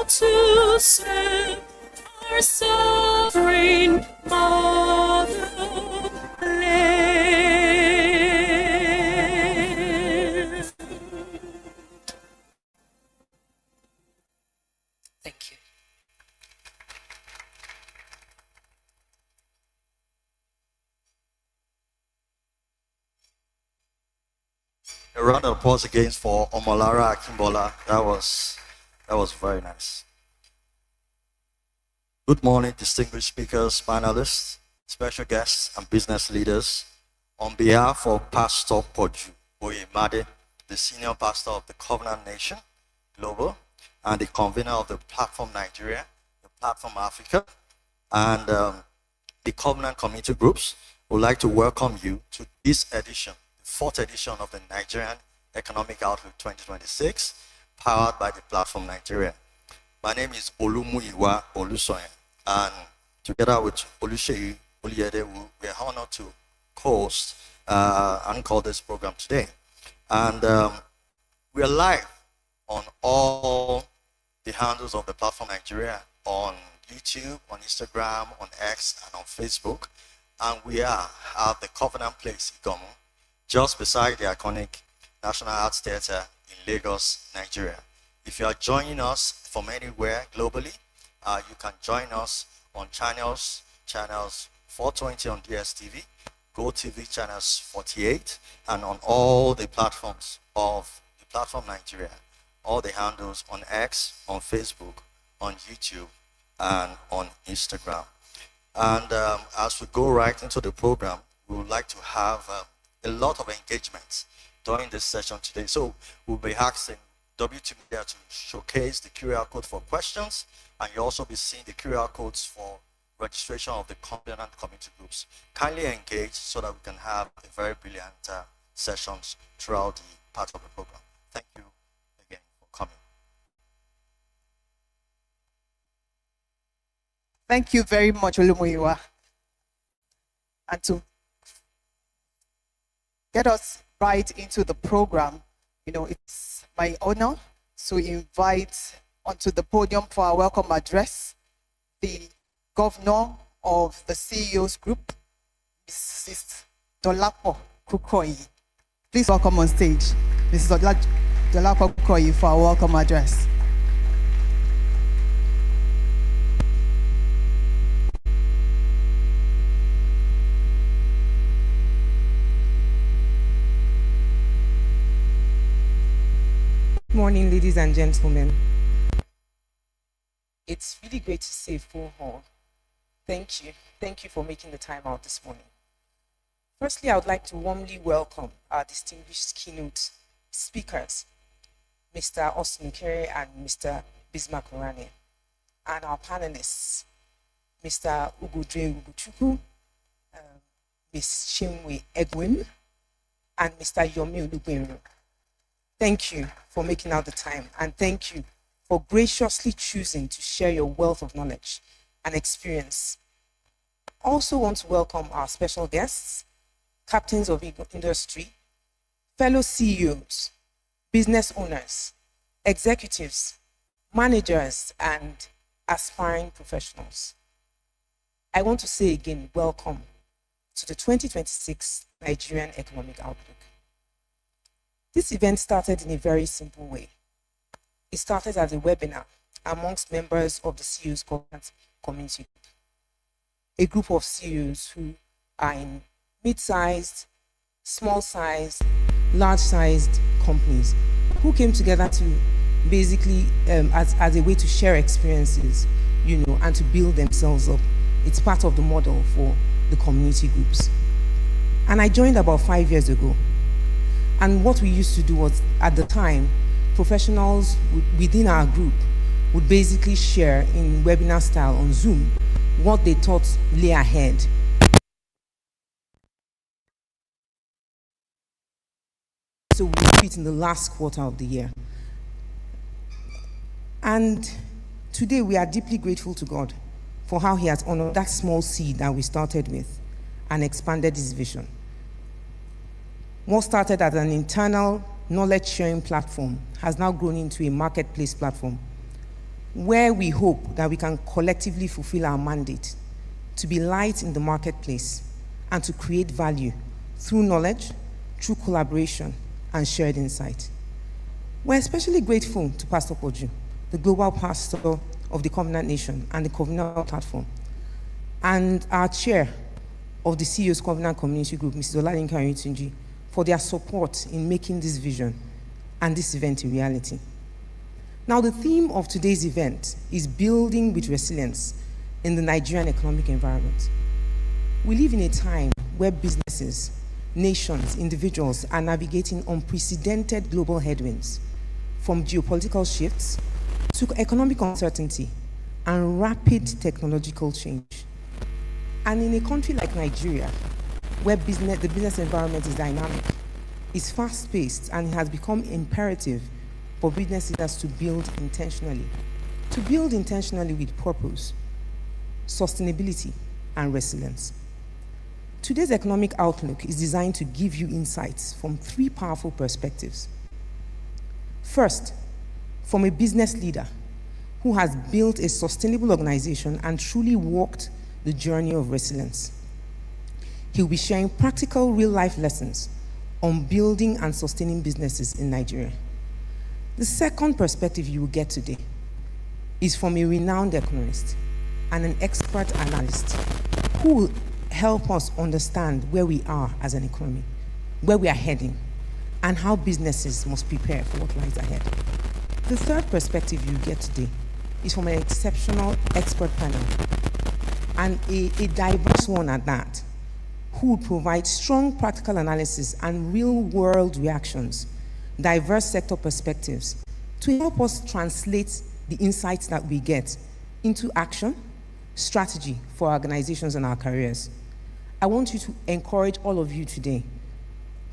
to serve our sovereign motherland. Thank you. A round of applause again for Omolara Akimbola. That was very nice. Good morning, distinguished speakers, panelists, special guests, and business leaders. On behalf of Pastor Poju Oyemade, the senior pastor of the Covenant Nation Global, and the convener of the Platform Nigeria, the Platform Africa, and the Covenant Community Groups, would like to welcome you to this edition, the fourth edition of the Nigerian Economic Outlook 2026, powered by the Platform Nigeria. My name is Olumuyiwa Olusoyen, and together with Oluseyi Oluyede, we are honored to host and call this program today. And we are live on all the handles of the Platform Nigeria, on YouTube, on Instagram, on X, and on Facebook. And we are at the Covenant Place, Igomu, just beside the iconic National Arts Theatre in Lagos, Nigeria. If you are joining us from anywhere globally, you can join us on channels 420 on DSTV, GoTV channels 48, and on all the platforms of the Platform Nigeria, all the handles on X, on Facebook, on YouTube, and on Instagram. And as we go right into the program, we would like to have a lot of engagements during this session today. So we'll be asking WT Media to showcase the QR code for questions, and you'll also be seeing the QR codes for registration of the Covenant Community Groups. Kindly engage so that we can have a very brilliant sessions throughout the part of the program. Thank you again for coming. Thank you very much, Olumuyiwa. And to get us right into the program, it's my honor to invite onto the podium for our welcome address the governor of the CEOs Group, Mrs. Dolapo Kukoyi. Please welcome on stage Mrs. Dolapo Kukoyi for our welcome address. Good morning, ladies and gentlemen. It's really great to see a full hall. Thank you. Thank you for making the time out this morning. Firstly, I would like to warmly welcome our distinguished keynote speakers, Mr. Austin Okere and Mr. Bismarck Orane, and our panelists, Mr. Ugodre Ugochukwu, Ms. Chinwe Egwim, and Mr. Yomi Olugbenro. Thank you for making out the time, and thank you for graciously choosing to share your wealth of knowledge and experience. Also want to welcome our special guests, captains of industry, fellow CEOs, business owners, executives, managers, and aspiring professionals. I want to say again, welcome to the 2026 Nigerian Economic Outlook. This event started in a very simple way. It started as a webinar amongst members of the CEOs community group, a group of CEOs who are in mid-sized, small-sized, large-sized companies who came together to basically, as a way to share experiences, and to build themselves up. It's part of the model for the community groups. And I joined about 5 years ago. And what we used to do was, at the time, professionals within our group would basically share in webinar style on Zoom what they thought lay ahead. So we do it in the last quarter of the year. And today we are deeply grateful to God for how He has honored that small seed that we started with and expanded His vision. What started as an internal knowledge-sharing platform has now grown into a marketplace platform where we hope that we can collectively fulfill our mandate to be light in the marketplace and to create value through knowledge, through collaboration, and shared insight. We're especially grateful to Pastor Poju, the global pastor of the Covenant Nation and the Covenant platform, and our chair of the CEO's Covenant Community Group, Mrs. Oladinka Arintunji, for their support in making this vision and this event a reality. Now, the theme of today's event is building with resilience in the Nigerian economic environment. We live in a time where businesses, nations, individuals are navigating unprecedented global headwinds, from geopolitical shifts to economic uncertainty and rapid technological change. And in a country like Nigeria, where the business environment is dynamic, is fast-paced, and it has become imperative for business leaders to build intentionally with purpose, sustainability, and resilience. Today's economic outlook is designed to give you insights from three powerful perspectives. First, from a business leader who has built a sustainable organization and truly walked the journey of resilience. He'll be sharing practical real-life lessons on building and sustaining businesses in Nigeria. The second perspective you will get today is from a renowned economist and an expert analyst who will help us understand where we are as an economy, where we are heading, and how businesses must prepare for what lies ahead. The third perspective you get today is from an exceptional expert panel, and a diverse one at that, who will provide strong practical analysis and real-world reactions, diverse sector perspectives, to help us translate the insights that we get into action, strategy for our organizations and our careers. I want you to encourage all of you today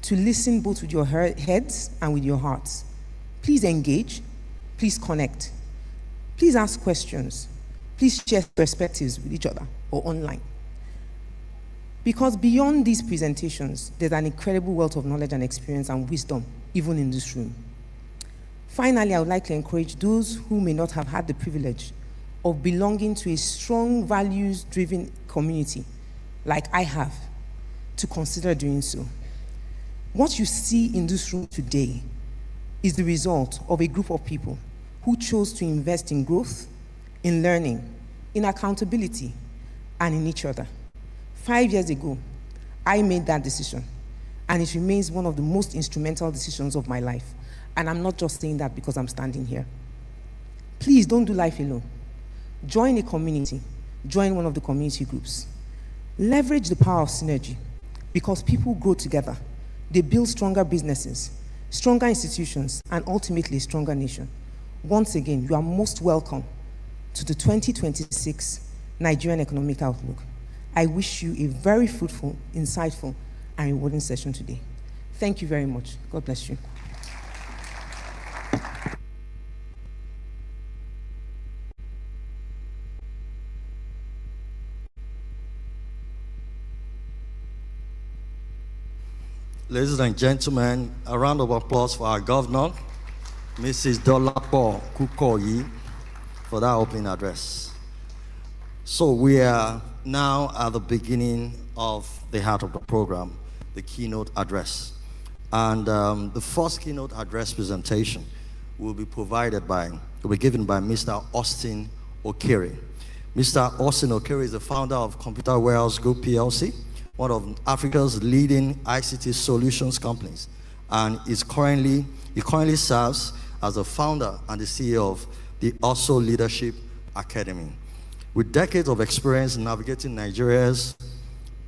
to listen both with your heads and with your hearts. Please engage, please connect, please ask questions, please share perspectives with each other or online. Because beyond these presentations, there's an incredible wealth of knowledge and experience and wisdom, even in this room. Finally, I would like to encourage those who may not have had the privilege of belonging to a strong, values-driven community, like I have, to consider doing so. What you see in this room today is the result of a group of people who chose to invest in growth, in learning, in accountability, and in each other. 5 years ago, I made that decision, and it remains one of the most instrumental decisions of my life. And I'm not just saying that because I'm standing here. Please don't do life alone. Join a community. Join one of the community groups. Leverage the power of synergy, because people grow together. They build stronger businesses, stronger institutions, and ultimately a stronger nation. Once again, you are most welcome to the 2026 Nigerian Economic Outlook. I wish you a very fruitful, insightful, and rewarding session today. Thank you very much. God bless you. Ladies and gentlemen, a round of applause for our governor, Mrs. Dolapo Kukoyi, for that opening address. So we are now at the beginning of the heart of the program, the keynote address. And the first keynote address presentation will be given by Mr. Austin Okere. Mr. Austin Okere is the founder of Computer Warehouse Group PLC, one of Africa's leading ICT solutions companies, and he currently serves as the founder and the CEO of the Also Leadership Academy. With decades of experience in navigating Nigeria's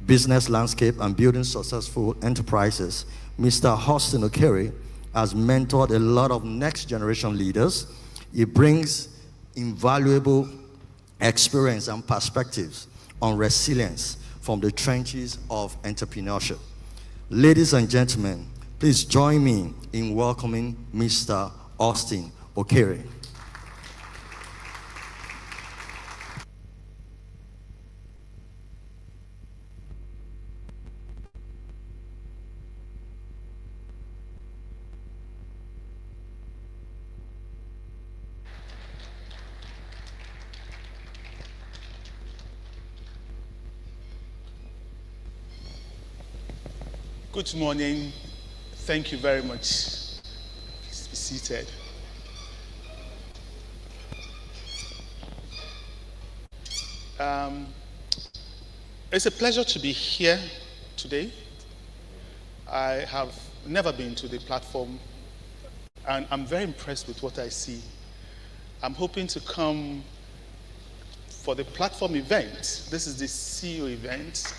business landscape and building successful enterprises, Mr. Austin Okere has mentored a lot of next generation leaders. He brings invaluable experience and perspectives on resilience from the trenches of entrepreneurship. Ladies and gentlemen, please join me in welcoming Mr. Austin Okere. Good morning. Thank you very much. Please be seated. It's a pleasure to be here today. I have never been to the platform, and I'm very impressed with what I see. I'm hoping to come for the platform event. This is the CEO event.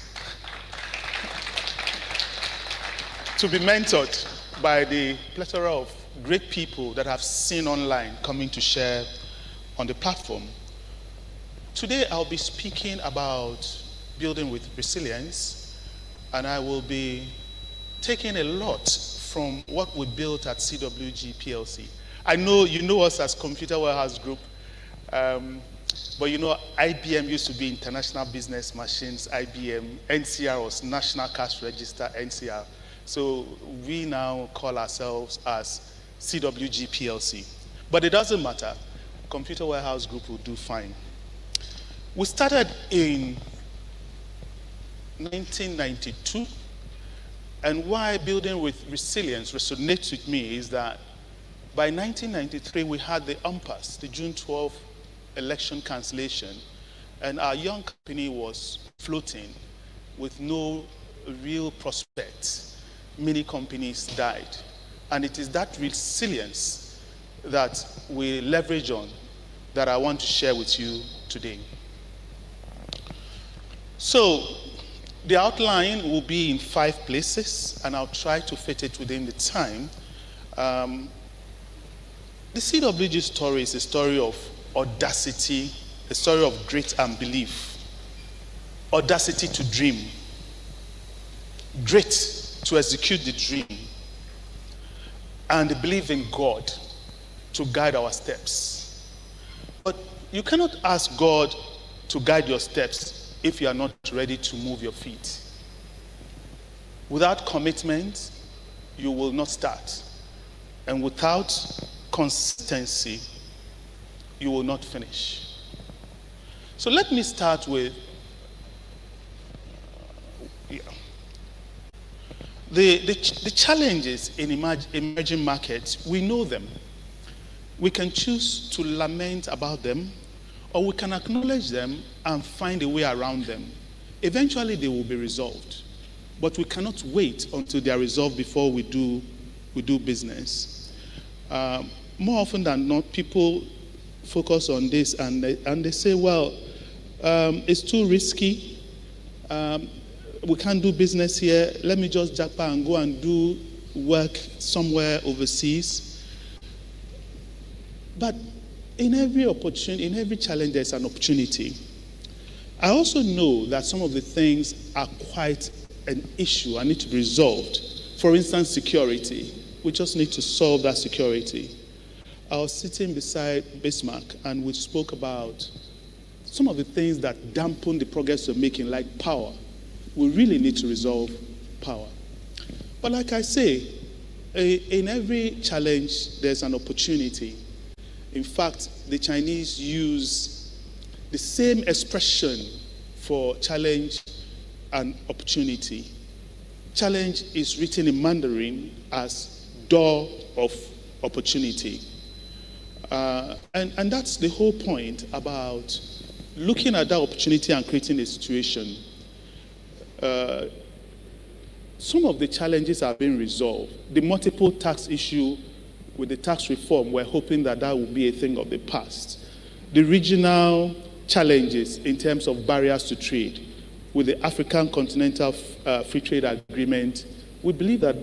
To be mentored by the plethora of great people that I've seen online coming to share on the platform. Today I'll be speaking about building with resilience, and I will be taking a lot from what we built at CWG PLC. I know you know us as Computer Warehouse Group, but you know IBM used to be International Business Machines, IBM, NCR was National Cash Register, NCR. So we now call ourselves as CWG PLC. But it doesn't matter. Computer Warehouse Group will do fine. We started in 1992, and why building with resilience resonates with me is that by 1993 we had the impasse, the June 12th election cancellation, and our young company was floating with no real prospects. Many companies died. And it is that resilience that we leverage on that I want to share with you today. So, the outline will be in 5 places, and I'll try to fit it within the time. The CWG story is a story of audacity, a story of grit and belief, audacity to dream, grit to execute the dream, and the belief in God to guide our steps. But you cannot ask God to guide your steps if you are not ready to move your feet. Without commitment, you will not start. And without consistency, you will not finish. So let me start with the challenges in emerging markets. We know them. We can choose to lament about them, or we can acknowledge them and find a way around them. Eventually, they will be resolved. But we cannot wait until they are resolved before we do business. More often than not, people focus on this and they say, well, it's too risky. We can't do business here. Let me just jump and go and do work somewhere overseas. But in every opportunity, in every challenge, there's an opportunity. I also know that some of the things are quite an issue and need to be resolved. For instance, security. We just need to solve that security. I was sitting beside Bismarck, and we spoke about some of the things that dampen the progress we're making, like power. We really need to resolve power. But like I say, in every challenge, there's an opportunity. In fact, the Chinese use the same expression for challenge and opportunity. Challenge is written in Mandarin as door of opportunity. And that's the whole point about looking at that opportunity and creating a situation. Some of the challenges are being resolved. The multiple tax issue with the tax reform, we're hoping that that will be a thing of the past. The regional challenges in terms of barriers to trade with the African Continental Free Trade Agreement, we believe that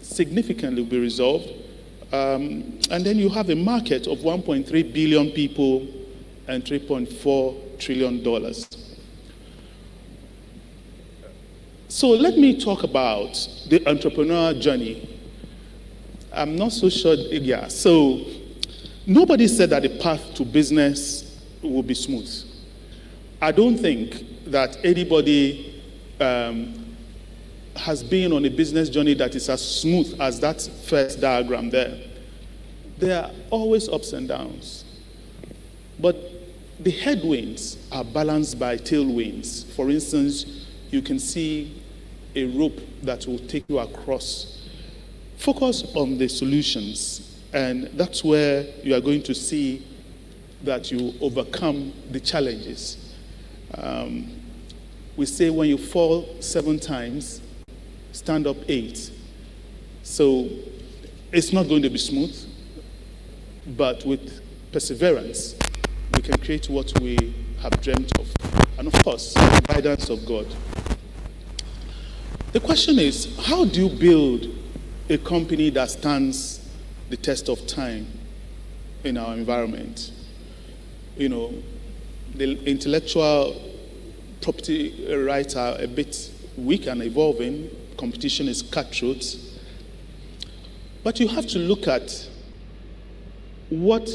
significantly will be resolved. And then you have a market of 1.3 billion people and $3.4 trillion. So let me talk about the entrepreneurial journey. I'm not so sure, yeah. So nobody said that the path to business will be smooth. I don't think that anybody has been on a business journey that is as smooth as that first diagram there. There are always ups and downs. But the headwinds are balanced by tailwinds. For instance, you can see a rope that will take you across. Focus on the solutions, and that's where you are going to see that you overcome the challenges. We say when you fall 7 times, stand up 8. So it's not going to be smooth, but with perseverance, we can create what we have dreamt of. And of course, the guidance of God. The question is, how do you build a company that stands the test of time in our environment? You know, the intellectual property rights are a bit weak and evolving. Competition is cutthroat. But you have to look at what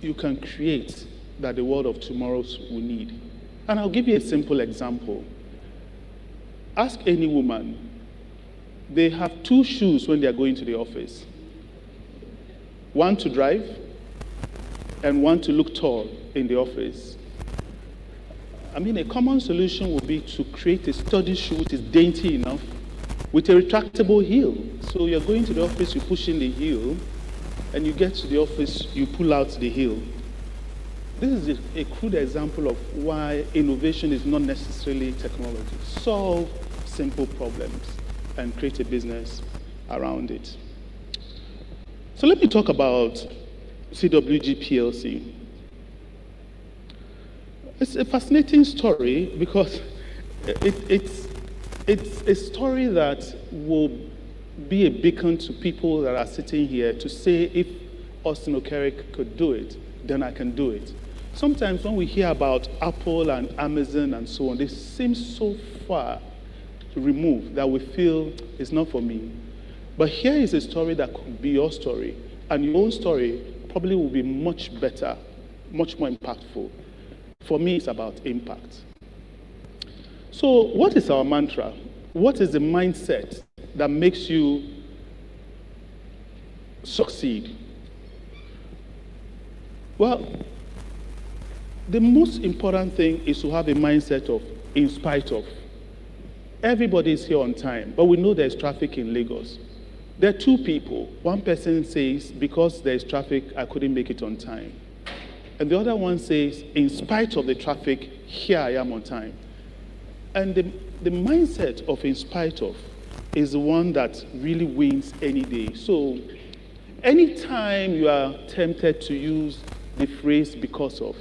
you can create that the world of tomorrow will need. And I'll give you a simple example. Ask any woman, they have 2 shoes when they are going to the office. One to drive and one to look tall in the office. I mean, a common solution would be to create a sturdy shoe which is dainty enough with a retractable heel. So you're going to the office, you push in the heel, and you get to the office, you pull out the heel. This is a crude example of why innovation is not necessarily technology. Solve simple problems and create a business around it. So let me talk about CWG PLC. It's a fascinating story because it's a story that will be a beacon to people that are sitting here to say, if Austin Okere could do it, then I can do it. Sometimes when we hear about Apple and Amazon and so on, they seem so far removed that we feel it's not for me. But here is a story that could be your story, and your own story probably will be much better, much more impactful. For me, it's about impact. So what is our mantra? What is the mindset that makes you succeed? Well, the most important thing is to have a mindset of in spite of. Everybody is here on time, but we know there's traffic in Lagos. There are 2 people. One person says, because there's traffic, I couldn't make it on time. And the other one says, in spite of the traffic, here I am on time. And the mindset of in spite of is the one that really wins any day. So anytime you are tempted to use the phrase because of,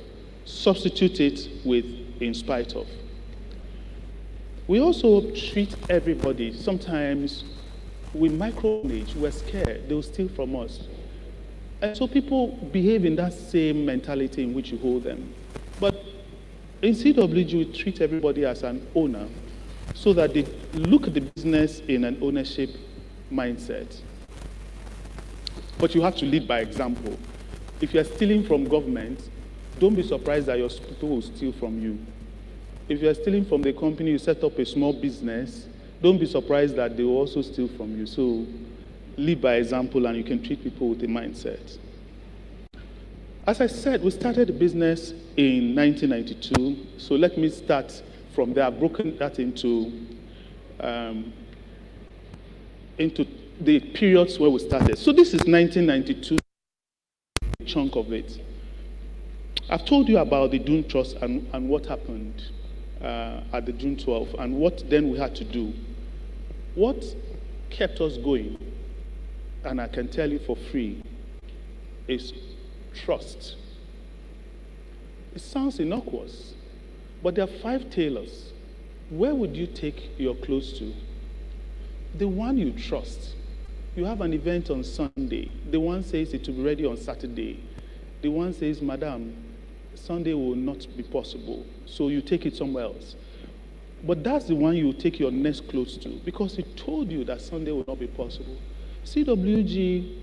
substitute it with in spite of. We also treat everybody, sometimes we micromanage, we're scared, they'll steal from us. And so people behave in that same mentality in which you hold them. But in CWG, we treat everybody as an owner so that they look at the business in an ownership mindset. But you have to lead by example. If you're stealing from government, don't be surprised that your people will steal from you. If you're stealing from the company, you set up a small business, don't be surprised that they will also steal from you. So lead by example, and you can treat people with a mindset. As I said, we started the business in 1992. So let me start from there. I've broken that into the periods where we started. So this is 1992, a chunk of it. I've told you about the Dune Trust and what happened at the June 12th and what then we had to do. What kept us going, and I can tell you for free, is trust. It sounds innocuous, but there are 5 tailors. Where would you take your clothes to? The one you trust. You have an event on Sunday. The one says it will be ready on Saturday. The one says, Madam, Sunday will not be possible, so you take it somewhere else. But that's the one you take your next clothes to, because it told you that Sunday will not be possible. CWG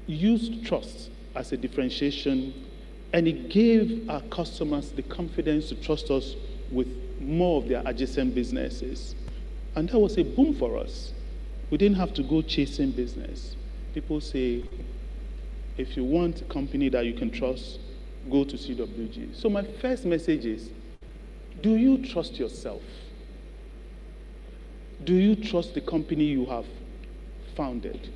used trust as a differentiation, and it gave our customers the confidence to trust us with more of their adjacent businesses. And that was a boom for us. We didn't have to go chasing business. People say, if you want a company that you can trust, go to CWG. So my first message is, do you trust yourself? Do you trust the company you have founded?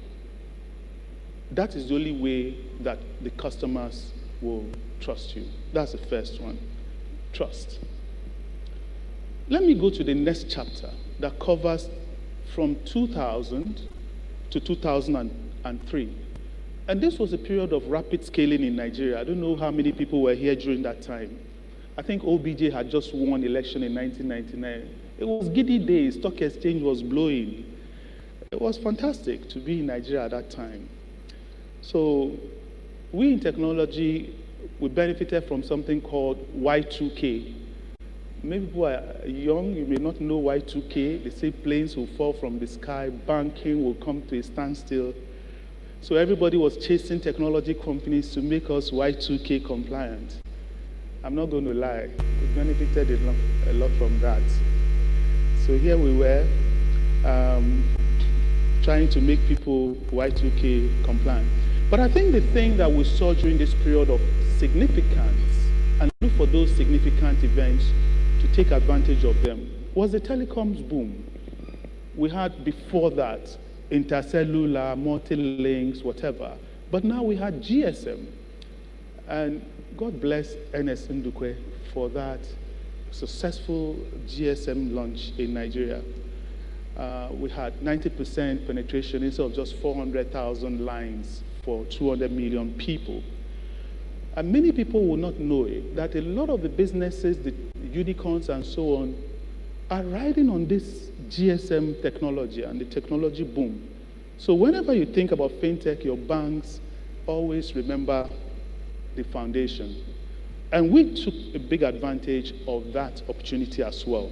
That is the only way that the customers will trust you. That's the first one, trust. Let me go to the next chapter that covers from 2000 to 2003. And this was a period of rapid scaling in Nigeria. I don't know how many people were here during that time. I think OBJ had just won election in 1999. It was giddy days. Stock exchange was blowing. It was fantastic to be in Nigeria at that time. So we in technology, we benefited from something called Y2K. Maybe people are young, you may not know Y2K. They say planes will fall from the sky, banking will come to a standstill. So everybody was chasing technology companies to make us Y2K compliant. I'm not going to lie, we benefited a lot from that. So here we were, trying to make people Y2K compliant. But I think the thing that we saw during this period of significance, and look for those significant events to take advantage of them, was the telecoms boom. We had before that intercellular, multi-links, whatever. But now we had GSM. And God bless Ernest Ndukwe for that successful GSM launch in Nigeria. We had 90% penetration instead of just 400,000 lines for 200 million people. And many people will not know it, that a lot of the businesses, the unicorns and so on, are riding on this GSM technology and the technology boom. So whenever you think about fintech, your banks, always remember the foundation. And we took a big advantage of that opportunity as well.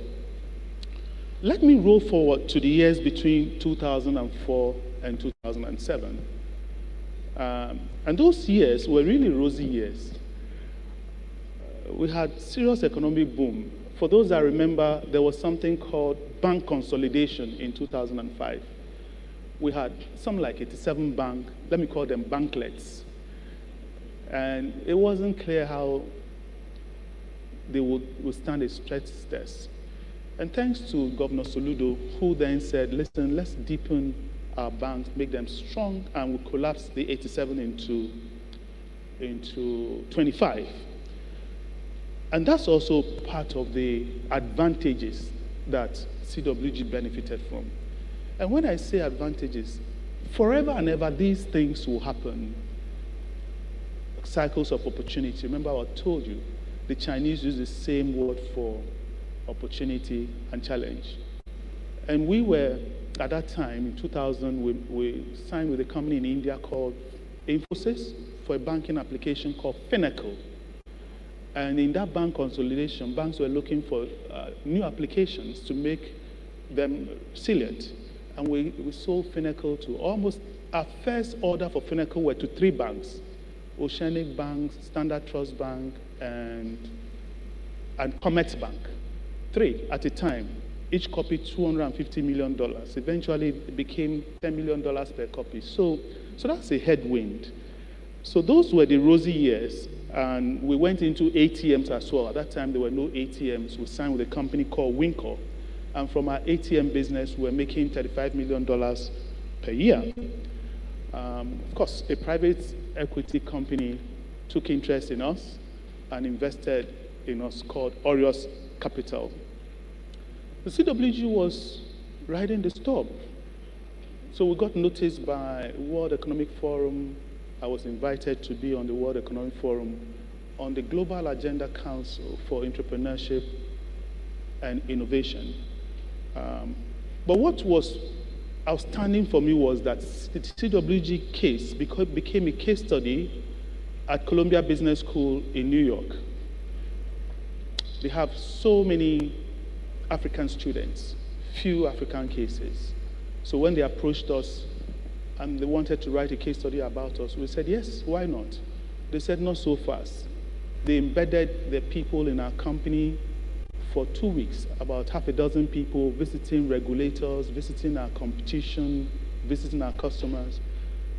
Let me roll forward to the years between 2004 and 2007. And those years were really rosy years. We had serious economic boom. For those that remember, there was something called bank consolidation in 2005. We had something like 87 banks, let me call them banklets. And it wasn't clear how they would withstand a stress test. And thanks to Governor Soludo, who then said, listen, let's deepen our banks, make them strong, and we collapse the 87 into 25. And that's also part of the advantages that CWG benefited from. And when I say advantages, forever and ever, these things will happen. Cycles of opportunity. Remember what I told you, the Chinese use the same word for opportunity and challenge. And we were, at that time, in 2000, we signed with a company in India called Infosys for a banking application called Fiscal. And in that bank consolidation, banks were looking for new applications to make them salient. And we sold Fiscal to almost, our first order for Fiscal were to 3 banks. Oceanic Bank, Standard Trust Bank, and Commerce Bank. 3 at a time. Each copy $250 million. Eventually, it became $10 million per copy. So that's a headwind. So those were the rosy years. And we went into ATMs as well. At that time, there were no ATMs. We signed with a company called Winkle. And from our ATM business, we were making $35 million per year. Of course, a private equity company took interest in us and invested in us called Orios Capital. The CWG was riding the storm. So we got noticed by World Economic Forum. I was invited to be on the World Economic Forum on the Global Agenda Council for Entrepreneurship and Innovation. But what was outstanding for me was that the CWG case became a case study at Columbia Business School in New York. They have so many African students, few African cases. So when they approached us and they wanted to write a case study about us, we said, yes, why not? They said, not so fast. They embedded the people in our company for 2 weeks, about half a dozen people visiting regulators, visiting our competition, visiting our customers,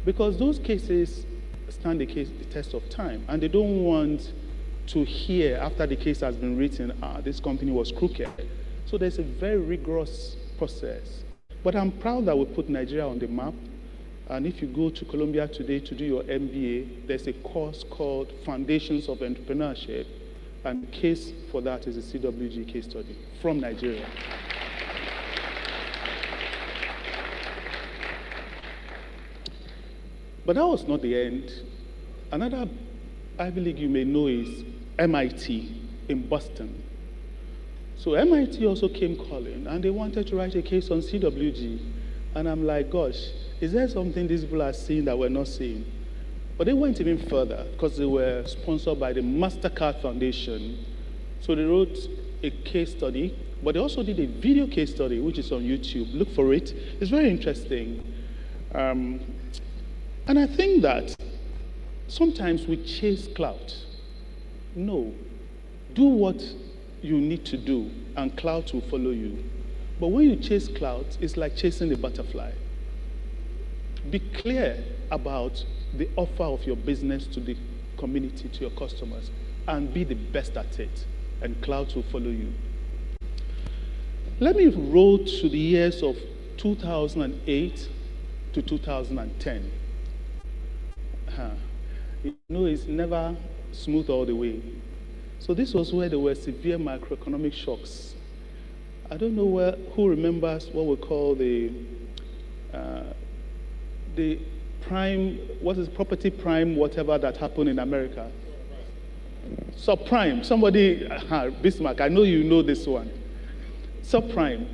because those cases stand the test of time, and they don't want to hear after the case has been written, this company was crooked. So there's a very rigorous process. But I'm proud that we put Nigeria on the map. And if you go to Columbia today to do your MBA, there's a course called Foundations of Entrepreneurship. And the case for that is a CWG case study from Nigeria. But that was not the end. Another Ivy League you may know is MIT in Boston. So MIT also came calling, and they wanted to write a case on CWG. And I'm like, gosh, is there something these people are seeing that we're not seeing? But they went even further because they were sponsored by the MasterCard Foundation. So they wrote a case study, but they also did a video case study, which is on YouTube. Look for it. It's very interesting. And I think that sometimes we chase clout. No. Do what you need to do, and clout will follow you. But when you chase clout, it's like chasing a butterfly. Be clear about the offer of your business to the community, to your customers, and be the best at it, and clout will follow you. Let me roll to the years of 2008 to 2010. You know, it's never smooth all the way. So this was where there were severe macroeconomic shocks. I don't know who remembers what we call the prime, what is property prime, whatever that happened in America. Subprime. Somebody, Bismarck, I know you know this one. Subprime.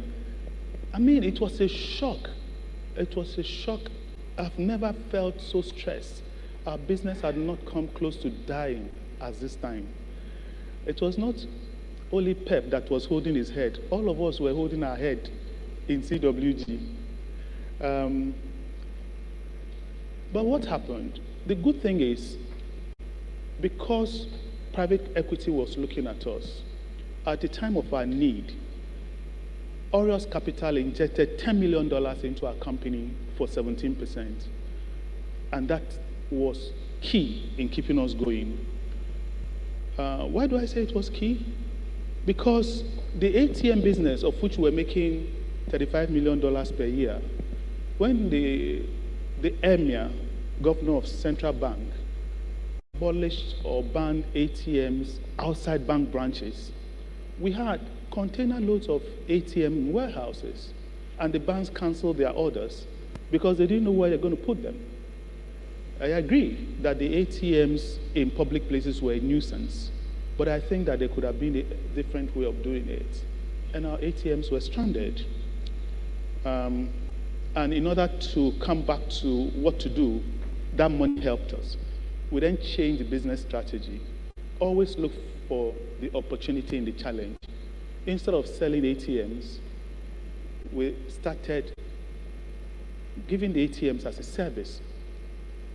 I mean, it was a shock. It was a shock. I've never felt so stressed. Our business had not come close to dying as this time. It was not only Pep that was holding his head. All of us were holding our head in CWG. But what happened? The good thing is, because private equity was looking at us, at the time of our need, Orios Capital injected $10 million into our company for 17%. And that was key in keeping us going. Why do I say it was key? Because the ATM business, of which we're making $35 million per year, when the Emir, governor of Central Bank, abolished or banned ATMs outside bank branches, we had container loads of ATM warehouses, and the banks canceled their orders because they didn't know where they're going to put them. I agree that the ATMs in public places were a nuisance, but I think that there could have been a different way of doing it. And our ATMs were stranded. And in order to come back to what to do, that money helped us. We then changed the business strategy. Always look for the opportunity in the challenge. Instead of selling ATMs, we started giving the ATMs as a service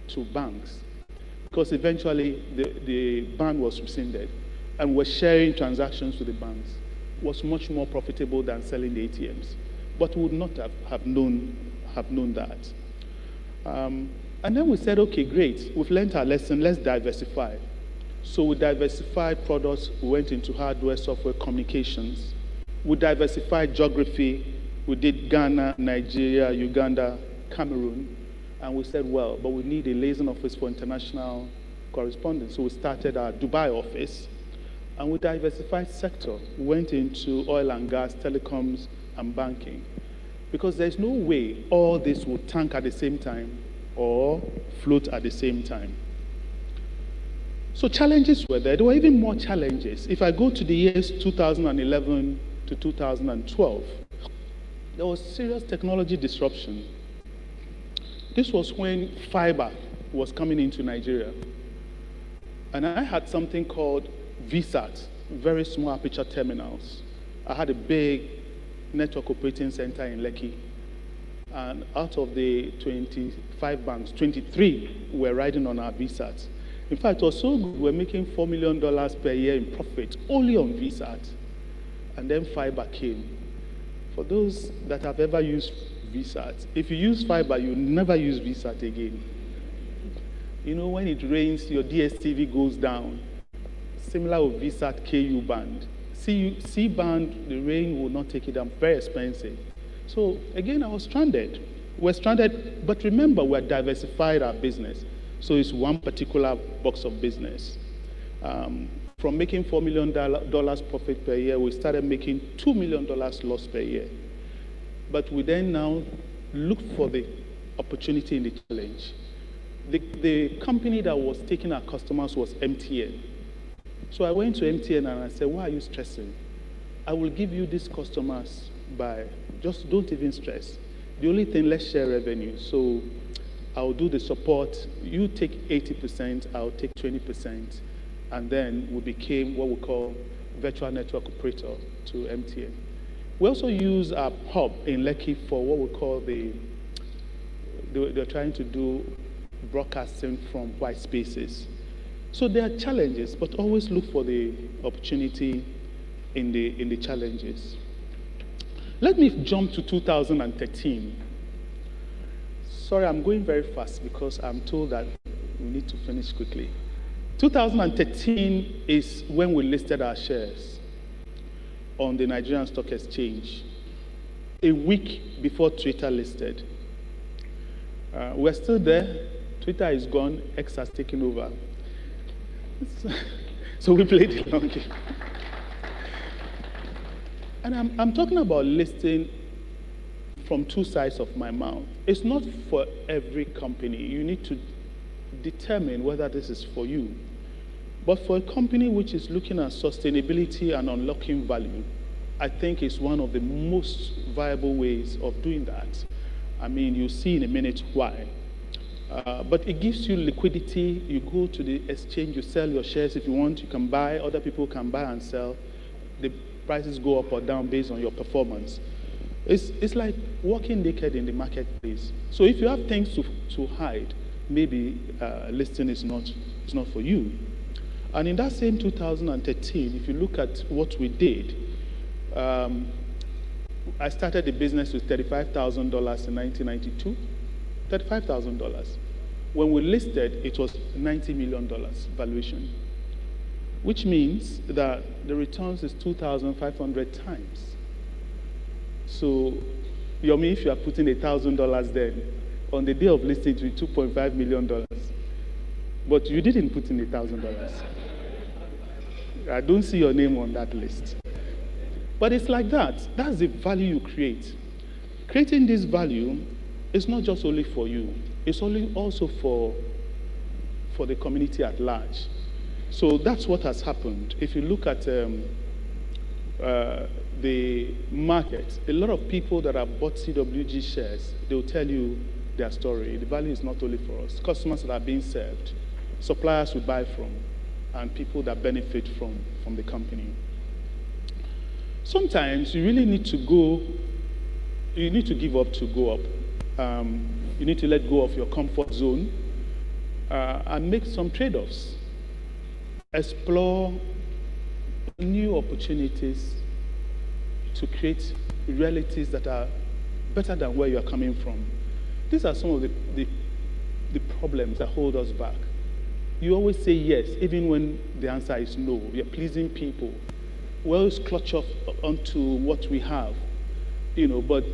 to banks, because eventually the ban was rescinded, and we're sharing transactions with the banks. It was much more profitable than selling the ATMs, but we would not have known that. And then we said, okay, great, we've learned our lesson, let's diversify. So we diversified products, we went into hardware, software, communications. We diversified geography, we did Ghana, Nigeria, Uganda, Cameroon. And we said, well, but we need a liaison office for international correspondence. So we started our Dubai office, and we diversified sector. We went into oil and gas, telecoms, and banking. Because there's no way all this will tank at the same time or float at the same time. So challenges were there. There were even more challenges. If I go to the years 2011 to 2012, there was serious technology disruption. This was when fiber was coming into Nigeria. And I had something called VSAT, very small aperture terminals. I had a big network operating center in Lekki. And out of the 25 banks, 23 were riding on our VSAT. In fact, it was so good, we were making $4 million per year in profit, only on VSAT. And then fiber came. For those that have ever used VSAT, if you use fiber, you never use VSAT again. You know, when it rains, your DSTV goes down. Similar with VSAT KU band. C-band, the rain will not take it down, very expensive. So again, I was stranded. We're stranded, but remember, we're diversified our business. So it's one particular box of business. From making $4 million profit per year, we started making $2 million loss per year. But we then now looked for the opportunity in the challenge. The company that was taking our customers was MTN. So I went to MTN and I said, why are you stressing? I will give you these customers by, just don't even stress. The only thing, let's share revenue. So I'll do the support. You take 80%, I'll take 20%. And then we became what we call virtual network operator to MTN. We also use our hub in Lekki for what we call they're trying to do broadcasting from white spaces. So there are challenges, but always look for the opportunity in the challenges. Let me jump to 2013. Sorry, I'm going very fast because I'm told that we need to finish quickly. 2013 is when we listed our shares on the Nigerian Stock Exchange, a week before Twitter listed. We're still there. Twitter is gone. X has taken over. So we played the long game. And I'm talking about listing from two sides of my mouth. It's not for every company. You need to determine whether this is for you. But for a company which is looking at sustainability and unlocking value, I think it's one of the most viable ways of doing that. I mean, you'll see in a minute why. But it gives you liquidity. You go to the exchange, you sell your shares if you want, you can buy, other people can buy and sell. The prices go up or down based on your performance. It's like walking naked in the marketplace. So if you have things to hide, maybe listing is not for you. And in that same 2013, if you look at what we did, I started the business with $35,000 in 1992, $35,000. When we listed, it was $90 million valuation, which means that the returns is 2,500 times. So, Yomi, if you are putting $1,000 then, on the day of listing, it will be $2.5 million. But you didn't put in $1,000. I don't see your name on that list. But it's like that. That's the value you create. Creating this value is not just only for you. It's also for the community at large. So that's what has happened. If you look at the market, a lot of people that have bought CWG shares, they'll tell you their story. The value is not only for us. Customers that are being served, suppliers we buy from, and people that benefit from the company. Sometimes you really need to give up to go up. You need to let go of your comfort zone and make some trade-offs. Explore new opportunities to create realities that are better than where you are coming from. These are some of the problems that hold us back. You always say yes, even when the answer is no. You're pleasing people. We always clutch off onto what we have, but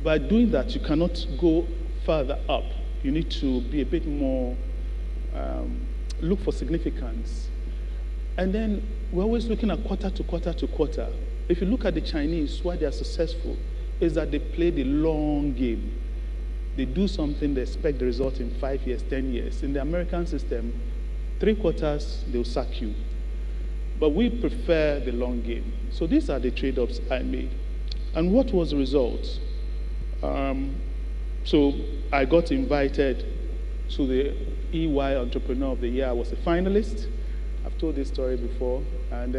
by doing that, you cannot go further up. You need to be a bit more, look for significance. And then we're always looking at quarter to quarter to quarter. If you look at the Chinese, why they are successful is that they play the long game. They do something, they expect the result in 5 years, 10 years. In the American system, 3 quarters, they'll sack you. But we prefer the long game. So these are the trade-offs I made. And what was the result? So I got invited to the EY Entrepreneur of the Year. I was a finalist. I've told this story before. And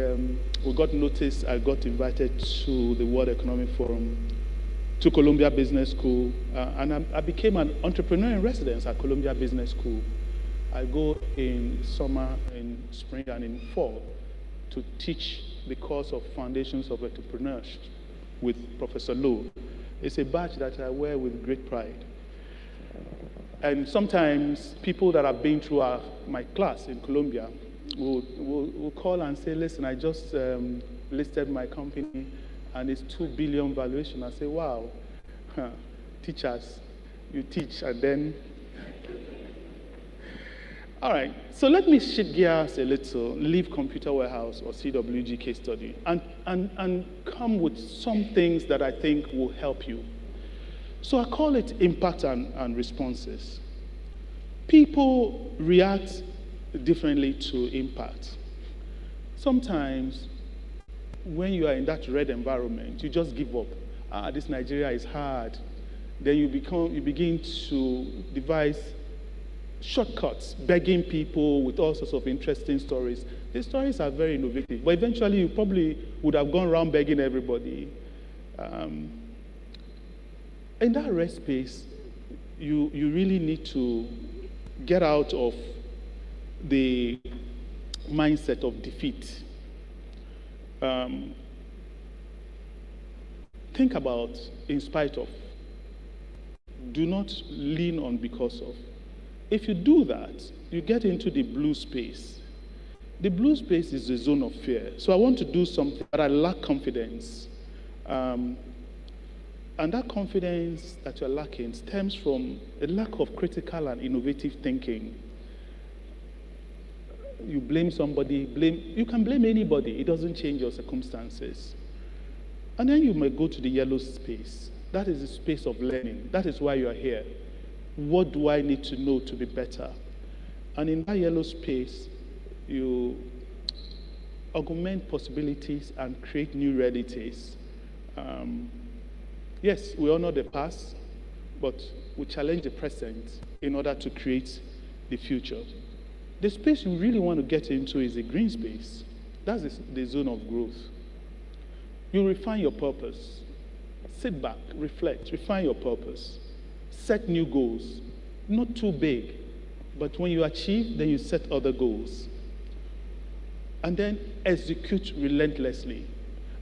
we got noticed. I got invited to the World Economic Forum, to Columbia Business School. And I became an entrepreneur in residence at Columbia Business School. I go in summer, in spring, and in fall to teach the course of Foundations of Entrepreneurship with Professor Lowe. It's a badge that I wear with great pride. And sometimes people that have been through my class in Columbia will call and say, listen, I just listed my company and it's 2 billion valuation. I say, wow, teachers, you teach and then. All right, so let me shift gears a little, leave computer warehouse or CWG case study, and come with some things that I think will help you. So I call it impact and responses. People react differently to impact. Sometimes when you are in that red environment, you just give up. This Nigeria is hard. Then you begin to devise shortcuts, begging people with all sorts of interesting stories. These stories are very innovative, but eventually you probably would have gone around begging everybody. In that red space, you really need to get out of the mindset of defeat. Think about in spite of. Do not lean on because of. If you do that, you get into the blue space. The blue space is the zone of fear. So I want to do something, but I lack confidence. And that confidence that you're lacking stems from a lack of critical and innovative thinking. You blame somebody, you can blame anybody. It doesn't change your circumstances. And then you may go to the yellow space. That is the space of learning. That is why you are here. What do I need to know to be better? And in that yellow space, you augment possibilities and create new realities. Yes, we honor the past, but we challenge the present in order to create the future. The space you really want to get into is a green space. That's the zone of growth. You refine your purpose. Sit back, reflect, refine your purpose. Set new goals, not too big, but when you achieve, then you set other goals. And then execute relentlessly.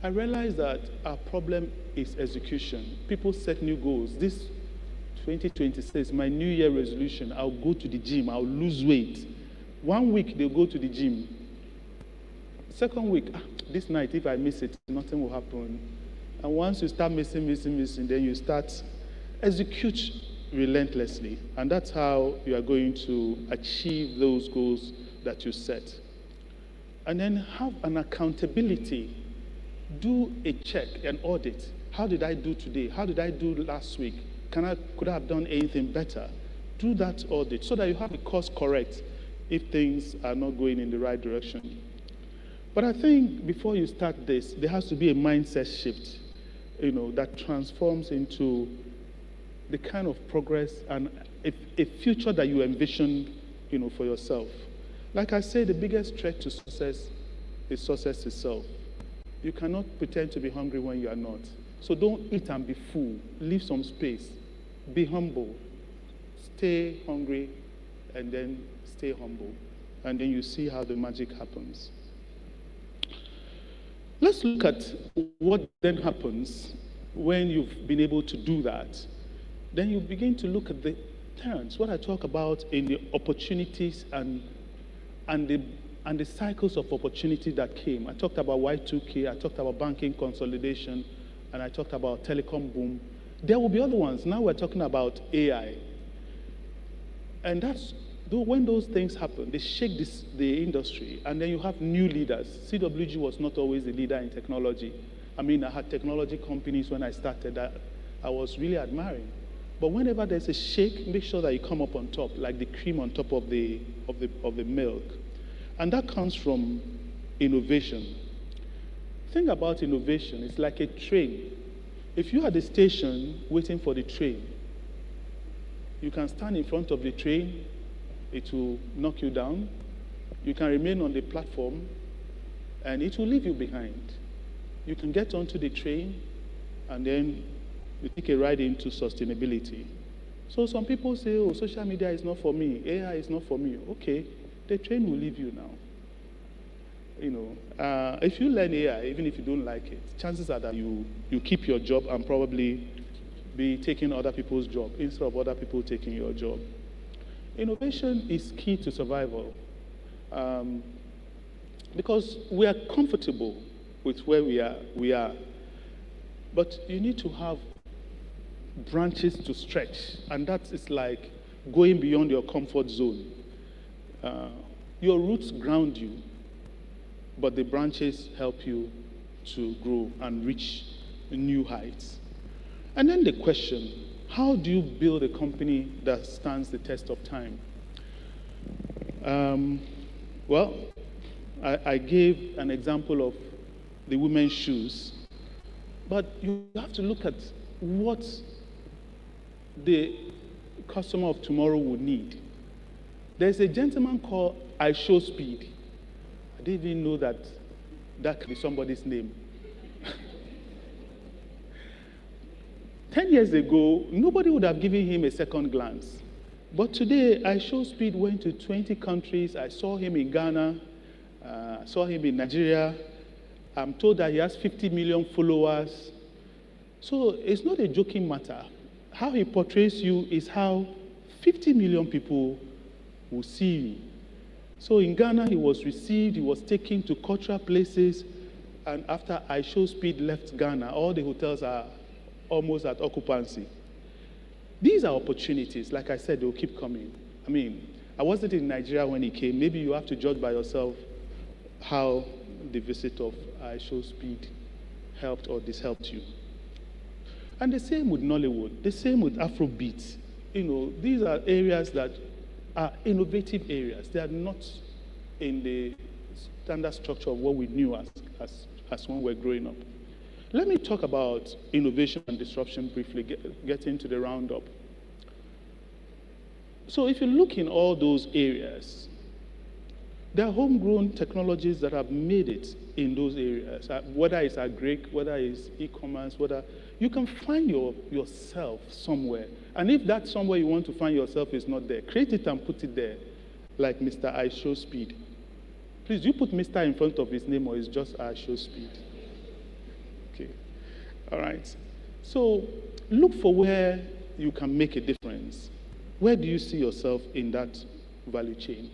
I realize that our problem is execution. People set new goals. This 2026, my New Year resolution, I'll go to the gym, I'll lose weight. 1 week, they'll go to the gym. Second week, this night, if I miss it, nothing will happen. And once you start missing, then you start execute relentlessly. And that's how you are going to achieve those goals that you set. And then have an accountability. Do a check, an audit. How did I do today? How did I do last week? Could I have done anything better? Do that audit so that you have the course correct if things are not going in the right direction. But I think before you start this, there has to be a mindset shift, that transforms into the kind of progress and a future that you envision, for yourself. Like I say, the biggest threat to success is success itself. You cannot pretend to be hungry when you are not. So don't eat and be full. Leave some space. Be humble. Stay hungry and then stay humble. And then you see how the magic happens. Let's look at what then happens when you've been able to do that. Then you begin to look at the turns, what I talk about in the opportunities and the cycles of opportunity that came. I talked about Y2K, I talked about banking consolidation, and I talked about telecom boom. There will be other ones. Now we're talking about AI. And when those things happen, they shake the industry, and then you have new leaders. CWG was not always the leader in technology. I had technology companies when I started that I was really admiring. But whenever there's a shake, make sure that you come up on top, like the cream on top of the milk. And that comes from innovation. Think about innovation. It's like a train. If you are at the station waiting for the train, you can stand in front of the train, it will knock you down. You can remain on the platform, and it will leave you behind. You can get onto the train, and then you take a ride into sustainability. So some people say, oh, social media is not for me, AI is not for me. Okay, the train will leave you now. If you learn AI, even if you don't like it, chances are that you keep your job and probably be taking other people's job instead of other people taking your job. Innovation is key to survival because we are comfortable with where we are. But you need to have branches to stretch, and that is like going beyond your comfort zone. Your roots ground you, but the branches help you to grow and reach new heights. And then the question, how do you build a company that stands the test of time? Well, I gave an example of the women's shoes, but you have to look at what the customer of tomorrow will need. There's a gentleman called I Show Speed. I didn't even know that that could be somebody's name. 10 years ago, nobody would have given him a second glance. But today, I Show Speed went to 20 countries. I saw him in Ghana, saw him in Nigeria. I'm told that he has 50 million followers. So it's not a joking matter. How he portrays you is how 50 million people will see you. So in Ghana, he was received, he was taken to cultural places, and after I Show Speed left Ghana, all the hotels are almost at occupancy. These are opportunities. Like I said, they'll keep coming. I mean, I wasn't in Nigeria when he came. Maybe you have to judge by yourself how the visit of I Show Speed helped or dishelped you. And the same with Nollywood, the same with Afrobeat. You know, these are areas that are innovative areas. They are not in the standard structure of what we knew as when we were growing up. Let me talk about innovation and disruption briefly, get into the roundup. So if you look in all those areas, there are homegrown technologies that have made it in those areas, whether it's agric, whether it's e-commerce, whether you can find yourself somewhere. And if that somewhere you want to find yourself is not there, create it and put it there, like Mr. I Show Speed. Please, you put Mr. in front of his name or it's just I Show Speed. Okay, all right. So look for where you can make a difference. Where do you see yourself in that value chain?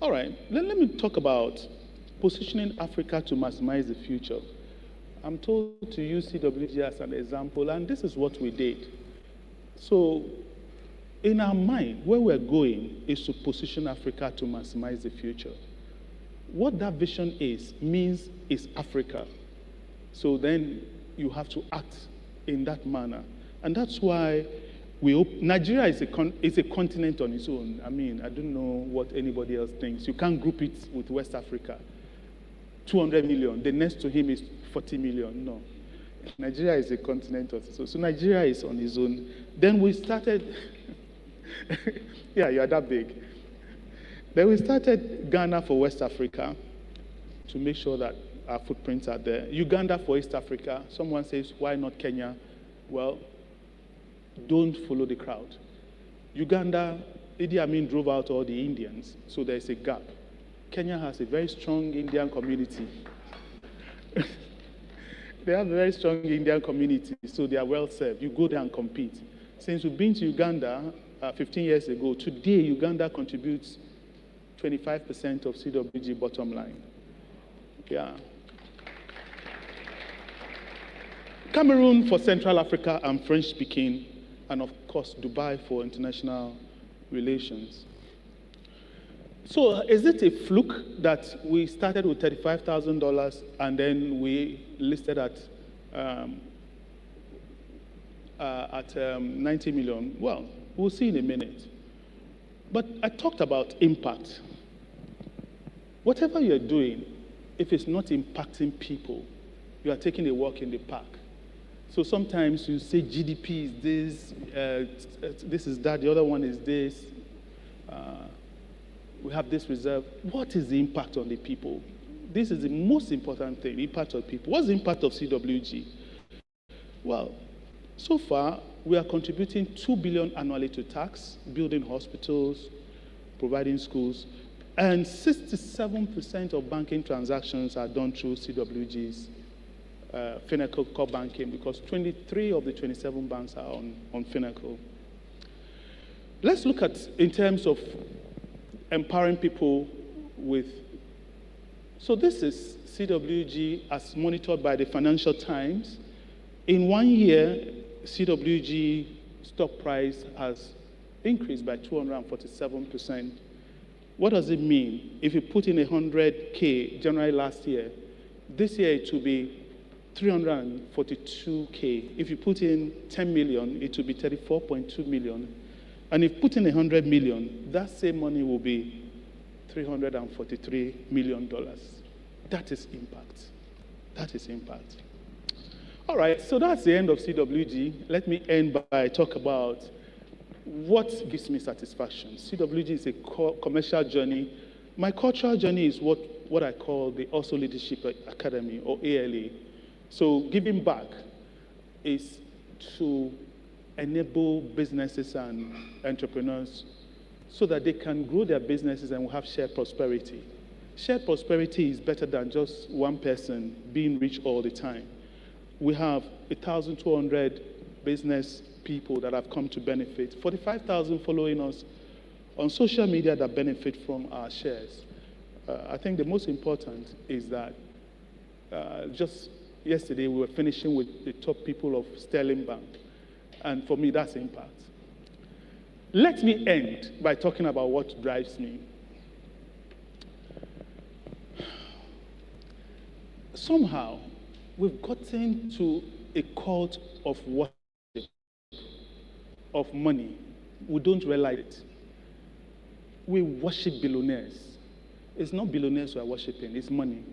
All right, then let me talk about positioning Africa to maximize the future. I'm told to use CWG as an example, and this is what we did. So in our mind, where we're going is to position Africa to maximize the future. What that vision means is Africa. So then you have to act in that manner. And that's why Nigeria is a continent on its own. I mean, I don't know what anybody else thinks. You can't group it with West Africa. 200 million. The next to him is 40 million. No. Nigeria is a continent on its own. So Nigeria is on its own. Then we started, yeah, you are that big. Then we started Ghana for West Africa to make sure that our footprints are there. Uganda for East Africa. Someone says, why not Kenya? Well, don't follow the crowd. Uganda, Idi Amin drove out all the Indians, so there's a gap. Kenya has a very strong Indian community. They have a very strong Indian community, so they are well served. You go there and compete. Since we've been to Uganda 15 years ago, today Uganda contributes 25% of CWG bottom line. Yeah. Cameroon for Central Africa and French speaking, and of course Dubai for international relations. So is it a fluke that we started with $35,000 and then we listed at 90 million? Well, we'll see in a minute. But I talked about impact. Whatever you're doing, if it's not impacting people, you are taking a walk in the park. So sometimes you say GDP is this, this is that, the other one is this. We have this reserve. What is the impact on the people? This is the most important thing, impact on people. What's the impact of CWG? Well, so far, we are contributing $2 billion annually to tax, building hospitals, providing schools, and 67% of banking transactions are done through CWG's Finacle core banking, because 23 of the 27 banks are on Finacle. Let's look at, in terms of empowering people with So this is CWG as monitored by the Financial Times. In 1 year, CWG stock price has increased by 247%. What does it mean? If you put in 100K January last year, this year it will be 342K. If you put in 10 million, it will be 34.2 million. And if you put in 100 million, that same money will be $343 million. That is impact. That is impact. All right, so that's the end of CWG. Let me end by talk about what gives me satisfaction. CWG is a commercial journey. My cultural journey is what I call the Also Leadership Academy, or ALA. So giving back is to enable businesses and entrepreneurs so that they can grow their businesses and will have shared prosperity. Shared prosperity is better than just one person being rich all the time. We have 1,200 business people that have come to benefit, 45,000 following us on social media that benefit from our shares. I think the most important is that just yesterday we were finishing with the top people of Sterling Bank, and for me that's impact. Let me end by talking about what drives me. Somehow, we've gotten to a cult of worship, of money. We don't realize it. We worship billionaires. It's not billionaires we are worshiping, it's money.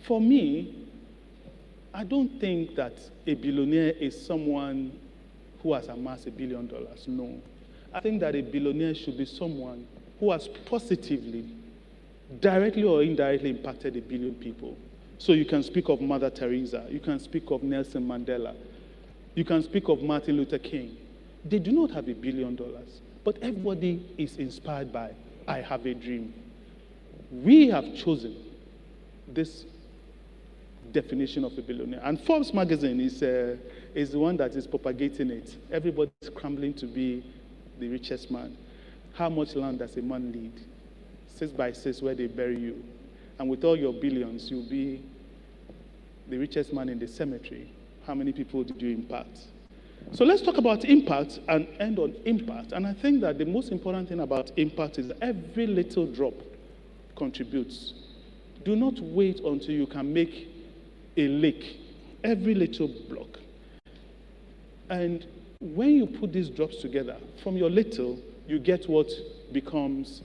For me, I don't think that a billionaire is someone who has amassed $1 billion. No. I think that a billionaire should be someone who has positively, directly or indirectly impacted 1 billion people. So you can speak of Mother Teresa, you can speak of Nelson Mandela, you can speak of Martin Luther King. They do not have $1 billion, but everybody is inspired by, I have a dream. We have chosen this definition of a billionaire. And Forbes magazine is the one that is propagating it. Everybody's scrambling to be the richest man. How much land does a man need? 6 by 6 where they bury you. And with all your billions, you'll be the richest man in the cemetery. How many people did you impact? So let's talk about impact and end on impact. And I think that the most important thing about impact is that every little drop contributes. Do not wait until you can make a lake, every little block. And when you put these drops together, from your little, you get what becomes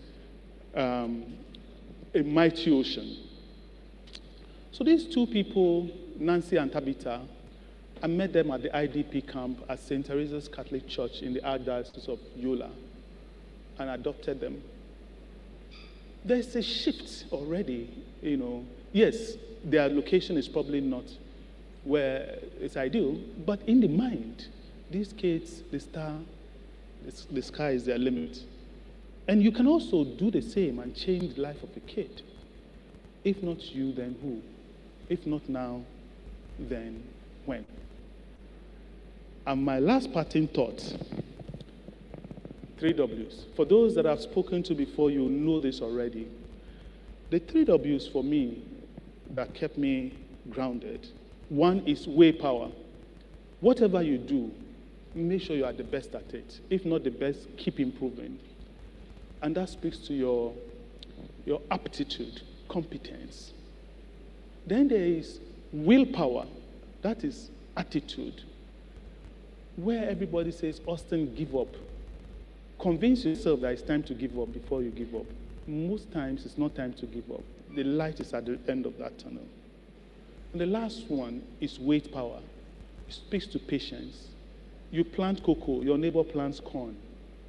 a mighty ocean. So these two people, Nancy and Tabitha, I met them at the IDP camp at St. Teresa's Catholic Church in the Archdiocese of Yola and adopted them. There's a shift already, you know. Yes, their location is probably not where it's ideal, but in the mind, these kids, the sky is their limit. And you can also do the same and change the life of a kid. If not you, then who? If not now, then when? And my last parting thought, 3 W's. For those that I've spoken to before, you know this already. The 3 W's for me that kept me grounded. One is willpower. Whatever you do, make sure you are the best at it. If not the best, keep improving. And that speaks to your aptitude, competence. Then there is willpower. That is attitude. Where everybody says, Austin, give up. Convince yourself that it's time to give up before you give up. Most times, it's not time to give up. The light is at the end of that tunnel. And the last one is weight power. It speaks to patience. You plant cocoa, your neighbor plants corn.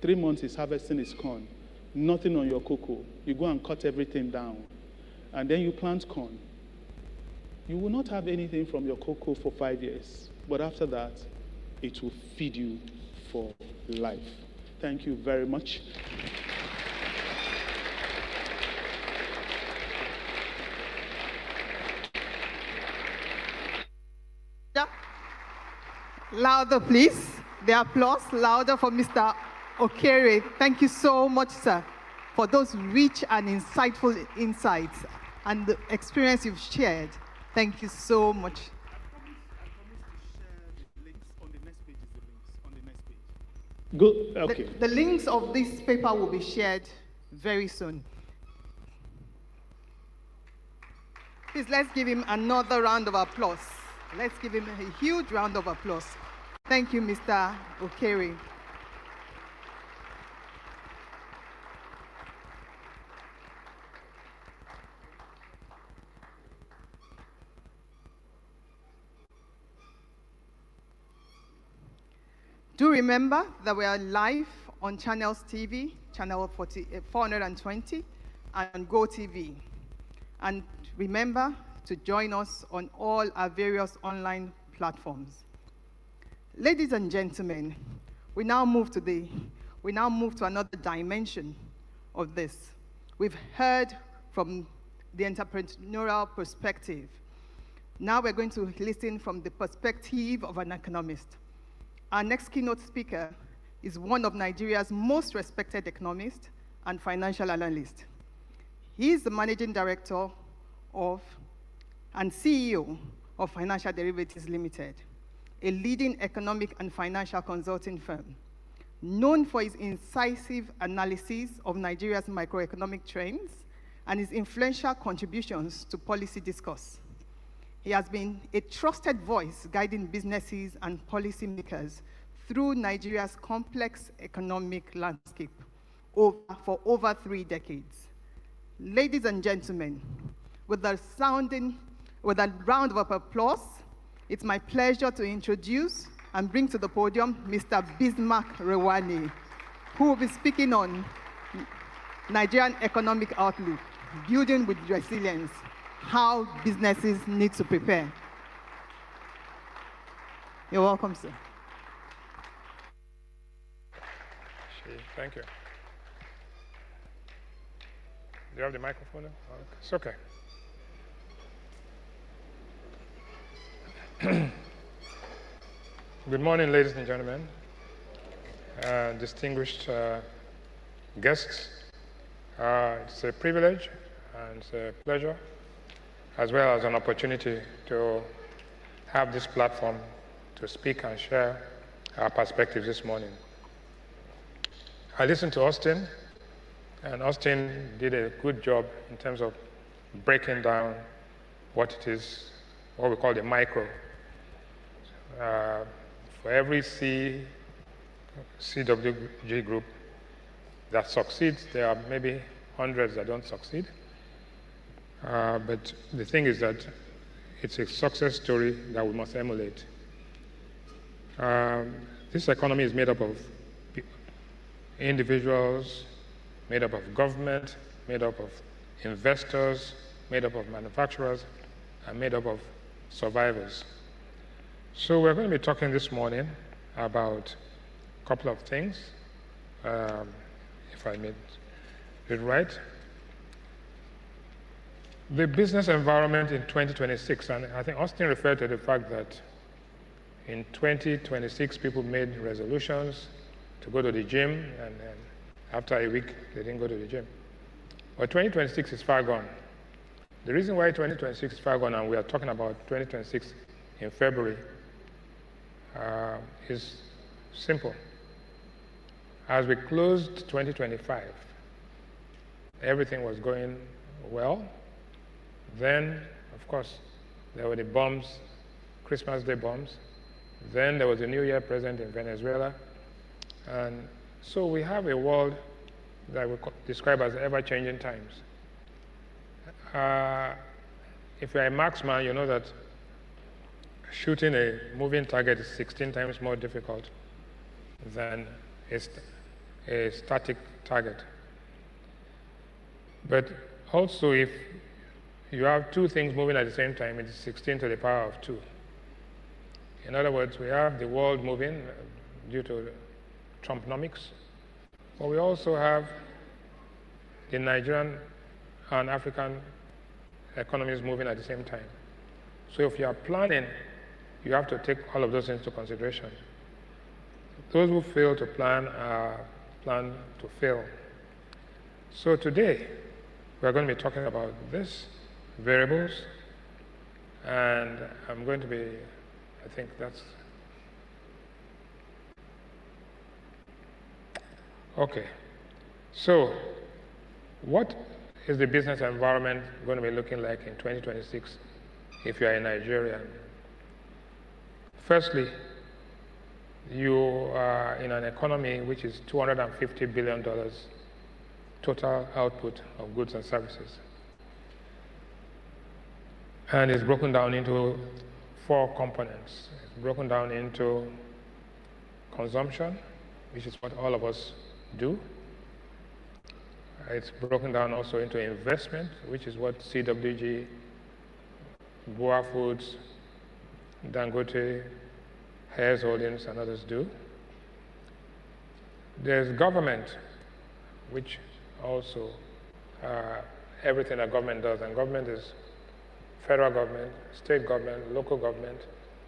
3 months is harvesting his corn. Nothing on your cocoa. You go and cut everything down. And then you plant corn. You will not have anything from your cocoa for 5 years. But after that, it will feed you for life. Thank you very much. Louder, please. The applause, louder for Mr. Okere. Thank you so much, sir, for those rich and insightful insights. and the experience you've shared. Thank you so much. Good. Okay. The links of this paper will be shared very soon. Please, let's give him another round of applause. Let's give him a huge round of applause. Thank you, Mr. Okere. Do remember that we are live on Channels TV, channel 420, and Go TV. And remember to join us on all our various online platforms. Ladies and gentlemen, we now move to another dimension of this. We've heard from the entrepreneurial perspective. Now we're going to listen from the perspective of an economist. Our next keynote speaker is one of Nigeria's most respected economists and financial analysts. He is the managing director of and CEO of Financial Derivatives Limited, a leading economic and financial consulting firm, known for his incisive analysis of Nigeria's microeconomic trends and his influential contributions to policy discourse. He has been a trusted voice guiding businesses and policymakers through Nigeria's complex economic landscape for over 3 decades. Ladies and gentlemen, with a round of applause, it's my pleasure to introduce and bring to the podium Mr. Bismarck Rewani, who will be speaking on Nigerian Economic Outlook, Building with Resilience, how businesses need to prepare. You're welcome, sir. Thank you. Do you have the microphone? It's okay. Good morning, ladies and gentlemen, distinguished guests. It's a privilege and it's a pleasure, as well as an opportunity to have this platform to speak and share our perspectives this morning. I listened to Austin, and Austin did a good job in terms of breaking down what it is, what we call the micro. For every CWG group that succeeds, there are maybe hundreds that don't succeed. But the thing is that it's a success story that we must emulate. This economy is made up of individuals, made up of government, made up of investors, made up of manufacturers, and made up of survivors. So we're going to be talking this morning about a couple of things, if I made it right. The business environment in 2026, and I think Austin referred to the fact that in 2026 people made resolutions to go to the gym, and after a week they didn't go to the gym. But 2026 is far gone. The reason why 2026 is far gone, and we are talking about 2026 in February, is simple. As we closed 2025, everything was going well. Then, of course, there were the bombs, Christmas Day bombs. Then there was a New Year present in Venezuela. And so we have a world that we describe as ever-changing times. If you're a marksman, you know that shooting a moving target is 16 times more difficult than a static target. But also, if you have two things moving at the same time, it is 16 to the power of 2. In other words, we have the world moving due to Trumponomics, but we also have the Nigerian and African economies moving at the same time. So if you are planning, you have to take all of those into consideration. Those who fail to plan plan to fail. So today, we're going to be talking about this, variables, and I'm going to be, I think that's, okay. So, what is the business environment going to be looking like in 2026 if you are a Nigerian? Firstly, you are in an economy which is $250 billion total output of goods and services. And it's broken down into 4 components. It's broken down into consumption, which is what all of us do. It's broken down also into investment, which is what CWG, Boa Foods, Dangote, Hayes Holdings, and others do. There's government, which also everything that government does, and government is federal government, state government, local government,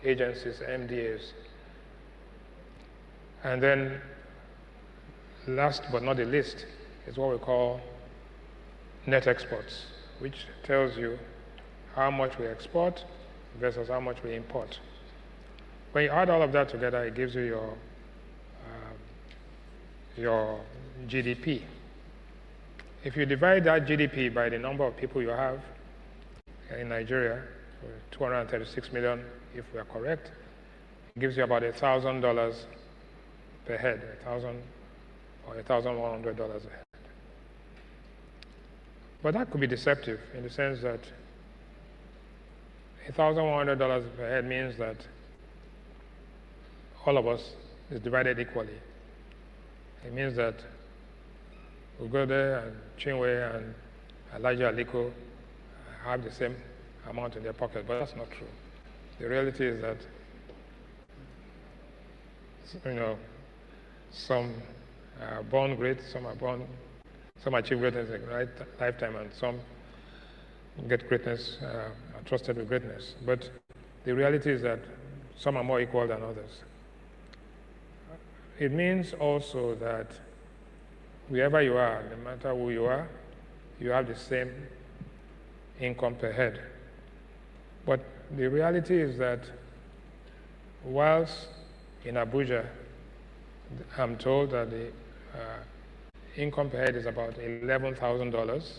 agencies, MDAs. And then last but not the least is what we call net exports, which tells you how much we export versus how much we import. When you add all of that together, it gives you your GDP. If you divide that GDP by the number of people you have in Nigeria, 236 million if we are correct, it gives you about $1,000 per head, $1,000 or $1,100 a head. But that could be deceptive in the sense that $1,100 per head means that all of us is divided equally. It means that we go there and Chinwe and Elijah Aliko have the same amount in their pocket, but that's not true. The reality is that, some are born great, some achieve greatness in their lifetime, and some get greatness, are trusted with greatness. But the reality is that some are more equal than others. It means also that wherever you are, no matter who you are, you have the same income per head. But the reality is that whilst in Abuja, I'm told that the income per head is about $11,000.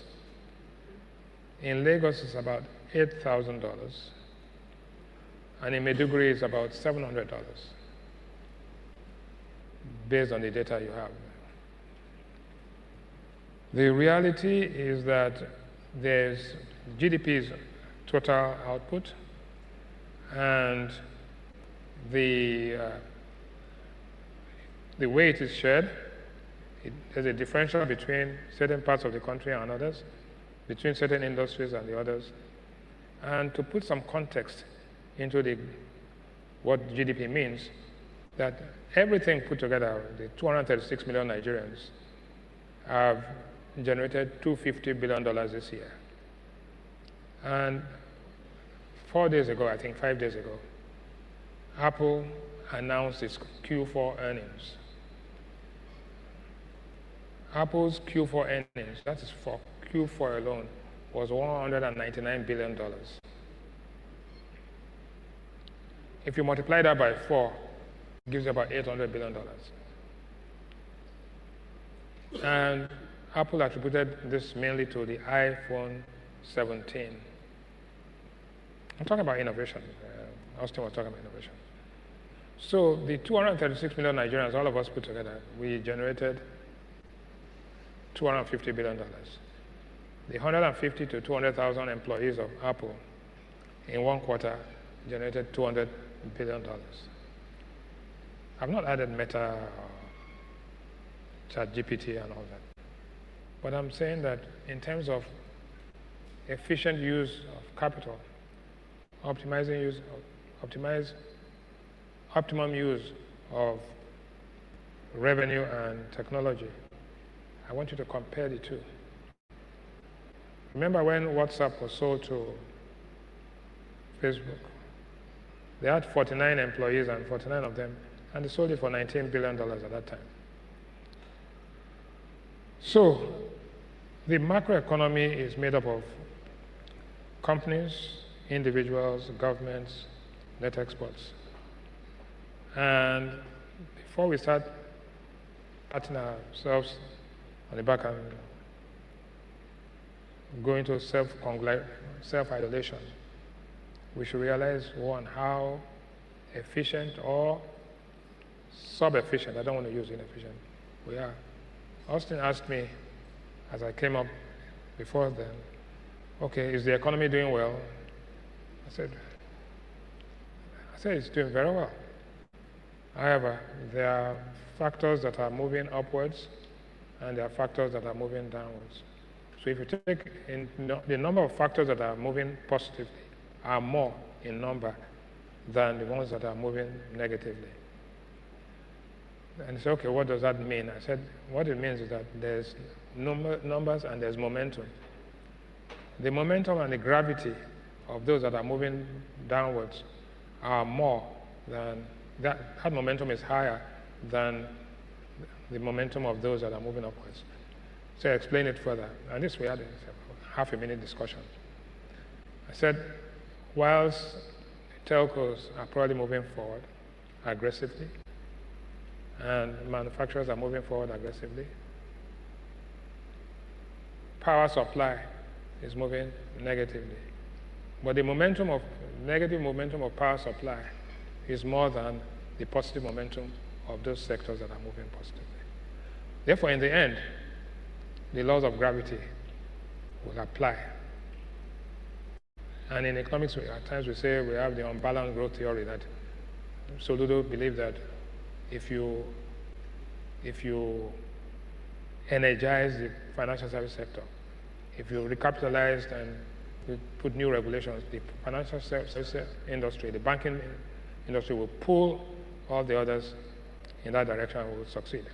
In Lagos, it's about $8,000. And in Maiduguri, it's about $700, based on the data you have. The reality is that there's GDP's total output, and the way it is shared, there's a differential between certain parts of the country and others, between certain industries and the others. And to put some context into what GDP means, that everything put together, the 236 million Nigerians have generated $250 billion this year. And 4 days ago, I think 5 days ago, Apple announced its Q4 earnings. Apple's Q4 earnings, that is for Q4 alone, was $199 billion. If you multiply that by 4, it gives you about $800 billion. And Apple attributed this mainly to the iPhone 17. I'm talking about innovation. Austin was talking about innovation. So the 236 million Nigerians, all of us put together, we generated $250 billion. The 150 to 200,000 employees of Apple in 1 quarter generated $200 billion. I've not added Meta, ChatGPT, and all that. But I'm saying that in terms of efficient use of capital, optimum use of revenue and technology, I want you to compare the two. Remember when WhatsApp was sold to Facebook? They had 49 employees and 49 of them, and they sold it for $19 billion at that time. So the macroeconomy is made up of companies, individuals, governments, net exports. And before we start patting ourselves on the back and going to self-idolation, we should realize, one, how efficient or sub-efficient, I don't want to use inefficient, we are. Austin asked me, as I came up before then, okay, is the economy doing well? I said it's doing very well. However, there are factors that are moving upwards and there are factors that are moving downwards. So if you take in the number of factors that are moving positively are more in number than the ones that are moving negatively. And he said, okay, what does that mean? I said, what it means is that there's numbers and there's momentum. The momentum and the gravity of those that are moving downwards are more than, that momentum is higher than the momentum of those that are moving upwards. So I explained it further. And this we had a half-a-minute discussion. I said, whilst telcos are probably moving forward aggressively, and manufacturers are moving forward aggressively, power supply is moving negatively. But the negative momentum of power supply is more than the positive momentum of those sectors that are moving positively. Therefore, in the end, the laws of gravity will apply. And in economics, at times we say we have the unbalanced growth theory that Soludo believed that if you energize the financial service sector, if you recapitalize and you put new regulations, the financial service industry, the banking industry will pull all the others in that direction and will succeed.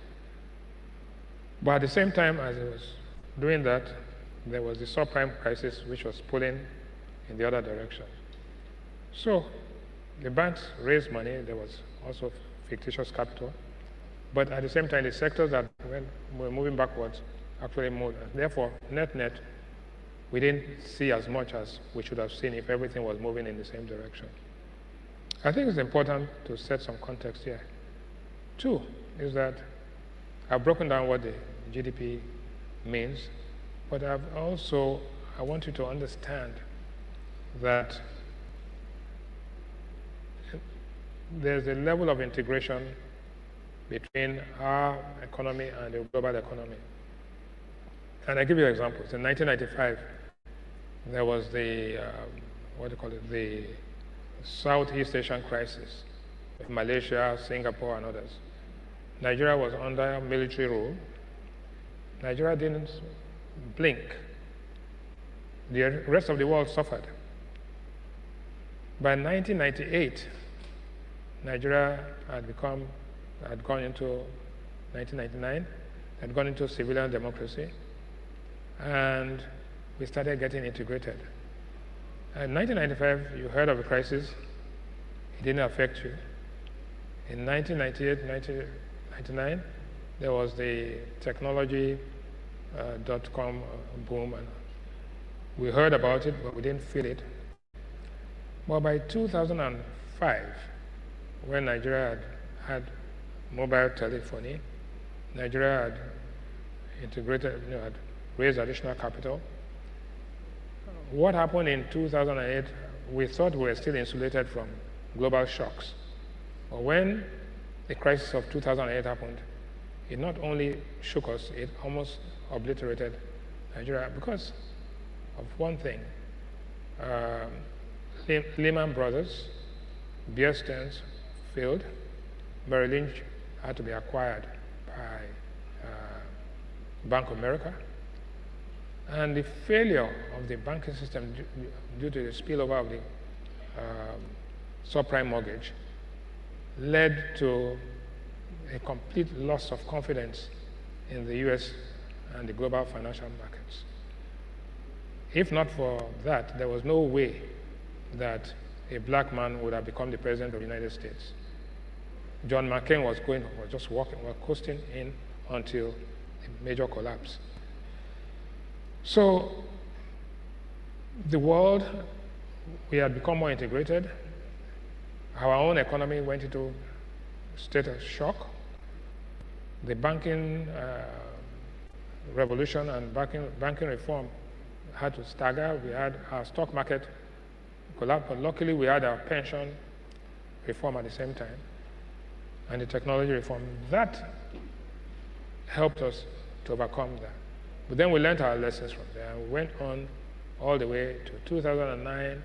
But at the same time as it was doing that, there was the subprime crisis which was pulling in the other direction. So the banks raised money, there was also fictitious capital, but at the same time the sectors that were moving backwards actually moved. Therefore, net-net, we didn't see as much as we should have seen if everything was moving in the same direction. I think it's important to set some context here. Two is that I've broken down what the GDP means, but I want you to understand that there's a level of integration between our economy and the global economy. And I give you examples. In 1995, there was the the Southeast Asian crisis with Malaysia, Singapore, and others. Nigeria was under military rule. Nigeria didn't blink. The rest of the world suffered. By 1998, Nigeria had gone into 1999, had gone into civilian democracy, and we started getting integrated. In 1995, you heard of a crisis, it didn't affect you. In 1998, 1999, there was the technology .com boom, and we heard about it, but we didn't feel it. But by 2005, when Nigeria had mobile telephony, Nigeria had integrated, had raised additional capital. What happened in 2008, we thought we were still insulated from global shocks. But when the crisis of 2008 happened, it not only shook us, it almost obliterated Nigeria because of one thing. Lehman Brothers, Bear Stearns failed. Merrill Lynch had to be acquired by Bank of America. And the failure of the banking system due to the spillover of the subprime mortgage led to a complete loss of confidence in the US and the global financial markets. If not for that, there was no way that a black man would have become the president of the United States. John McCain was just coasting in until a major collapse. So The world, we had become more integrated. Our own economy went into a state of shock. The banking revolution and banking reform had to stagger. We had our stock market collapse, but luckily we had our pension reform at the same time and the technology reform. That helped us to overcome that. But then we learned our lessons from there and we went on all the way to 2009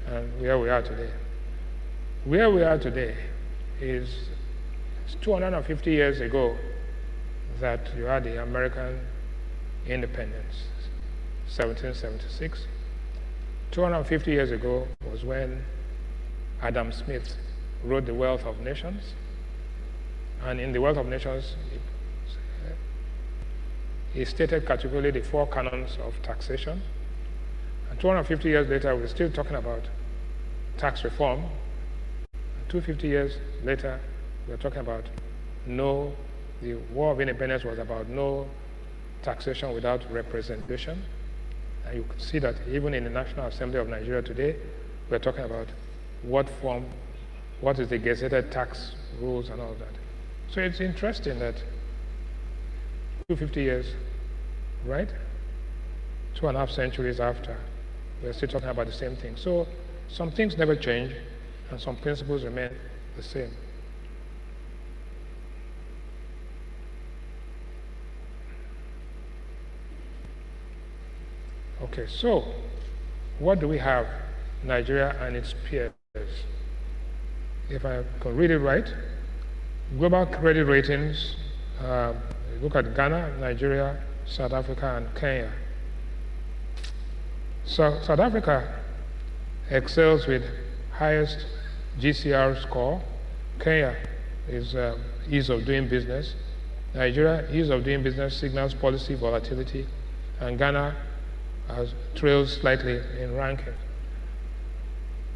and where we are today. Where we are today is 250 years ago that you had the American independence, 1776. 250 years ago was when Adam Smith wrote The Wealth of Nations. And in The Wealth of Nations, he stated categorically the 4 canons of taxation. And 250 years later, we're still talking about tax reform. 250 years later, we're talking about the War of Independence was about no taxation without representation. And you can see that even in the National Assembly of Nigeria today, we're talking about what is the gazetted tax rules and all that. So it's interesting that 250 years, right? 2.5 centuries after, we're still talking about the same thing. So some things never change, and some principles remain the same. Okay, so what do we have, Nigeria and its peers? If I can read it right, global credit ratings, look at Ghana, Nigeria, South Africa, and Kenya. So South Africa excels with highest GCR score. Kenya is ease of doing business. Nigeria, ease of doing business signals policy volatility, and Ghana trails slightly in ranking.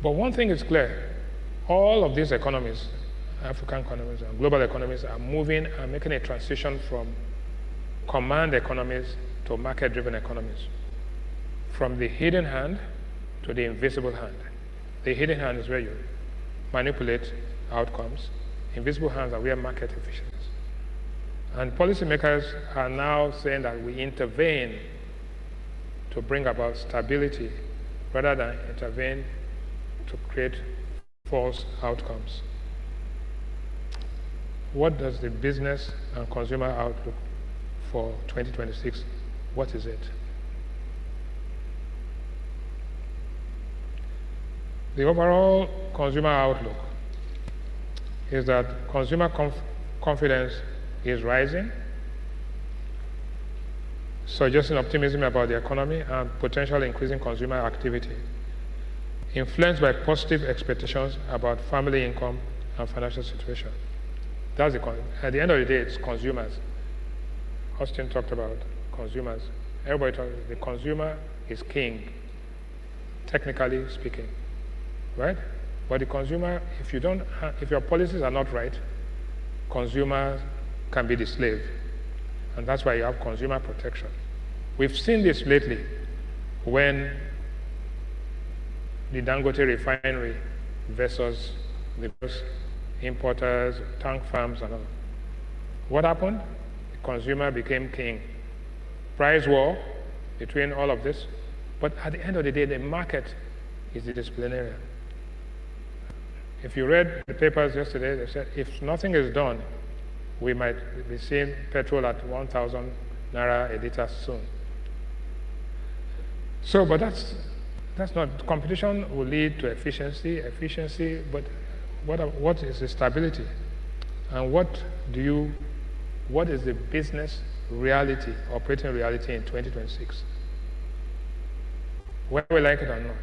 But one thing is clear, all of these economies, African economies and global economies, are moving and making a transition from command economies to market-driven economies, from the hidden hand to the invisible hand. The hidden hand is where you manipulate outcomes. Invisible hands are where market efficiency is. And policymakers are now saying that we intervene to bring about stability rather than intervene to create false outcomes. What does the business and consumer outlook for 2026, what is it? The overall consumer outlook is that consumer confidence is rising, suggesting optimism about the economy and potential increasing consumer activity, influenced by positive expectations about family income and financial situation. At the end of the day, it's consumers. Austin talked about consumers. Everybody talks, the consumer is king, technically speaking, right? But the consumer, if your policies are not right, consumers can be the slave. And that's why you have consumer protection. We've seen this lately when the Dangote refinery versus the importers, tank farms and all. What happened? The consumer became king. Price war between all of this. But at the end of the day, the market is the disciplinarian. If you read the papers yesterday, they said if nothing is done, we might be seeing petrol at 1,000 naira a liter soon. So, but that's not, competition will lead to efficiency, but what is the stability? And what is the business reality, operating reality in 2026? Whether we like it or not,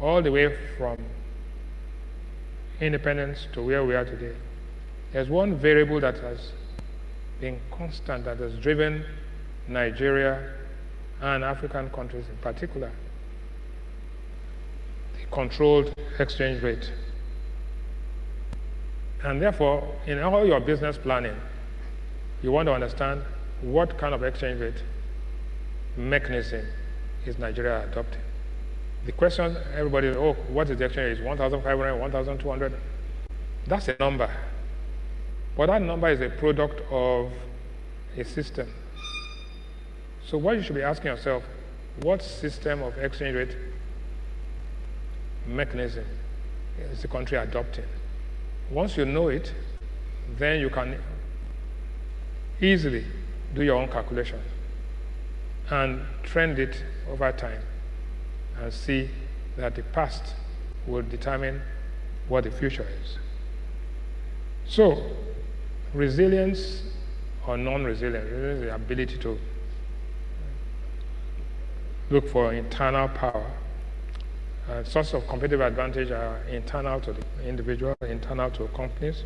all the way from independence to where we are today, there's one variable that has been constant, that has driven Nigeria and African countries in particular, the controlled exchange rate. And therefore, in all your business planning, you want to understand what kind of exchange rate mechanism is Nigeria adopting? The question everybody, oh, what is the exchange rate? 1,500, 1,200? That's a number. But that number is a product of a system. So what you should be asking yourself, what system of exchange rate mechanism is the country adopting? Once you know it, then you can easily do your own calculation and trend it over time and see that the past will determine what the future is. So, resilience or non-resilience, resilience is the ability to look for internal power. Sources of competitive advantage are internal to the individual, internal to companies.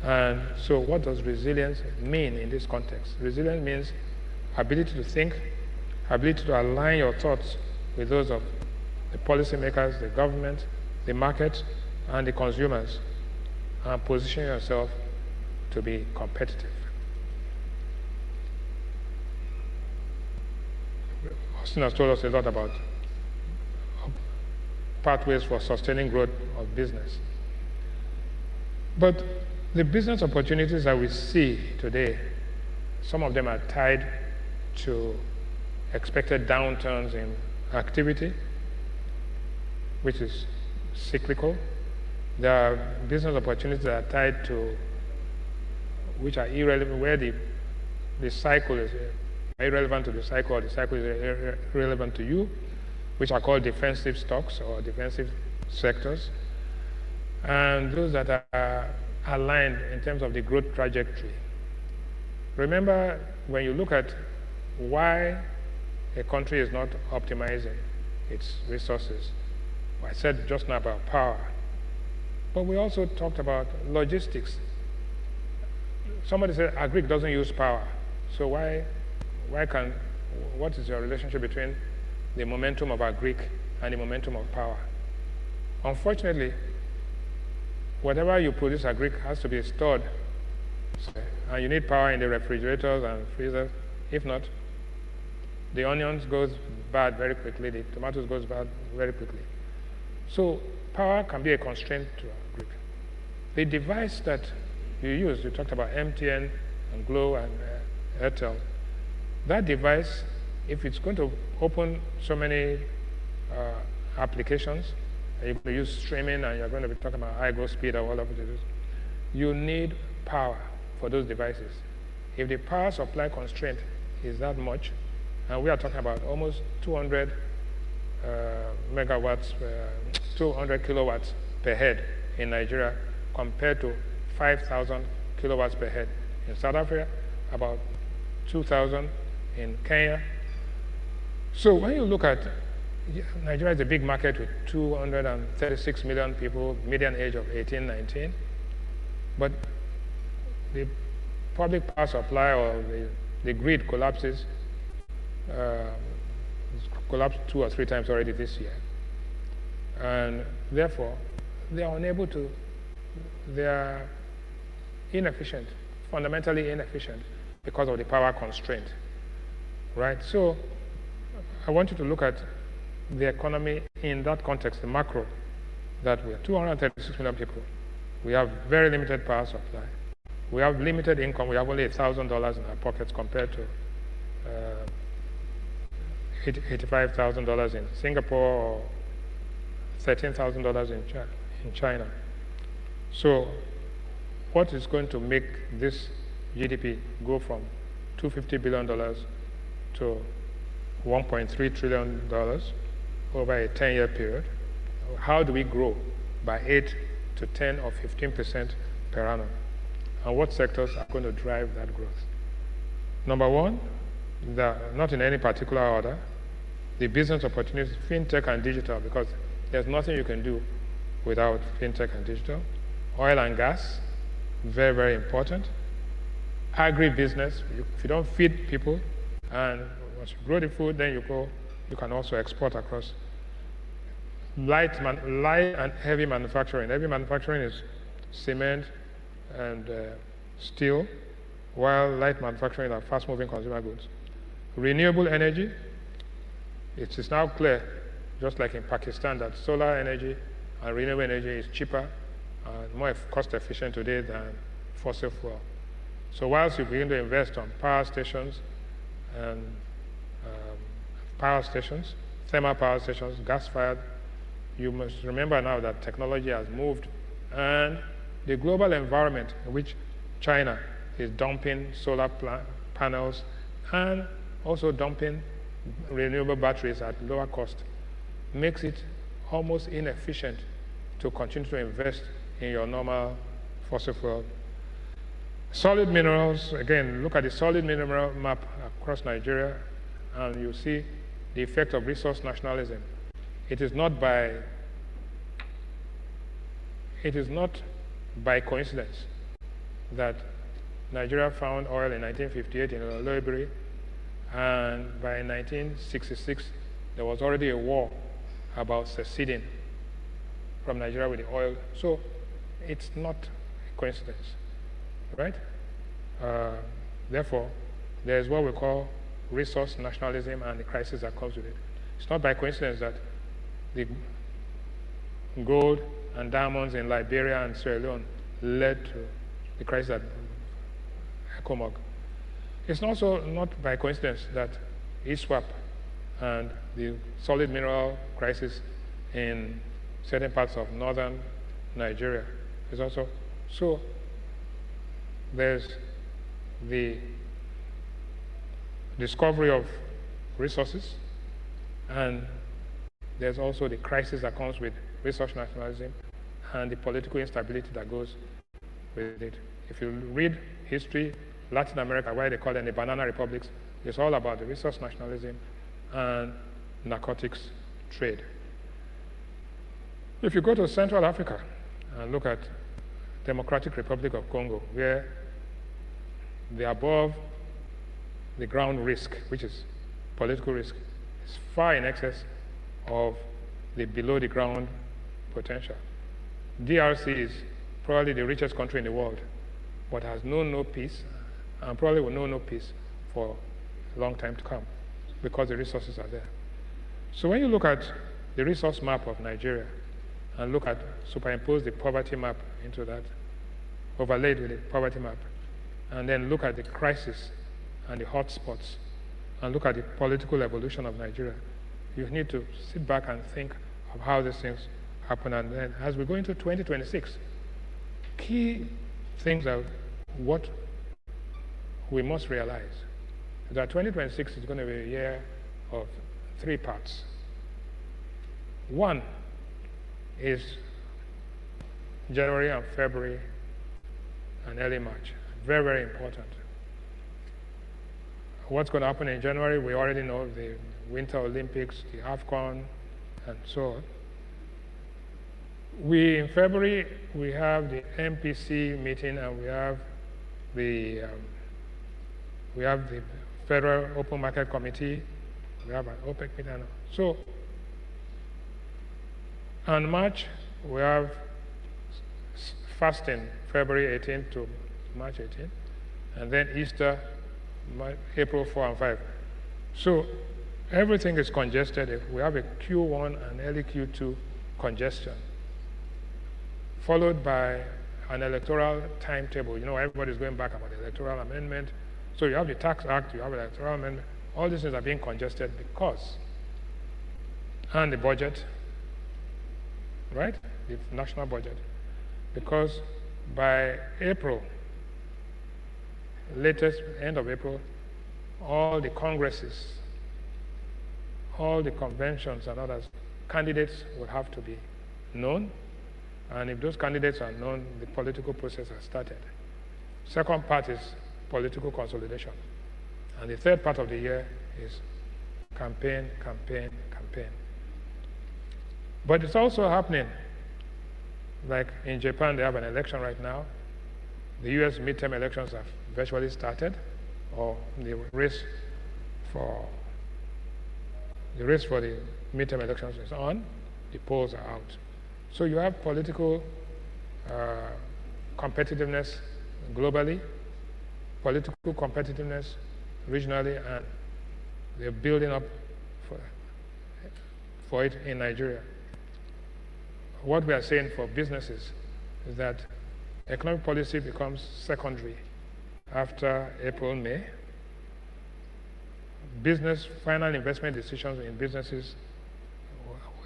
And so what does resilience mean in this context? Resilience means ability to think, ability to align your thoughts with those of the policymakers, the government, the market, and the consumers, and position yourself to be competitive. Austin has told us a lot about pathways for sustaining growth of business. But the business opportunities that we see today, some of them are tied to expected downturns in activity, which is cyclical. There are business opportunities that are tied to, which are irrelevant, where the cycle is irrelevant to the cycle, or the cycle is irrelevant to you, which are called defensive stocks or defensive sectors, and those that are aligned in terms of the growth trajectory. Remember, when you look at why a country is not optimizing its resources, I said just now about power, but we also talked about logistics. Somebody said agric doesn't use power, so what is your relationship between the momentum of agric and the momentum of power? Unfortunately, whatever you produce agric has to be stored, and you need power in the refrigerators and freezers. If not, the onions goes bad very quickly, the tomatoes goes bad very quickly. So power can be a constraint to agric. The device that you use, you talked about MTN and Glo and Airtel, that device, if it's going to open so many applications, and you're going to use streaming, and you're going to be talking about high growth speed or all of it, you need power for those devices. If the power supply constraint is that much, and we are talking about almost 200 megawatts, 200 kilowatts per head in Nigeria, compared to 5,000 kilowatts per head in South Africa, about 2,000 in Kenya. So when you look at Nigeria is a big market with 236 million people, median age of 18, 19, but the public power supply or the grid collapses, collapsed 2 or 3 times already this year. And therefore, they are unable to, they are inefficient, fundamentally inefficient because of the power constraint, right? So I want you to look at the economy in that context, the macro, that we are 236 million people. We have very limited power supply. We have limited income. We have only $1,000 in our pockets compared to $85,000 in Singapore or $13,000 in China. So what is going to make this GDP go from $250 billion to $1.3 trillion over a 10-year period? How do we grow by 8 to 10 or 15% per annum? And what sectors are going to drive that growth? Number one, not in any particular order, the business opportunities, fintech and digital, because there's nothing you can do without fintech and digital. Oil and gas, very, very important. Agribusiness, if you don't feed people, and once you grow the food, then you can also export across. Light and heavy manufacturing. Heavy manufacturing is cement and steel, while light manufacturing are fast-moving consumer goods. Renewable energy, It is now clear, just like in Pakistan, that solar energy and renewable energy is cheaper and more cost efficient today than fossil fuel. So whilst you begin to invest on power stations and thermal power stations, gas-fired, you must remember now that technology has moved, and the global environment in which China is dumping solar panels and also dumping renewable batteries at lower cost makes it almost inefficient to continue to invest in your normal fossil fuel. Solid minerals, again, look at the solid mineral map across Nigeria, and you see the effect of resource nationalism. It is not by coincidence that Nigeria found oil in 1958 in Olobiri, and by 1966 there was already a war about seceding from Nigeria with the oil. So it's not a coincidence, right? Therefore, there's what we call resource nationalism and the crisis that comes with it. It's not by coincidence that the gold and diamonds in Liberia and Sierra Leone led to the crisis at ECOMOG. It's also not by coincidence that ISWAP and the solid mineral crisis in certain parts of northern Nigeria is also. So there's the discovery of resources, and there's also the crisis that comes with resource nationalism and the political instability that goes with it. If you read history, Latin America, why they call them the banana republics, it's all about the resource nationalism and narcotics trade. If you go to Central Africa and look at Democratic Republic of Congo, where the above the ground risk, which is political risk, is far in excess of the below the ground potential. DRC is probably the richest country in the world, but has known no peace, and probably will know no peace for a long time to come, because the resources are there. So when you look at the resource map of Nigeria, and superimpose the poverty map into that, overlaid with the poverty map, and then look at the crisis and the hotspots, and look at the political evolution of Nigeria, you need to sit back and think of how these things happen. And then as we go into 2026, key things are what we must realize is that 2026 is going to be a year of three parts. One is January and February and early March. Very, very important. What's going to happen in January, we already know, the Winter Olympics, the AFCON, and so on. In February, we have the MPC meeting, and we have the Federal Open Market Committee, we have an OPEC meeting. So, in March, we have fasting, February 18th to March 18th, and then Easter, April 4 and 5. So everything is congested. We have a Q1 and early Q2 congestion, followed by an electoral timetable. You know, everybody's going back about the electoral amendment. So you have the Tax Act, you have the electoral amendment. All these things are being congested because, and the budget, right? The national budget. Because by April, latest end of April, all the congresses, all the conventions and others, candidates will have to be known. And if those candidates are known, the political process has started. Second part is political consolidation. And the third part of the year is campaign, campaign, campaign. But it's also happening, like in Japan, they have an election right now. The US midterm elections have virtually started, or the race for the midterm elections is on. The polls are out. So you have political competitiveness globally, political competitiveness regionally, and they're building up for it in Nigeria. What we are saying for businesses is that economic policy becomes secondary after April, May. Final investment decisions in businesses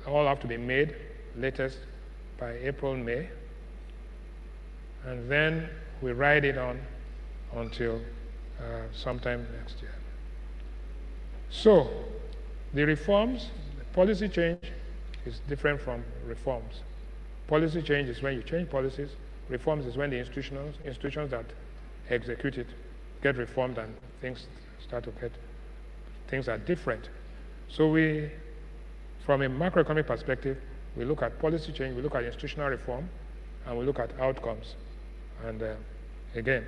all have to be made latest by April, May. And then we ride it on until sometime next year. So, the reforms, policy change is different from reforms. Policy change is when you change policies. Reforms is when the institutions that execute it get reformed and things are different. So from a macroeconomic perspective, we look at policy change, we look at institutional reform, and we look at outcomes. And again,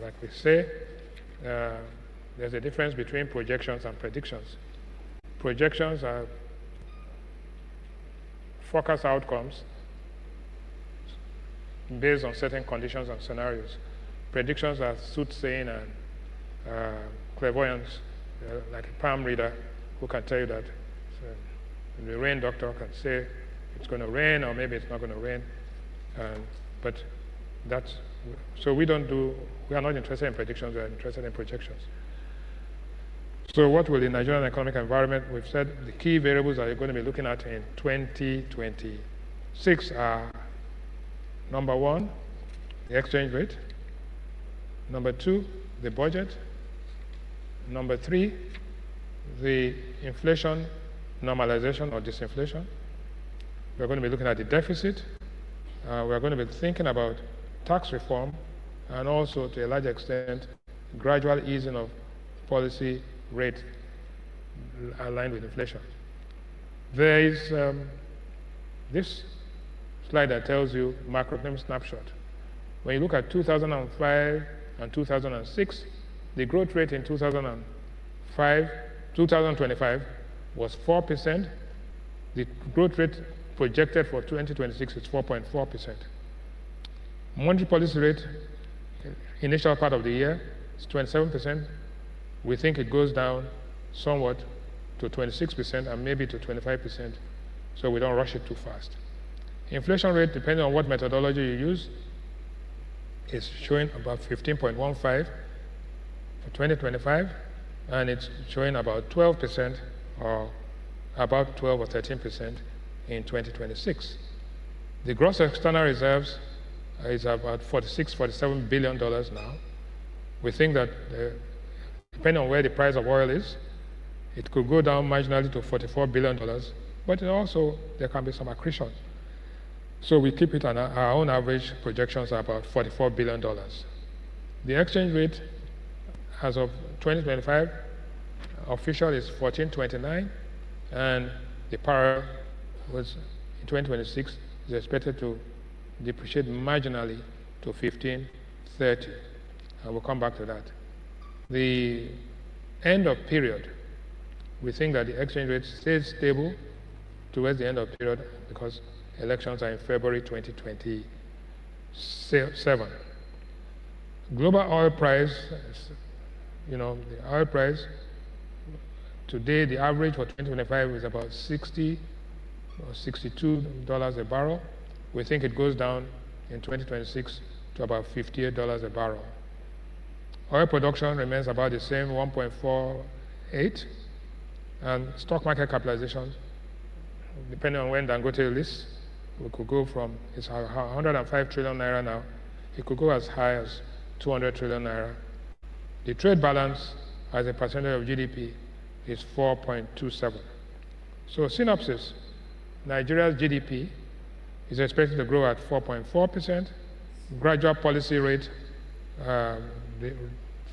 like we say, there's a difference between projections and predictions. Projections are forecast outcomes based on certain conditions and scenarios. Predictions are soothsaying and clairvoyance, like a palm reader who can tell you that the rain doctor can say it's going to rain or maybe it's not going to rain. So we are not interested in predictions, we are interested in projections. So what will the Nigerian economic environment, we've said the key variables that you're going to be looking at in 2026 are, number one, the exchange rate. Number two, the budget. Number three, the inflation normalization or disinflation. We're going to be looking at the deficit. We're going to be thinking about tax reform and also, to a large extent, gradual easing of policy rate aligned with inflation. There is this slide that tells you macroeconomic snapshot. When you look at 2005 and 2006, the growth rate in 2025 was 4%. The growth rate projected for 2026 is 4.4%. Monetary policy rate, initial part of the year, is 27%. We think it goes down somewhat to 26% and maybe to 25%, so we don't rush it too fast. Inflation rate, depending on what methodology you use, is showing about 15.15 for 2025, and it's showing about 12% or about 12 or 13% in 2026. The gross external reserves is about $47 billion now. We think that depending on where the price of oil is, it could go down marginally to $44 billion, but also there can be some accretion. So we keep it on our own average projections are about $44 billion. The exchange rate as of 2025 official is 14.29, and the parallel was in 2026 is expected to depreciate marginally to 15.30, and we'll come back to that. The end of period, we think that the exchange rate stays stable towards the end of period because elections are in February 2027. Global oil price, the oil price, today the average for 2025 is about $60 or $62 a barrel. We think it goes down in 2026 to about $58 a barrel. Oil production remains about the same, 1.48, and stock market capitalization, depending on when Dangote lists, we could go from, it's 105 trillion naira now, it could go as high as 200 trillion naira. The trade balance as a percentage of GDP is 4.27. So synopsis, Nigeria's GDP is expected to grow at 4.4%, gradual policy rate, the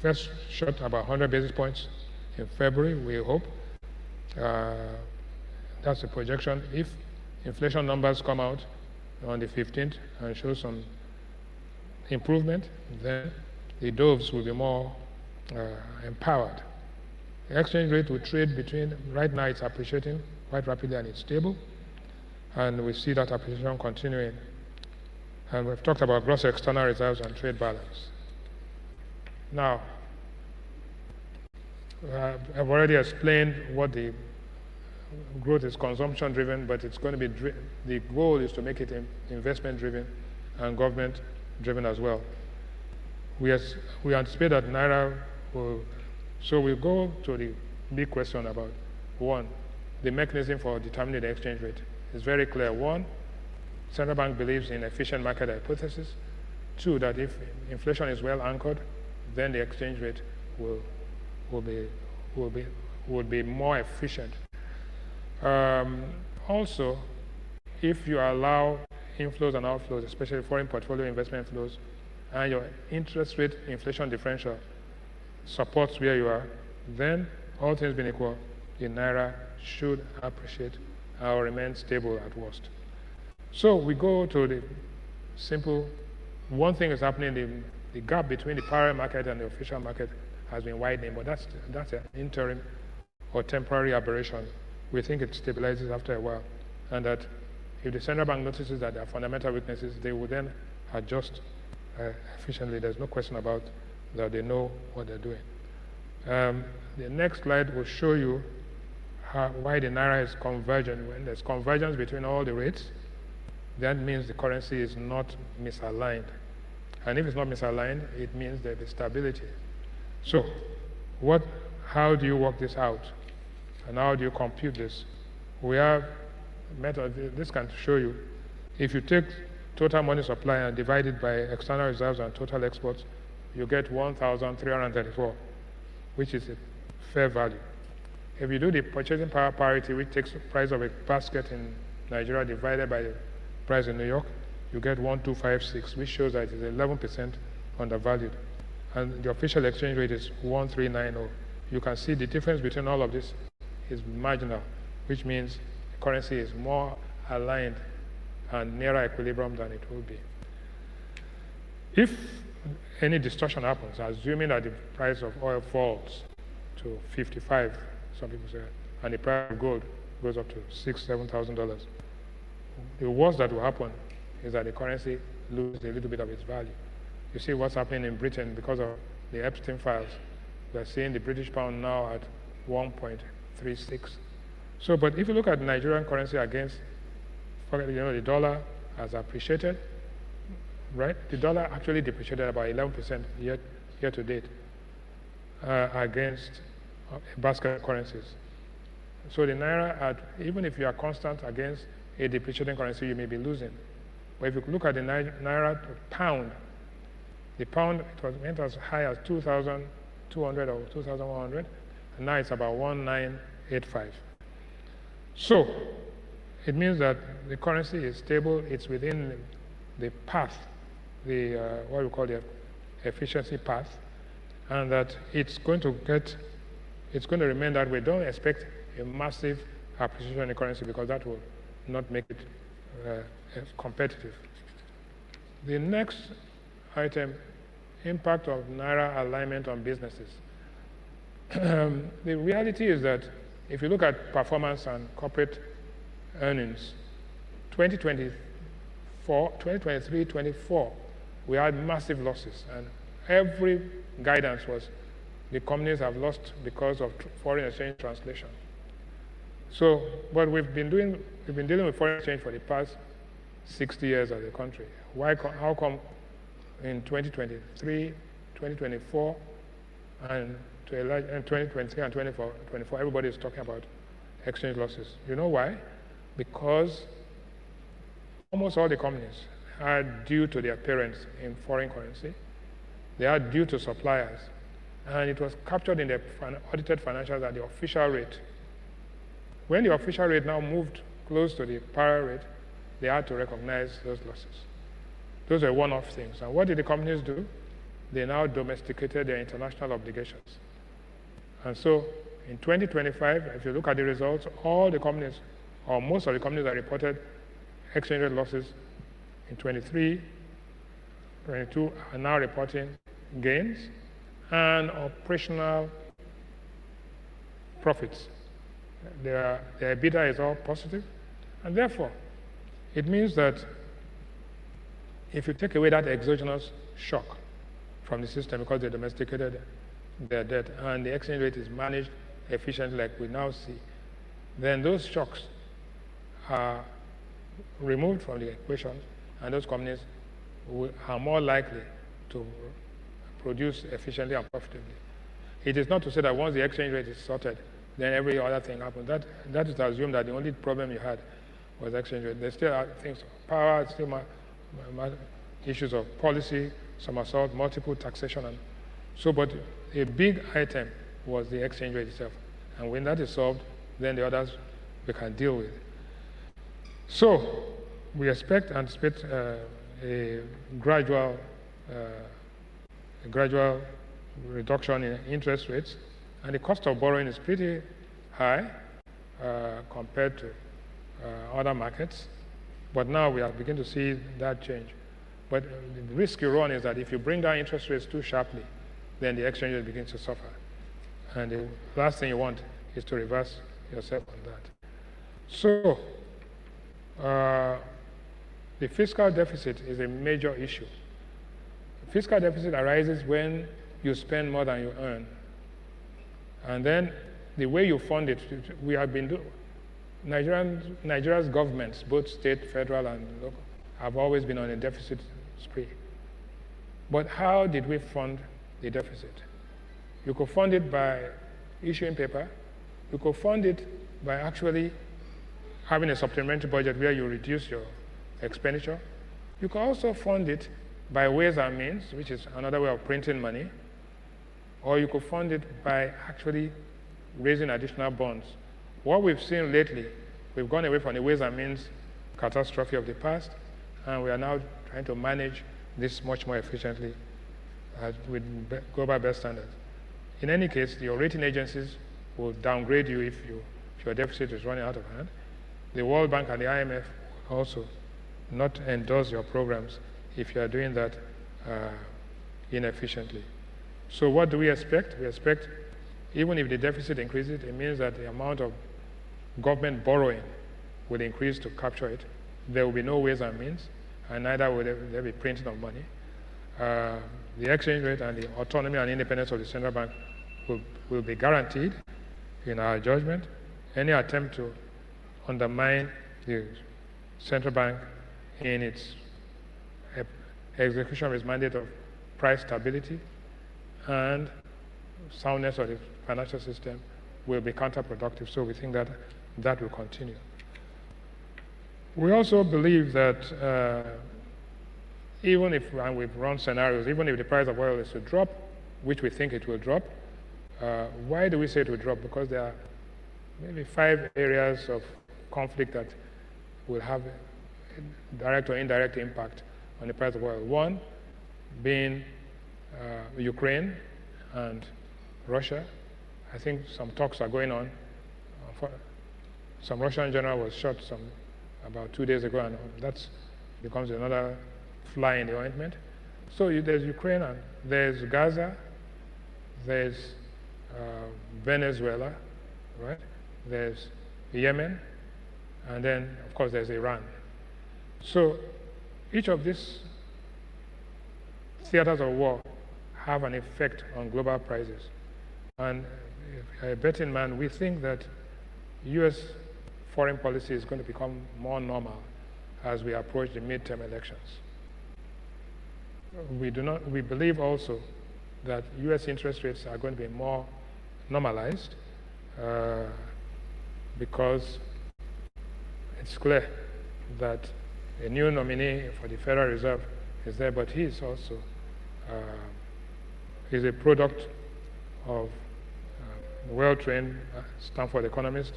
first shot about 100 basis points in February, we hope. That's the projection. If inflation numbers come out on the 15th and show some improvement, then the doves will be more empowered. The exchange rate will trade between, right now it's appreciating quite rapidly and it's stable, and we see that appreciation continuing. And we've talked about gross external reserves and trade balance. Now, I've already explained what the growth is consumption driven, but it's going to be, the goal is to make it investment driven and government driven as well. We anticipate that Naira will, so we'll go to the big question about, one, the mechanism for determining the exchange rate. It's very clear. One, central bank believes in efficient market hypothesis. Two, that if inflation is well anchored, then the exchange rate will be more efficient. Also, if you allow inflows and outflows, especially foreign portfolio investment flows, and your interest rate inflation differential supports where you are, then all things being equal, the Naira should appreciate or remain stable at worst. So we go to the simple, one thing is happening, the gap between the parallel market and the official market has been widening, but that's an interim or temporary aberration. We think it stabilizes after a while, and that if the central bank notices that there are fundamental weaknesses, they will then adjust efficiently. There's no question about that. They know what they're doing. The next slide will show you why the Naira is convergent. When there's convergence between all the rates, that means the currency is not misaligned. And if it's not misaligned, it means there is stability. So, how do you work this out? And how do you compute this? We have a method, this can show you. If you take total money supply and divide it by external reserves and total exports, you get 1,334, which is a fair value. If you do the purchasing power parity, which takes the price of a basket in Nigeria divided by the price in New York, you get 1,256, which shows that it is 11% undervalued. And the official exchange rate is 1,390. You can see the difference between all of this is marginal, which means the currency is more aligned and nearer equilibrium than it will be. If any distortion happens, assuming that the price of oil falls to 55, some people say, and the price of gold goes up to $6,000, $7,000, the worst that will happen is that the currency loses a little bit of its value. You see what's happening in Britain because of the Epstein files. We're seeing the British pound now at 1.36. So, but if you look at the Nigerian currency against, the dollar has appreciated, right? The dollar actually depreciated about 11% year to date against a basket of currencies. So the Naira, even if you are constant against a depreciating currency, you may be losing. But if you look at the Naira to pound, the pound, it went as high as 2,200 or 2,100, and now it's about 1,985. So it means that the currency is stable, it's within the path, what we call the efficiency path, and that it's going to remain that way. Don't expect a massive appreciation in the currency because that will not make it competitive. The next item, impact of Naira alignment on businesses. The reality is that if you look at performance and corporate earnings, 2023-24, we had massive losses, and every guidance was the companies have lost because of foreign exchange translation. So, but we've been dealing with foreign exchange for the past 60 years as a country. How come in 2023, 2024, and 2023 and 2024, everybody is talking about exchange losses? You know why? Because almost all the companies are due to their parents in foreign currency. They are due to suppliers. And it was captured in the audited financials at the official rate. When the official rate now moved close to the parallel rate, they had to recognize those losses. Those are one-off things. And what did the companies do? They now domesticated their international obligations. And so in 2025, if you look at the results, all the companies, or most of the companies that reported exchange rate losses in 23, 22 are now reporting gains and operational profits. Their EBITDA is all positive, and therefore, it means that if you take away that exogenous shock from the system because they domesticated their debt and the exchange rate is managed efficiently like we now see, then those shocks are removed from the equation, and those companies are more likely to produce efficiently and profitably. It is not to say that once the exchange rate is sorted, then every other thing happens. That is to assume that the only problem you had was exchange rate. There still are things, power, still issues of policy, somersault, multiple taxation, and so. But a big item was the exchange rate itself, and when that is solved, then the others we can deal with. So we anticipate a gradual reduction in interest rates, and the cost of borrowing is pretty high compared to other markets. But now we are beginning to see that change. But the risk you run is that if you bring down interest rates too sharply, then the exchange rate begins to suffer. And the last thing you want is to reverse yourself on that. So the fiscal deficit is a major issue. Fiscal deficit arises when you spend more than you earn. And then the way you fund it, we have been doing, Nigeria's governments, both state, federal, and local, have always been on a deficit spree. But how did we fund the deficit? You could fund it by issuing paper. You could fund it by actually having a supplementary budget where you reduce your expenditure. You could also fund it by ways and means, which is another way of printing money. Or you could fund it by actually raising additional bonds. What we've seen lately, we've gone away from the ways and means catastrophe of the past, and we are now trying to manage this much more efficiently with global best standards. In any case, your rating agencies will downgrade you if your deficit is running out of hand. The World Bank and the IMF also not endorse your programs if you are doing that inefficiently. So what do we expect? We expect, even if the deficit increases, it means that the amount of government borrowing will increase to capture it. There will be no ways and means, and neither will there be printing of money. The exchange rate and the autonomy and independence of the central bank will be guaranteed in our judgment. Any attempt to undermine the central bank in its execution of its mandate of price stability and soundness of the financial system will be counterproductive. So we think that that will continue. We also believe that even if, and we've run scenarios, even if the price of oil is to drop, which we think it will drop, why do we say it will drop? Because there are maybe 5 areas of conflict that will have a direct or indirect impact on the price of oil. One being Ukraine and Russia. I think some talks are going on. Some Russian general was shot about 2 days ago, and that becomes another fly in the ointment. So there's Ukraine, and there's Gaza, there's Venezuela, right? There's Yemen, and then, of course, there's Iran. So each of these theaters of war have an effect on global prices. And a betting man, we think that U.S. foreign policy is going to become more normal as we approach the midterm elections. We believe also that U.S. interest rates are going to be more normalized because it's clear that a new nominee for the Federal Reserve is there, but he is also he's a product of well-trained Stanford economist,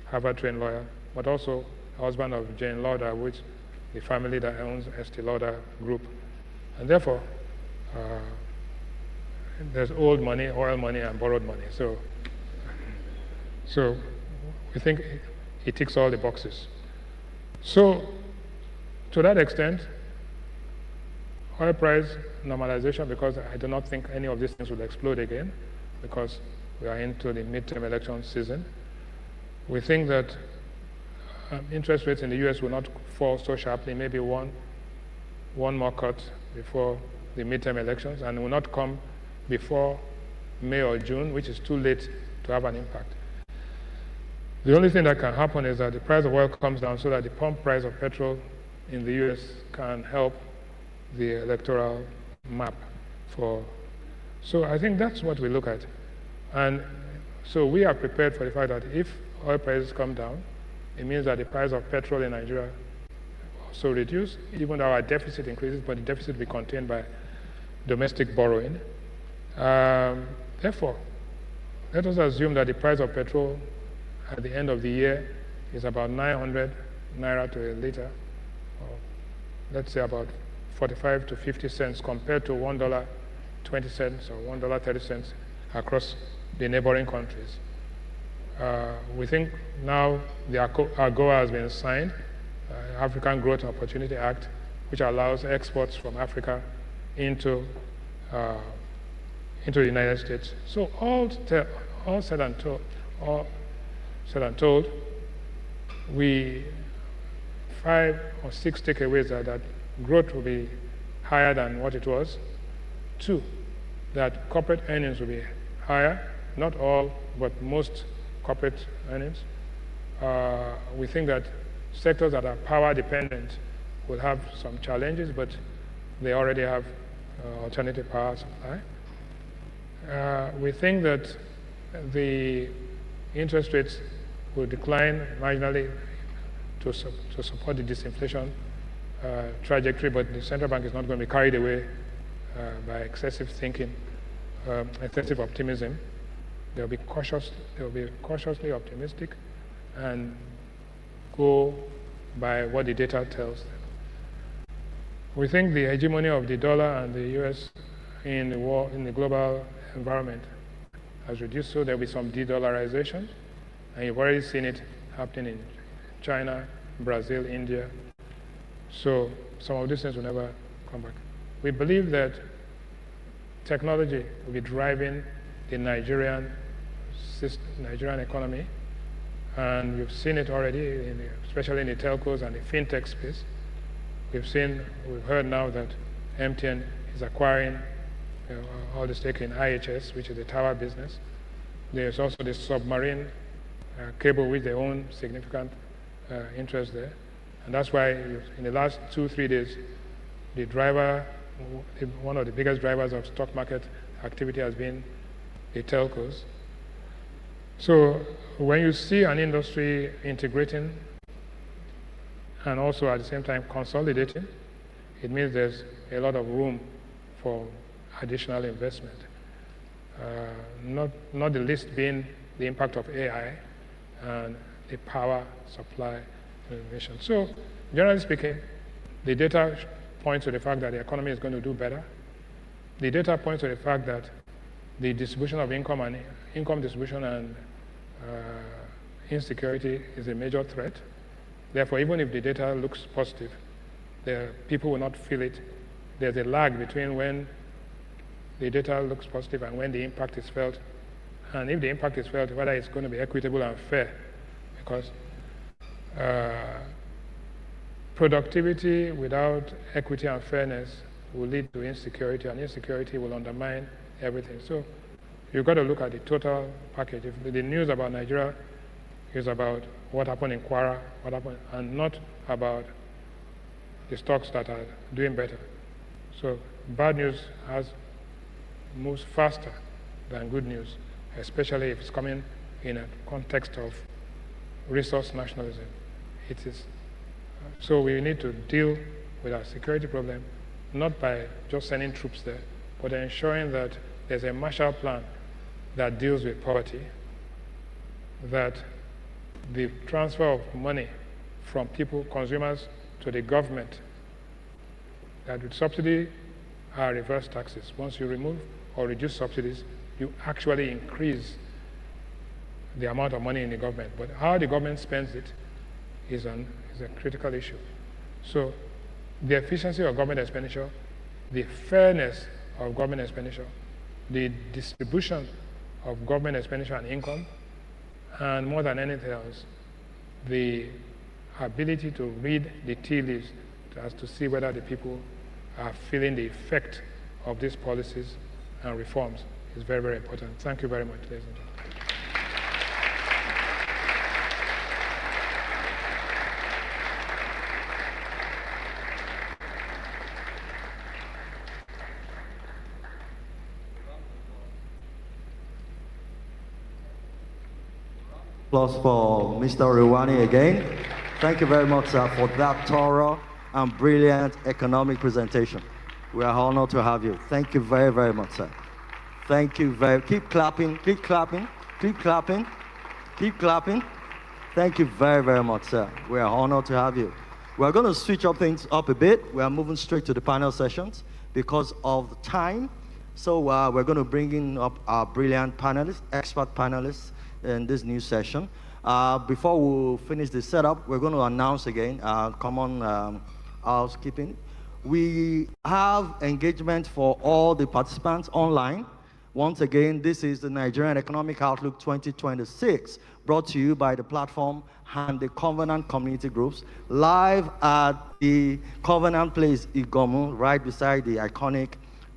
Harvard-trained lawyer, but also husband of Jane Lauder, which the family that owns Estee Lauder Group. And therefore, there's old money, oil money, and borrowed money. So we think it ticks all the boxes. So to that extent, oil price normalization, because I do not think any of these things will explode again, because we are into the midterm election season. We think that interest rates in the US will not fall so sharply, maybe one more cut before the midterm elections, and will not come before May or June, which is too late to have an impact. The only thing that can happen is that the price of oil comes down so that the pump price of petrol in the US can help the electoral map for. So I think that's what we look at. And so we are prepared for the fact that if oil prices come down, it means that the price of petrol in Nigeria also reduce, even though our deficit increases, but the deficit will be contained by domestic borrowing. Therefore, let us assume that the price of petrol at the end of the year is about 900 naira to a liter, or let's say about 45 to 50 cents compared to $1.20 or $1.30 across the neighboring countries. We think now the AGOA has been signed, African Growth Opportunity Act, which allows exports from Africa into the United States. So all said and told, we 5 or 6 takeaways are that growth will be higher than what it was. 2, that corporate earnings will be higher, not all, but most corporate earnings. We think that sectors that are power dependent will have some challenges, but they already have alternative power supply. We think that the interest rates will decline marginally to support the disinflation trajectory, but the central bank is not going to be carried away by excessive thinking, excessive optimism. They'll be cautiously optimistic and go by what the data tells them. We think the hegemony of the dollar and the US in the global environment has reduced, so there'll be some de-dollarization, and you've already seen it happening in China, Brazil, India. So some of these things will never come back. We believe that technology will be driving the Nigerian economy, and we've seen it already, especially in the telcos and the fintech space. We've heard now that MTN is acquiring all the stake in IHS, which is the tower business. There's also the submarine cable, which they own significant interest there. And that's why in the last 2-3 days, one of the biggest drivers of stock market activity has been the telcos. So when you see an industry integrating and also at the same time consolidating, it means there's a lot of room for additional investment. Not the least being the impact of AI and the power supply innovation. So generally speaking, the data points to the fact that the economy is going to do better. The data points to the fact that the distribution of income and income distribution and insecurity is a major threat. Therefore, even if the data looks positive, people will not feel it. There's a lag between when the data looks positive and when the impact is felt. And if the impact is felt, whether it's going to be equitable and fair, because productivity without equity and fairness will lead to insecurity, and insecurity will undermine everything. So you've got to look at the total package. If the news about Nigeria is about what happened in Kwara, and not about the stocks that are doing better. So bad news moves faster than good news, especially if it's coming in a context of resource nationalism. It is. So we need to deal with our security problem, not by just sending troops there, but ensuring that there's a Marshall Plan that deals with poverty, that the transfer of money from people, consumers, to the government, that with subsidy are reverse taxes. Once you remove or reduce subsidies, you actually increase the amount of money in the government. But how the government spends it is a critical issue. So the efficiency of government expenditure, the fairness of government expenditure, the distribution of government expenditure and income, and more than anything else, the ability to read the tea leaves as to see whether the people are feeling the effect of these policies and reforms is very, very important. Thank you very much, ladies and gentlemen. Applause for Mr. Rewani again. Thank you very much, sir, for that thorough and brilliant economic presentation. We are honored to have you. Thank you very, very much, sir. Thank you very. Keep clapping, keep clapping, keep clapping, keep clapping. Thank you very, very much, sir. We are honored to have you. We're going to switch up things up a bit. We are moving straight to the panel sessions because of the time. So we're going to bring in up our brilliant panelists, expert panelists in this new session. Before we finish the setup, we're going to announce again common housekeeping. We have engagement for all the participants online. Once again, this is the Nigerian Economic Outlook 2026, brought to you by the platform and the Covenant community groups, live at the Covenant Place, Igomu, right beside the iconic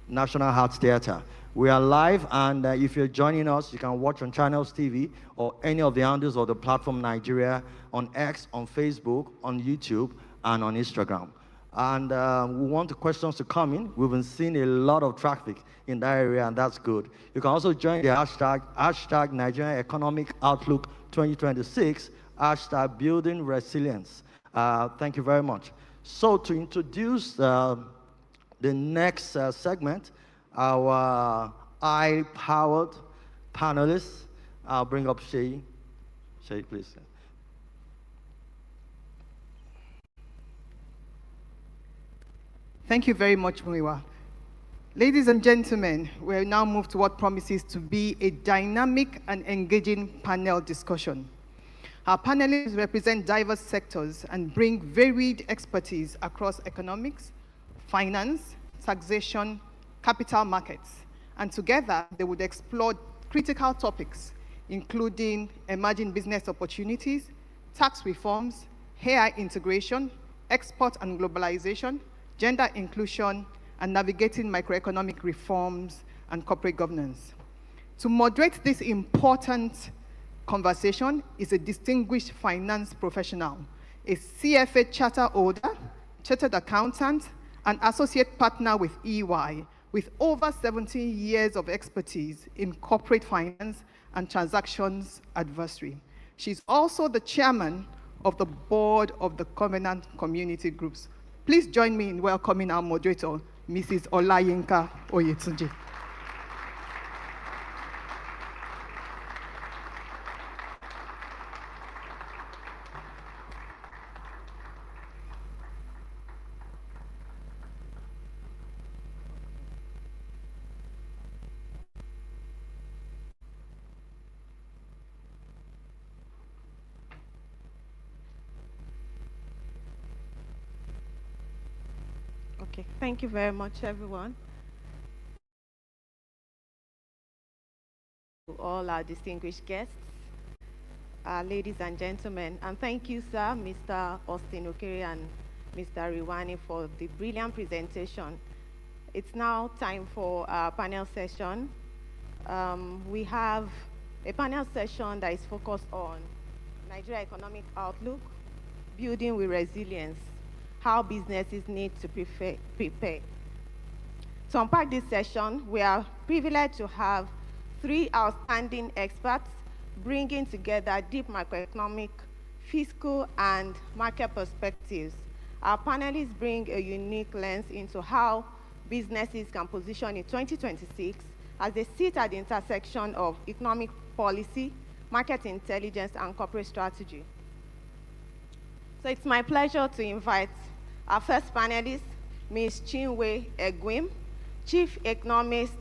National Arts Theatre. We are live, and if you're joining us, you can watch on Channels TV or any of the handles of the platform Nigeria, on X, on Facebook, on YouTube, and on Instagram. And we want the questions to come in. We've been seeing a lot of traffic in that area, and that's good. You can also join the hashtag Nigerian Economic Outlook 2026, hashtag Building Resilience. Thank you very much. So to introduce the next segment, our AI-powered panelists, I'll bring up Shay. Shay, please. Thank you very much, Muiwa. Ladies and gentlemen, we'll now move to what promises to be a dynamic and engaging panel discussion. Our panelists represent diverse sectors and bring varied expertise across economics, finance, taxation, capital markets. And together, they would explore critical topics, including emerging business opportunities, tax reforms, AI integration, export and globalization, gender inclusion, and navigating macroeconomic reforms and corporate governance. To moderate this important conversation is a distinguished finance professional, a CFA charter holder, chartered accountant, and associate partner with EY, with over 17 years of expertise in corporate finance and transactions advisory. She's also the chairman of the board of the Covenant Community Groups. Please join me in welcoming our moderator, Mrs. Olayinka Oyetunji. Okay, thank you very much, everyone. To all our distinguished guests, ladies and gentlemen, and thank you, sir, Mr. Austin Okere and Mr. Rewani, for the brilliant presentation. It's now time for our panel session. We have a panel session that is focused on Nigerian Economic Outlook, building with resilience, how businesses need to prepare. To unpack this session, we are privileged to have three outstanding experts bringing together deep macroeconomic, fiscal, and market perspectives. Our panelists bring a unique lens into how businesses can position in 2026 as they sit at the intersection of economic policy, market intelligence, and corporate strategy. So it's my pleasure to invite our first panelist, Ms. Chinwe Egwim, Chief Economist,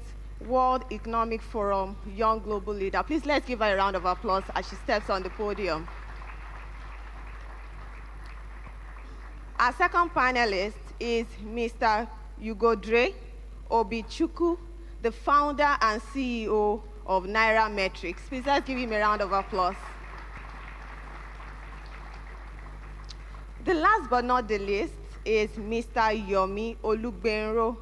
World Economic Forum, Young Global Leader. Please let's give her a round of applause as she steps on the podium. Our second panelist is Mr. Ugodre Obichukwu, the founder and CEO of Nairametrics. Please let's give him a round of applause. The last but not the least is Mr. Yomi Olugbenro,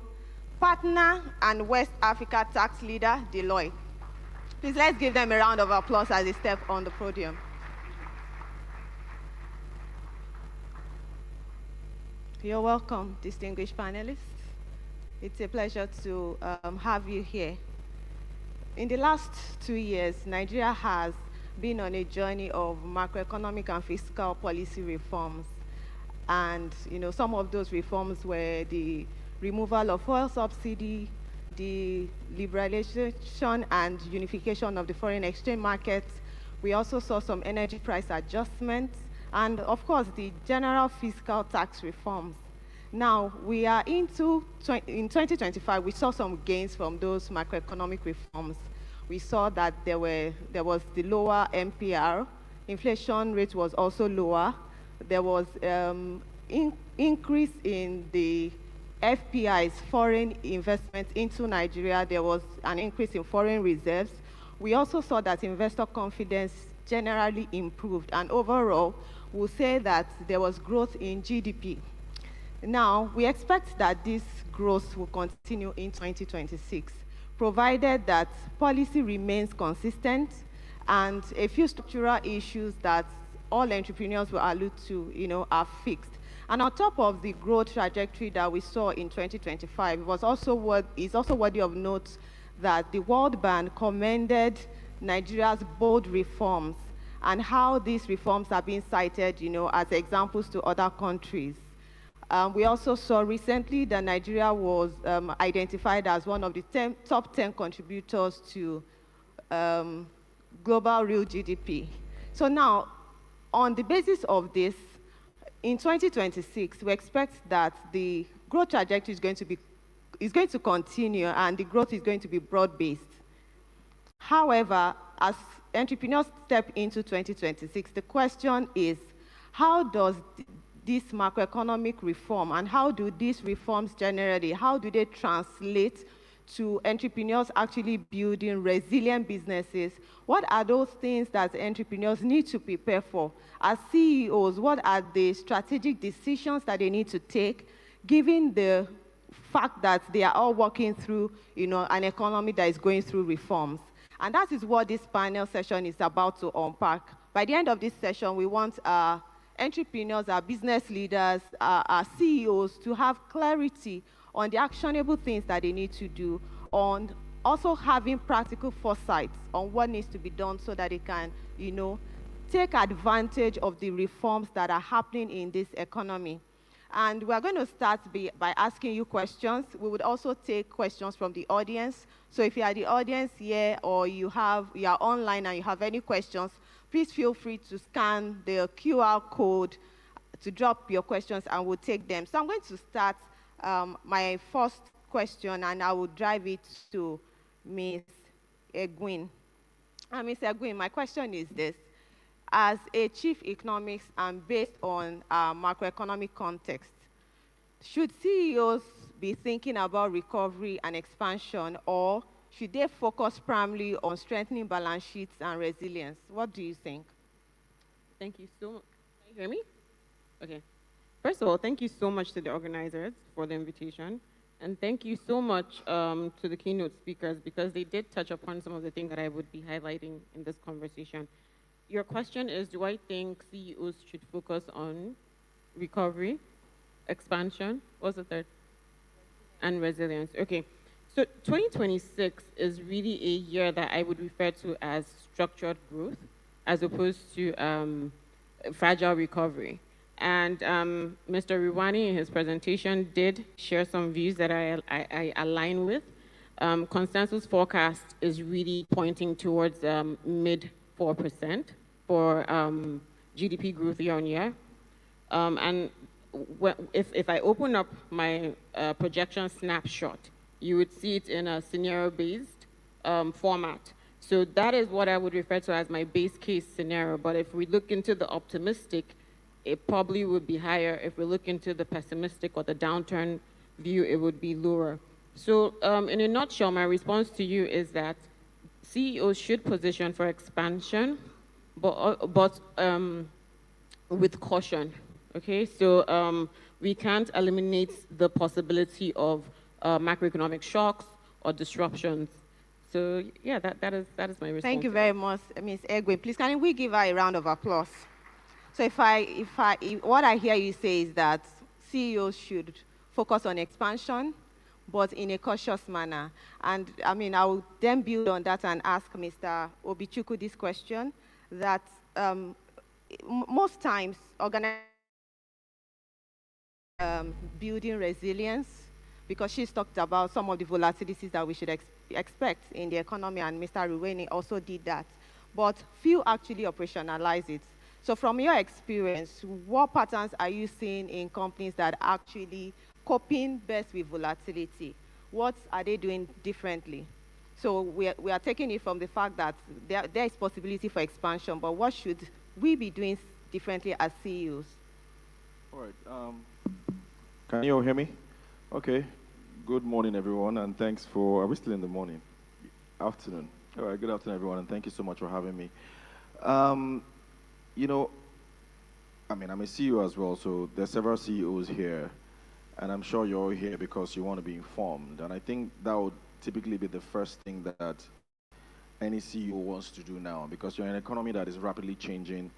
partner and West Africa tax leader, Deloitte. Please let's give them a round of applause as they step on the podium. You're welcome, distinguished panelists. It's a pleasure to have you here. In the last 2 years, Nigeria has been on a journey of macroeconomic and fiscal policy reforms. And some of those reforms were the removal of oil subsidy, the liberalization and unification of the foreign exchange markets. We also saw some energy price adjustments, and of course, the general fiscal tax reforms. Now, we are in 2025, we saw some gains from those macroeconomic reforms. We saw that there was the lower MPR, inflation rate was also lower, there was increase in the FPI's foreign investment into Nigeria, there was an increase in foreign reserves. We also saw that investor confidence generally improved, and overall, we'll say that there was growth in GDP. Now, we expect that this growth will continue in 2026, provided that policy remains consistent and a few structural issues that all entrepreneurs will allude to, are fixed. And on top of the growth trajectory that we saw in 2025, it's also worthy of note that the World Bank commended Nigeria's bold reforms and how these reforms are being cited, as examples to other countries. We also saw recently that Nigeria was identified as one of the top 10 contributors to global real GDP. So now, on the basis of this, in 2026, we expect that the growth trajectory is going to continue, and the growth is going to be broad-based. However, as entrepreneurs step into 2026, the question is, how does this macroeconomic reform and how do these reforms generally, how do they translate to entrepreneurs actually building resilient businesses? What are those things that entrepreneurs need to prepare for? As CEOs, what are the strategic decisions that they need to take, given the fact that they are all working through, an economy that is going through reforms? And that is what this panel session is about to unpack. By the end of this session, we want our entrepreneurs, our business leaders, our CEOs to have clarity on the actionable things that they need to do, on also having practical foresight on what needs to be done so that they can, take advantage of the reforms that are happening in this economy. And we're going to start by asking you questions. We would also take questions from the audience. So if you are the audience here or you are online and you have any questions, please feel free to scan the QR code to drop your questions and we'll take them. So I'm going to start my first question and I will drive it to Ms. Egwin. Ms. Egwin, my question is this. As a chief economist and based on macroeconomic context, should CEOs be thinking about recovery and expansion, or should they focus primarily on strengthening balance sheets and resilience? What do you think? Thank you so much. Can you hear me? Okay. First of all, thank you so much to the organizers for the invitation. And thank you so much to the keynote speakers because they did touch upon some of the things that I would be highlighting in this conversation. Your question is, do I think CEOs should focus on recovery, expansion, what's the third? And resilience. Okay. So 2026 is really a year that I would refer to as structured growth as opposed to fragile recovery. And Mr. Riwani in his presentation did share some views that I align with. Consensus forecast is really pointing towards mid 4% for GDP growth year on year. And if I open up my projection snapshot, you would see it in a scenario-based format. So that is what I would refer to as my base case scenario. But if we look into the optimistic, it probably would be higher. If we look into the pessimistic or the downturn view, it would be lower. So in a nutshell, my response to you is that CEOs should position for expansion, but with caution, okay? So we can't eliminate the possibility of macroeconomic shocks or disruptions. So yeah, that is my response. Thank you very much, Ms. Egwin. Please, can we give her a round of applause? So if what I hear you say is that CEOs should focus on expansion, but in a cautious manner. And I will then build on that and ask Mr. Obichukwu this question. that most times organizations building resilience, because she's talked about some of the volatilities that we should expect in the economy, and Mr. Ruweni also did that. But few actually operationalize it. So from your experience, what patterns are you seeing in companies that are actually coping best with volatility? What are they doing differently? So we are taking it from the fact that there is possibility for expansion, but what should we be doing differently as CEOs? All right. Can you all hear me? Okay. Good morning, everyone, and thanks for. Are we still in the morning? Afternoon. All right. Good afternoon, everyone, and thank you so much for having me. You know, I mean, I'm a CEO as well, so there's several CEOs here, and I'm sure you're all here because you want to be informed. And I think that would typically be the first thing that any CEO wants to do now, because you're in an economy that is rapidly changing.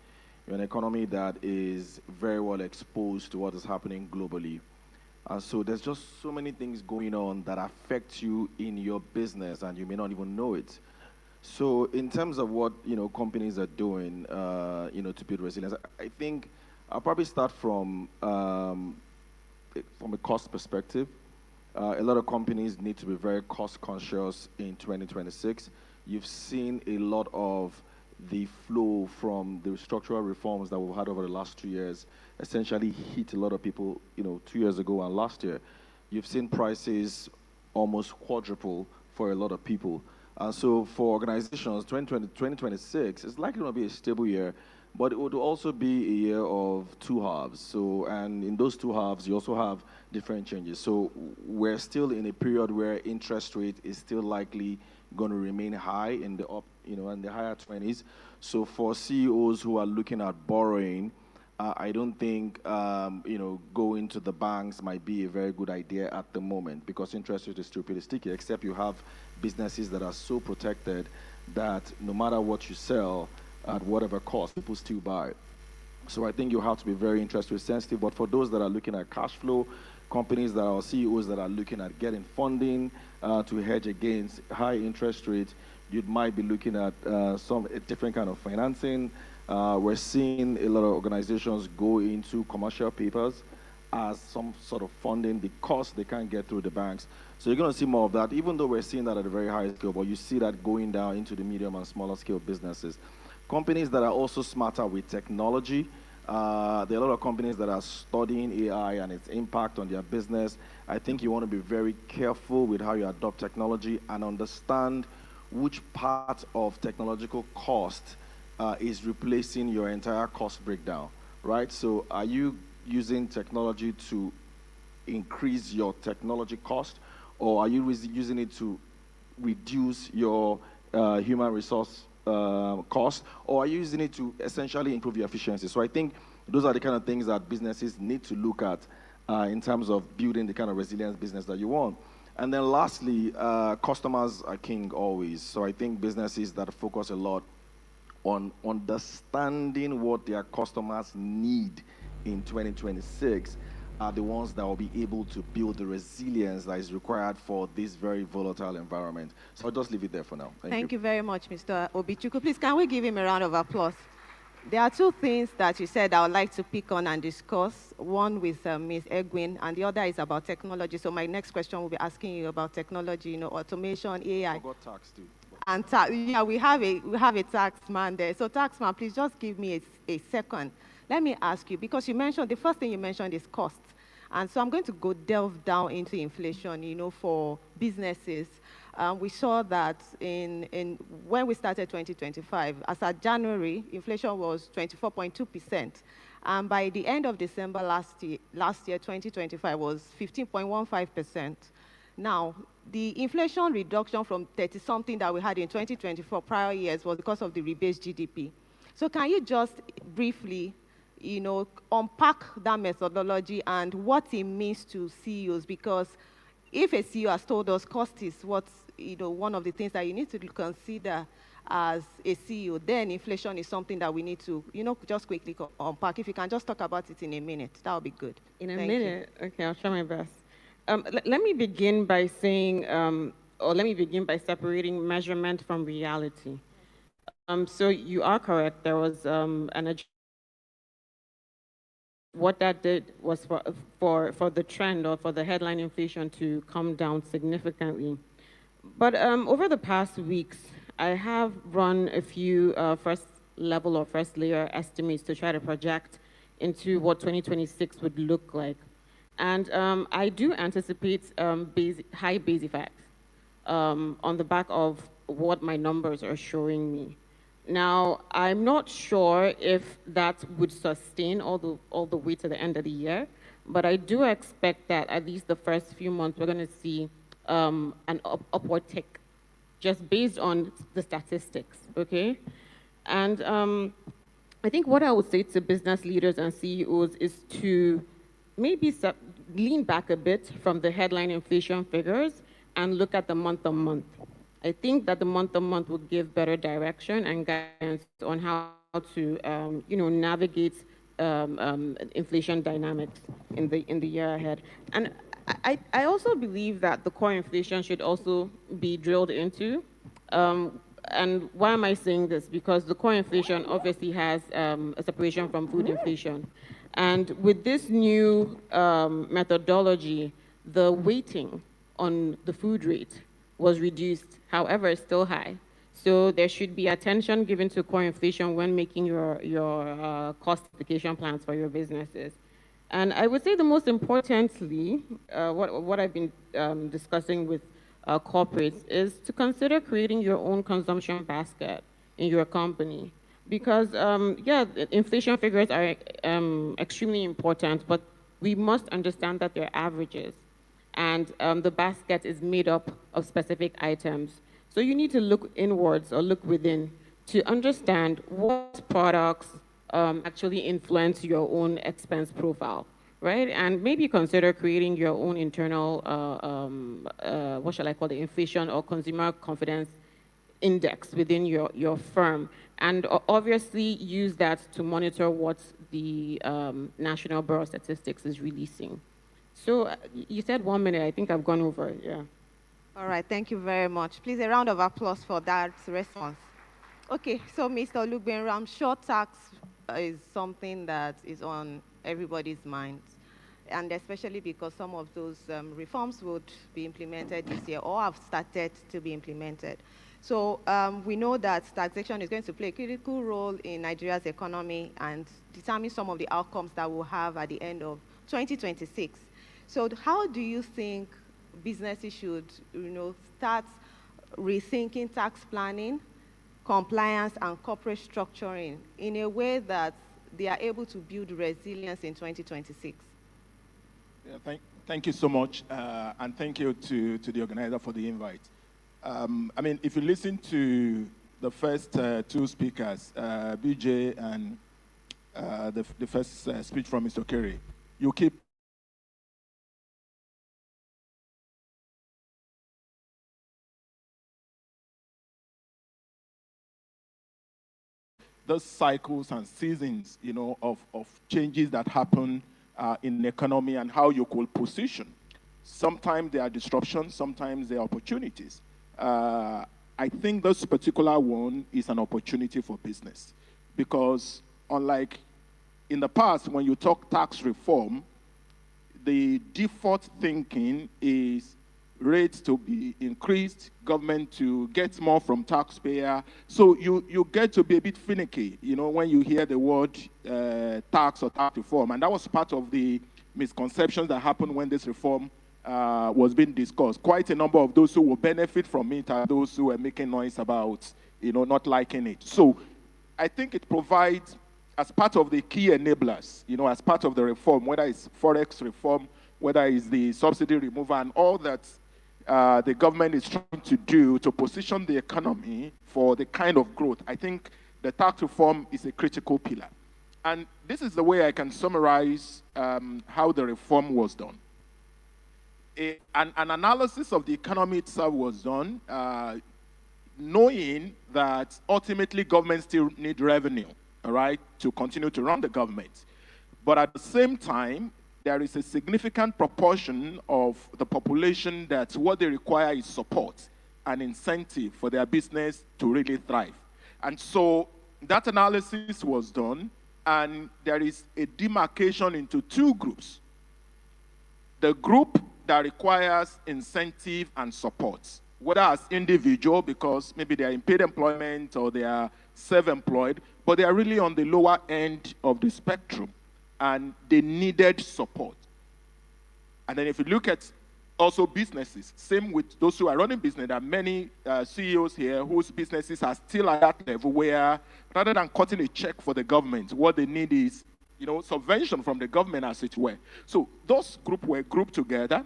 You're in an economy that is very well exposed to what is happening globally. And so there's just so many things going on that affect you in your business, and you may not even know it. So in terms of what companies are doing, to build resilience, I think I'll probably start from a cost perspective. A lot of companies need to be very cost conscious in 2026. You've seen a lot of the flow from the structural reforms that we've had over the last 2 years essentially hit a lot of people, 2 years ago and last year. You've seen prices almost quadruple for a lot of people. And so for organizations, 2026 is likely to be a stable year, but it would also be a year of two halves. So, and in those two halves, you also have different changes. So we're still in a period where interest rate is still likely going to remain high in the in the higher 20s. So for CEOs who are looking at borrowing, I don't think going to the banks might be a very good idea at the moment, because interest rate is still pretty sticky, except you have businesses that are so protected that no matter what you sell at whatever cost, people still buy it. So I think you have to be very interest rate sensitive. But for those that are looking at cash flow, companies that are CEOs that are looking at getting funding to hedge against high interest rates, you might be looking at a different kind of financing. We're seeing a lot of organizations go into commercial papers as some sort of funding because they can't get through the banks. So you're going to see more of that, even though we're seeing that at a very high scale, but you see that going down into the medium and smaller scale businesses. Companies that are also smarter with technology. There are a lot of companies that are studying AI and its impact on their business. I think you want to be very careful with how you adopt technology and understand which part of technological cost is replacing your entire cost breakdown, right? So are you using technology to increase your technology cost, or are you using it to reduce your human resource cost, or are you using it to essentially improve your efficiency? So I think those are the kind of things that businesses need to look at in terms of building the kind of resilience business that you want. And then lastly, customers are king always. So I think businesses that focus a lot on understanding what their customers need in 2026 are the ones that will be able to build the resilience that is required for this very volatile environment. So I'll just leave it there for now. Thank you very much, Mr. Obichuku. Please, can we give him a round of applause? There are two things that you said I would like to pick on and discuss. One with Ms. Egwin, and the other is about technology. So my next question will be asking you about technology, automation, AI. I got tax too. And yeah, we have a tax man there. So tax man, please just give me a second. Let me ask you, because you mentioned, the first thing you mentioned is cost. And so I'm going to go delve down into inflation, for businesses. We saw that in when we started 2025, as at January, inflation was 24.2%. And by the end of December last year, 2025 was 15.15%. Now, the inflation reduction from 30-something that we had in 2024 prior years was because of the rebased GDP. So can you just briefly, unpack that methodology and what it means to CEOs? Because if a CEO has told us cost is what's, one of the things that you need to consider as a CEO, then inflation is something that we need to, just quickly unpack. If you can just talk about it in a minute, that would be good. In a minute? Okay, I'll try my best. Let me begin by saying, or let me begin by separating measurement from reality. So you are correct. There was what that did was for the trend or for the headline inflation to come down significantly. But over the past weeks, I have run a few first level or first layer estimates to try to project into what 2026 would look like. And I do anticipate high base effects on the back of what my numbers are showing me. Now, I'm not sure if that would sustain all the way to the end of the year, but I do expect that at least the first few months we're going to see an upward tick, just based on the statistics, okay? And I think what I would say to business leaders and CEOs is to maybe lean back a bit from the headline inflation figures and look at the month-on-month. I think that the month-on-month will give better direction and guidance on how to, navigate inflation dynamics in the year ahead. And I also believe that the core inflation should also be drilled into. And why am I saying this? Because the core inflation obviously has a separation from food inflation. And with this new methodology, the weighting on the food rate was reduced. However, it's still high. So there should be attention given to core inflation when making your cost application plans for your businesses. And I would say the most importantly, what I've been discussing with corporates is to consider creating your own consumption basket in your company. Because, inflation figures are extremely important, but we must understand that they're averages. And the basket is made up of specific items. So you need to look inwards or look within to understand what products actually influence your own expense profile, right? And maybe consider creating your own internal, what shall I call it, inflation or consumer confidence index within your firm. And obviously use that to monitor what the National Bureau of Statistics is releasing. So you said 1 minute. I think I've gone over it, yeah. All right, thank you very much. Please, a round of applause for that response. Okay, so Mr. Olugbenro, I'm sure tax is something that is on everybody's mind, and especially because some of those reforms would be implemented this year or have started to be implemented. So we know that taxation is going to play a critical role in Nigeria's economy and determine some of the outcomes that we'll have at the end of 2026. So how do you think businesses should, start rethinking tax planning, compliance, and corporate structuring in a way that they are able to build resilience in 2026? Yeah, thank you so much, and thank you to the organizer for the invite. If you listen to the first two speakers, BJ and the first speech from Mr. Okere, you keep those cycles and seasons, of changes that happen in the economy and how you could position. Sometimes there are disruptions, sometimes there are opportunities. I think this particular one is an opportunity for business because unlike in the past, when you talk tax reform, the default thinking is rates to be increased, government to get more from taxpayer. So you get to be a bit finicky, when you hear the word tax or tax reform. And that was part of the misconceptions that happened when this reform was being discussed. Quite a number of those who will benefit from it are those who are making noise about, not liking it. So I think it provides, as part of the key enablers, as part of the reform, whether it's Forex reform, whether it's the subsidy removal, and all that the government is trying to do to position the economy for the kind of growth. I think the tax reform is a critical pillar. And this is the way I can summarize how the reform was done. An analysis of the economy itself was done, knowing that ultimately governments still need revenue, all right, to continue to run the government. But at the same time, there is a significant proportion of the population that what they require is support and incentive for their business to really thrive. And so that analysis was done, and there is a demarcation into two groups. The group that requires incentive and support, whether as individual because maybe they are in paid employment or they are self-employed, but they are really on the lower end of the spectrum and they needed support. And then if you look at also businesses, same with those who are running business, there are many CEOs here whose businesses are still at that level where rather than cutting a check for the government, what they need is subvention from the government, as it were. So those groups were grouped together,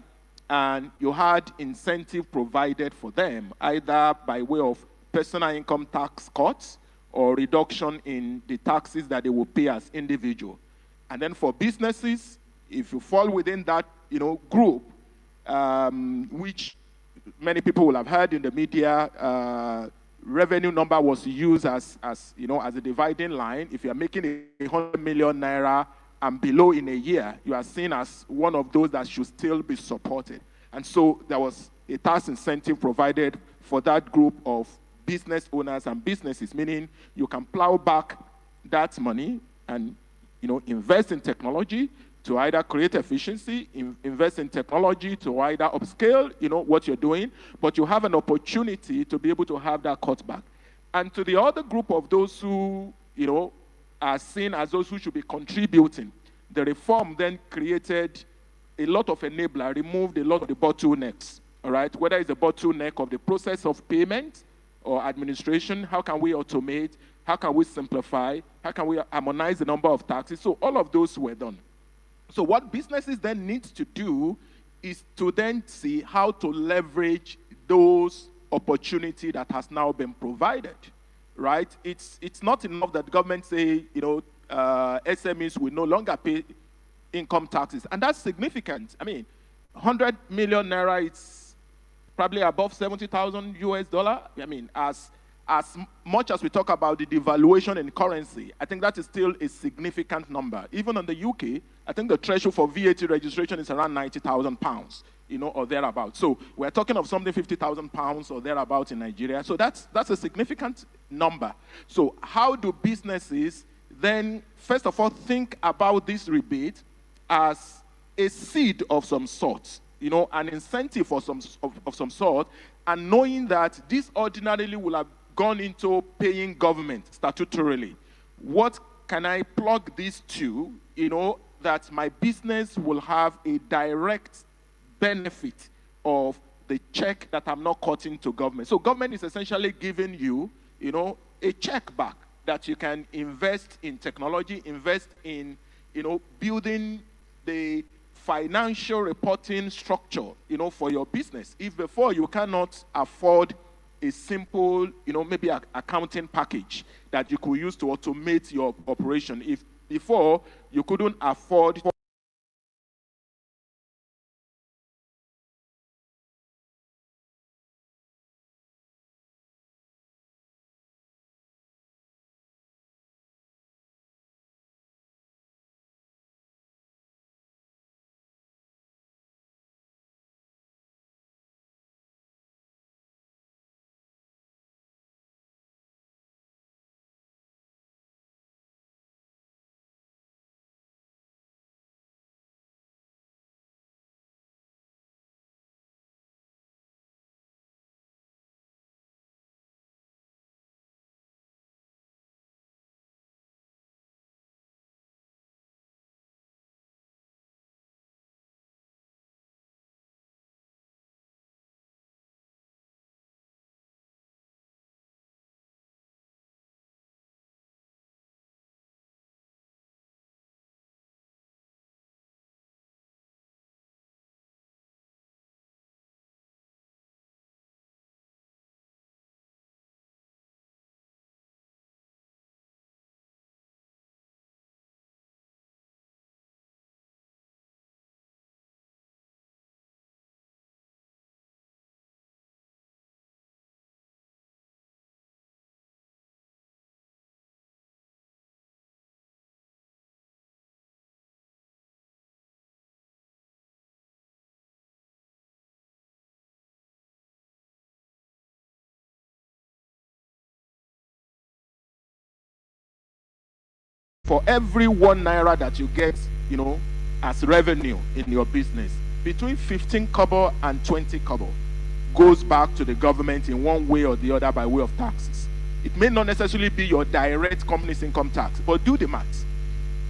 and you had incentive provided for them, either by way of personal income tax cuts or reduction in the taxes that they will pay as individual. And then for businesses, if you fall within that group, which many people will have heard in the media, revenue number was used as a dividing line. If you are making 100 million naira and below in a year, you are seen as one of those that should still be supported. And so there was a tax incentive provided for that group of business owners and businesses, meaning you can plow back that money and invest in technology to either create efficiency, invest in technology to either upscale, what you're doing, but you have an opportunity to be able to have that cutback. And to the other group of those who, are seen as those who should be contributing, the reform then created a lot of enabler, removed a lot of the bottlenecks, all right? Whether it's the bottleneck of the process of payment or administration, how can we automate, how can we simplify, how can we harmonize the number of taxes? So all of those were done. So what businesses then need to do is to then see how to leverage those opportunity that has now been provided, right? It's not enough that government say, SMEs will no longer pay income taxes. And that's significant. I mean, 100 million naira, it's probably above 70,000 US dollar. I mean, as much as we talk about the devaluation in currency, I think that is still a significant number. Even in the UK, I think the threshold for VAT registration is around 90,000 pounds, or thereabouts. So we're talking of something 50,000 pounds or thereabouts in Nigeria. So that's a significant number. So how do businesses then, first of all, think about this rebate as a seed of some sort, an incentive of some sort, and knowing that this ordinarily will have gone into paying government statutorily. What can I plug this to, that my business will have a direct benefit of the check that I'm not cutting to government. So government is essentially giving you, a check back that you can invest in technology, invest in, building the financial reporting structure, for your business. If before you cannot afford a simple, maybe accounting package that you could use to automate your operation. If before you couldn't afford for every 1 naira that you get, as revenue in your business, between 15 kobo and 20 kobo goes back to the government in one way or the other by way of taxes. It may not necessarily be your direct company's income tax, but do the math.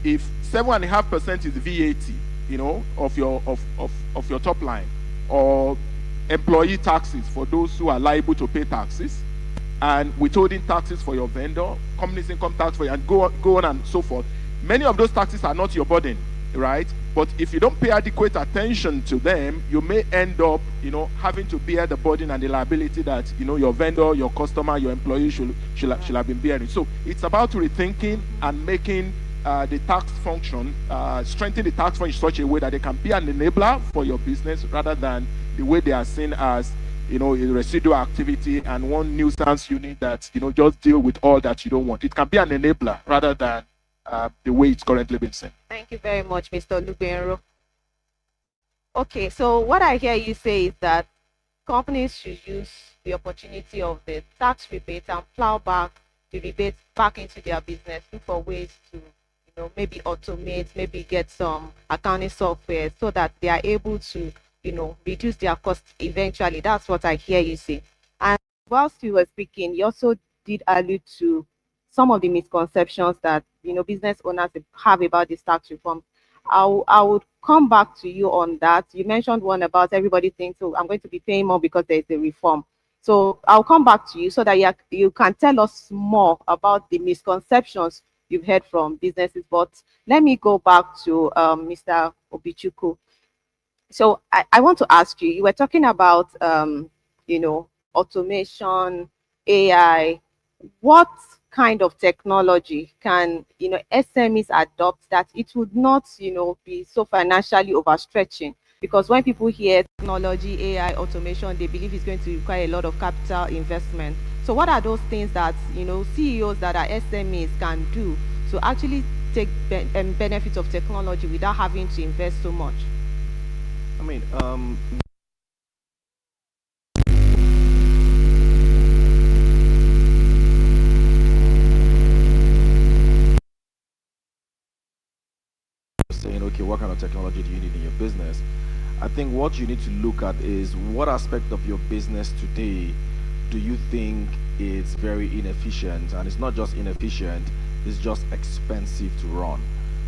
If 7.5% is VAT, of your top line, or employee taxes for those who are liable to pay taxes, and withholding taxes for your vendor, company's income tax for you, and go on and so forth. Many of those taxes are not your burden, right? But if you don't pay adequate attention to them, you may end up, having to bear the burden and the liability that, your vendor, your customer, your employee should have been bearing. So it's about rethinking and making the tax function, strengthen the tax function in such a way that they can be an enabler for your business rather than the way they are seen as a residual activity and one nuisance unit that just deal with all that you don't want. It can be an enabler rather than the way it's currently been seen. Thank you very much, Mr. Lubenro. Okay, so what I hear you say is that companies should use the opportunity of the tax rebate and plow back the rebate back into their business, look for ways to maybe automate, maybe get some accounting software so that they are able to reduce their costs eventually. That's what I hear you say. And whilst you were speaking, you also did allude to some of the misconceptions that business owners have about this tax reform. I would come back to you on that. You mentioned one about everybody thinks, oh, I'm going to be paying more because there's a reform. So I'll come back to you so that you can tell us more about the misconceptions you've heard from businesses. But let me go back to Mr. Obichuku. So I want to ask you, you were talking about, automation, AI. What kind of technology can, SMEs adopt that it would not, be so financially overstretching? Because when people hear technology, AI, automation, they believe it's going to require a lot of capital investment. So what are those things that, CEOs that are SMEs can do to actually take benefit of technology without having to invest so much? I mean, saying, okay, what kind of technology do you need in your business? I think what you need to look at is what aspect of your business today do you think is very inefficient? And it's not just inefficient, it's just expensive to run.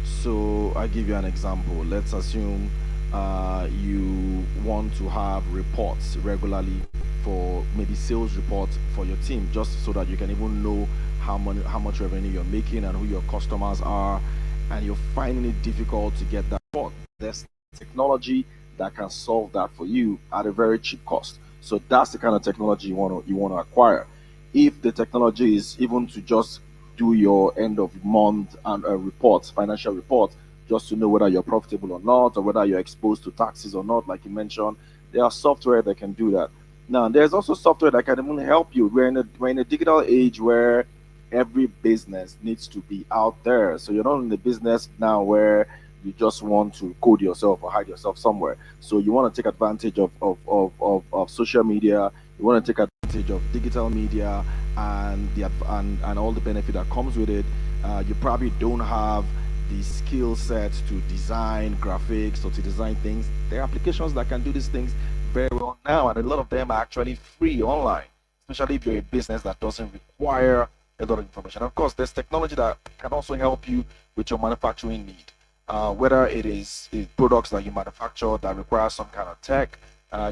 So I'll give you an example. Let's assume you want to have reports regularly for maybe sales reports for your team, just so that you can even know how much revenue you're making and who your customers are, and you're finding it difficult to get that report. There's technology that can solve that for you at a very cheap cost. So that's the kind of technology you want to acquire. If the technology is even to just do your end of month and reports, financial reports, just to know whether you're profitable or not, or whether you're exposed to taxes or not, like you mentioned, there are software that can do that. Now, there's also software that can even help you. We're in a digital age where every business needs to be out there. So you're not in the business now where you just want to code yourself or hide yourself somewhere. So you want to take advantage of social media. You want to take advantage of digital media and all the benefit that comes with it. You probably don't have the skill set to design graphics or to design things. There are applications that can do these things very well now, and a lot of them are actually free online, especially if you're a business that doesn't require a lot of information. Of course, there's technology that can also help you with your manufacturing need, whether it is products that you manufacture that require some kind of tech.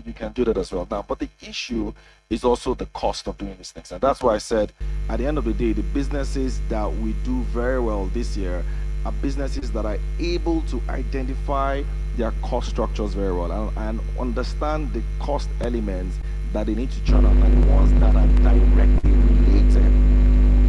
You can do that as well now. But the issue is also the cost of doing these things, and that's why I said at the end of the day, the businesses that we do very well this year are businesses that are able to identify their cost structures very well and understand the cost elements that they need to churn out, and the ones that are directly related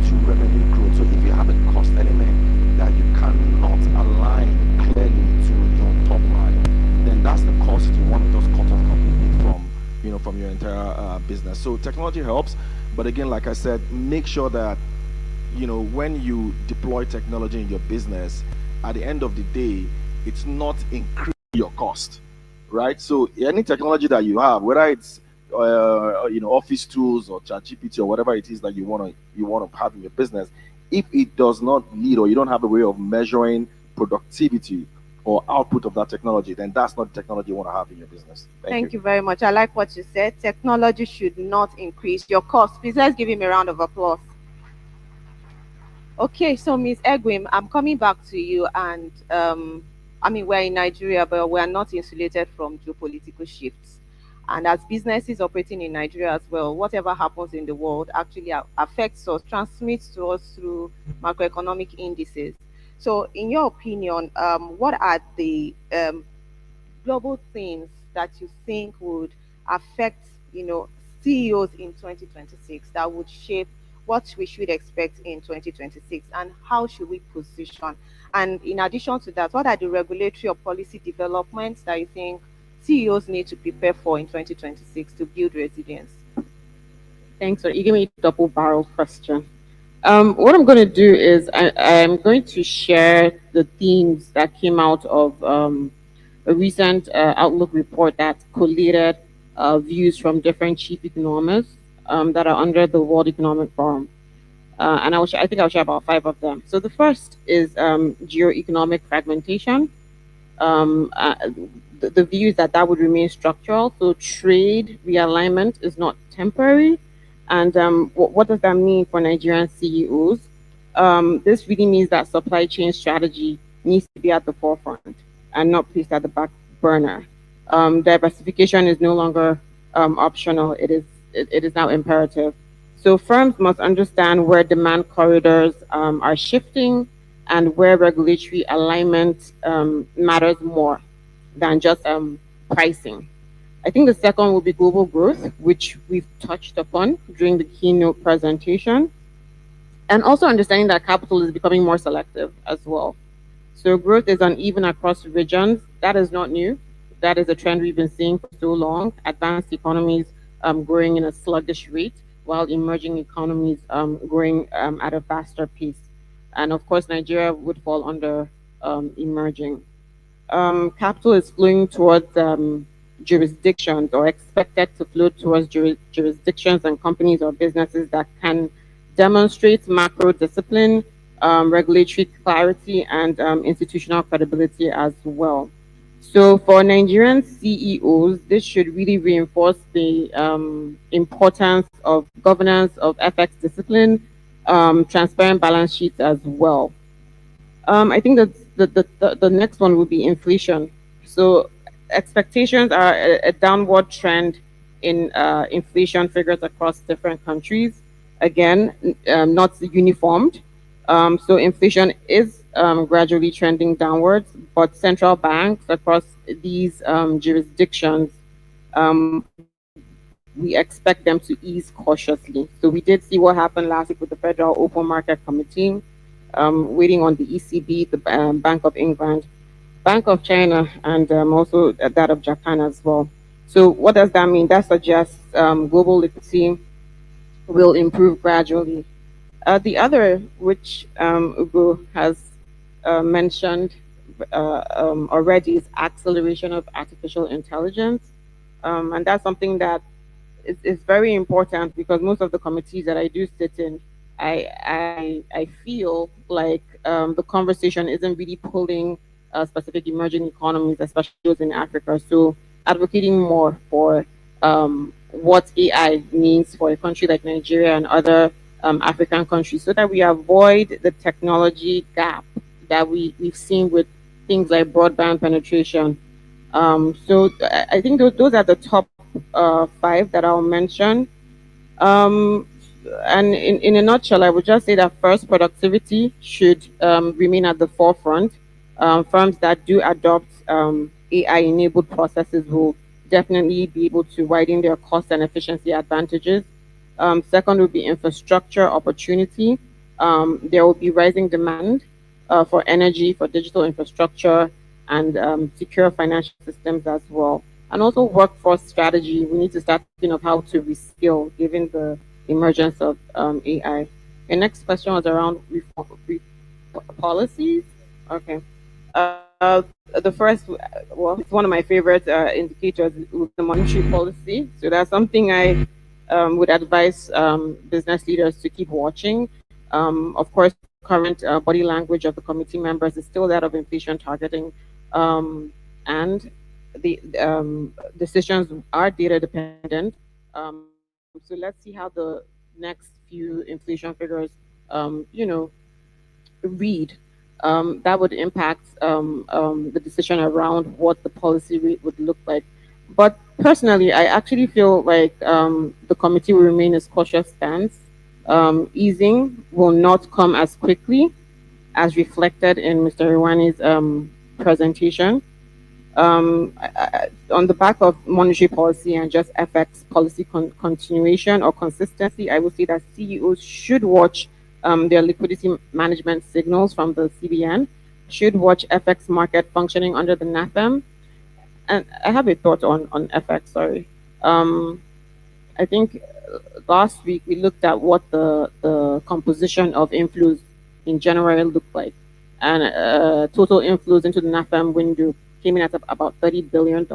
to revenue growth. So if you have a cost element that you cannot align clearly to your top line, then that's the cost you want to just cut off completely from your entire business. So technology helps, but again, like I said, make sure that when you deploy technology in your business, at the end of the day, it's not increasing your cost, right? So any technology that you have, whether it's office tools or ChatGPT or whatever it is that you want to have in your business, if it does not lead, or you don't have a way of measuring productivity or output of that technology, then that's not the technology you want to have in your business. Thank you very much. I like what you said. Technology should not increase your cost. Please, let's give him a round of applause. Okay, so Ms. Egwim, I'm coming back to you, and I mean, we're in Nigeria, but we're not insulated from geopolitical shifts. And as businesses operating in Nigeria as well, whatever happens in the world actually affects us, transmits to us through macroeconomic indices. So, in your opinion, what are the global themes that you think would affect, CEOs in 2026, that would shape what we should expect in 2026, and how should we position? And in addition to that, what are the regulatory or policy developments that you think CEOs need to prepare for in 2026 to build resilience? Thanks. So you gave me a double barrel question. What I'm going to do is I'm going to share the themes that came out of a recent Outlook report that collated views from different chief economists that are under the World Economic Forum. And I think I'll share about 5 of them. So the first is geoeconomic fragmentation. The view is that would remain structural. So trade realignment is not temporary. And what does that mean for Nigerian CEOs? This really means that supply chain strategy needs to be at the forefront and not placed at the back burner. Diversification is no longer optional. It is now imperative. So firms must understand where demand corridors are shifting and where regulatory alignment matters more than just pricing. I think the second will be global growth, which we've touched upon during the keynote presentation, and also understanding that capital is becoming more selective as well. So growth is uneven across regions. That is not new. That is a trend we've been seeing for so long. Advanced economies growing in a sluggish rate, while emerging economies growing at a faster pace. And of course, Nigeria would fall under emerging. Capital is flowing towards jurisdictions, or expected to flow towards jurisdictions and companies or businesses that can demonstrate macro discipline, regulatory clarity, and institutional credibility as well. So for Nigerian CEOs, this should really reinforce the importance of governance, of FX discipline, transparent balance sheets as well. I think that the next one will be inflation. So expectations are a downward trend in inflation figures across different countries. Again, not uniformed. So inflation is gradually trending downwards, but central banks across these jurisdictions, we expect them to ease cautiously. So we did see what happened last week with the Federal Open Market Committee, waiting on the ECB, the Bank of England, Bank of China, and also that of Japan as well. So what does that mean? That suggests global liquidity will improve gradually. The other, which Ugo has mentioned already, is acceleration of artificial intelligence. And that's something that is very important, because most of the committees that I do sit in, I feel like the conversation isn't really pulling specific emerging economies, especially those in Africa. So advocating more for what AI means for a country like Nigeria and other African countries, so that we avoid the technology gap that we've seen with things like broadband penetration. So I think those are the top 5 that I'll mention. And in a nutshell, I would just say that first, productivity should remain at the forefront. Firms that do adopt AI-enabled processes will definitely be able to widen their cost and efficiency advantages. Second would be infrastructure opportunity. There will be rising demand for energy, for digital infrastructure, and secure financial systems as well. And also workforce strategy. We need to start thinking of how to reskill given the emergence of AI. The next question was around policies. Okay. The first, well, it's one of my favorite indicators, the monetary policy. So that's something I would advise business leaders to keep watching. Of course, the current body language of the committee members is still that of inflation targeting, and the decisions are data dependent. So let's see how the next few inflation figures, read. That would impact the decision around what the policy rate would look like. But personally, I actually feel like the committee will remain its cautious stance. Easing will not come as quickly as reflected in Mr. Iwani's presentation. On the back of monetary policy and just FX policy continuation or consistency, I would say that CEOs should watch their liquidity management signals from the CBN, should watch FX market functioning under the NAFEM. And I have a thought on FX, sorry. I think last week we looked at what the composition of inflows in January looked like. And total inflows into the NAFEM window came in at about $30 billion.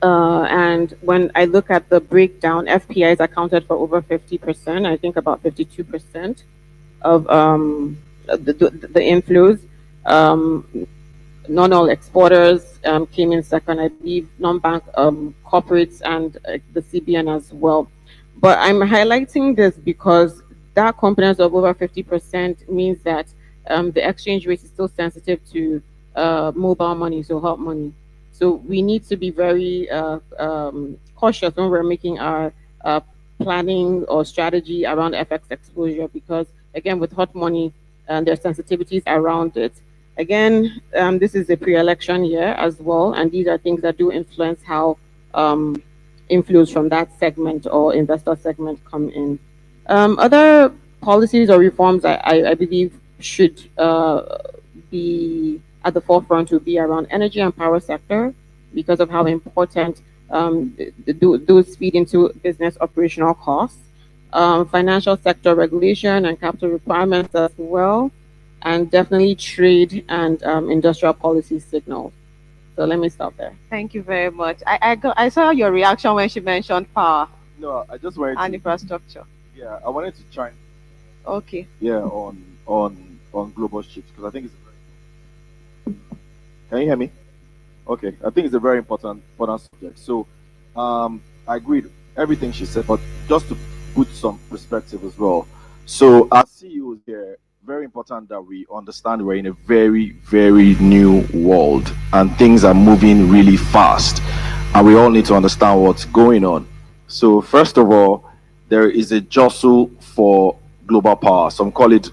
And when I look at the breakdown, FPIs accounted for over 50%, I think about 52% of the inflows. Non-oil exporters came in second, I believe, non-bank corporates and the CBN as well. But I'm highlighting this because that component of over 50% means that the exchange rate is still sensitive to mobile money, so hot money. So we need to be very cautious when we're making our planning or strategy around FX exposure because, again, with hot money, there are sensitivities around it. Again, this is a pre-election year as well, and these are things that do influence how inflows from that segment or investor segment come in. Other policies or reforms I believe should be at the forefront would be around energy and power sector because of how important those feed into business operational costs. Financial sector regulation and capital requirements as well, and definitely trade and industrial policy signals. So let me stop there. Thank you very much. I saw your reaction when she mentioned power No, I just wanted and to, infrastructure. yeah, I wanted to chime, Okay. yeah, on global shifts because I think it's very, can you hear me? Okay, I think it's a very important subject. So, I agreed everything she said, but just to put some perspective as well. So, as CEOs here, very important that we understand we're in a very, very new world and things are moving really fast, and we all need to understand what's going on. So, first of all, there is a jostle for global power. Some call it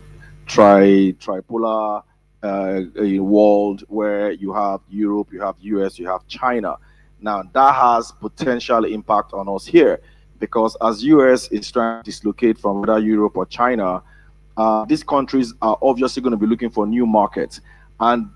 tripolar a world where you have Europe, you have US, you have China. Now that has potential impact on us here because as US is trying to dislocate from whether Europe or China, these countries are obviously going to be looking for new markets. And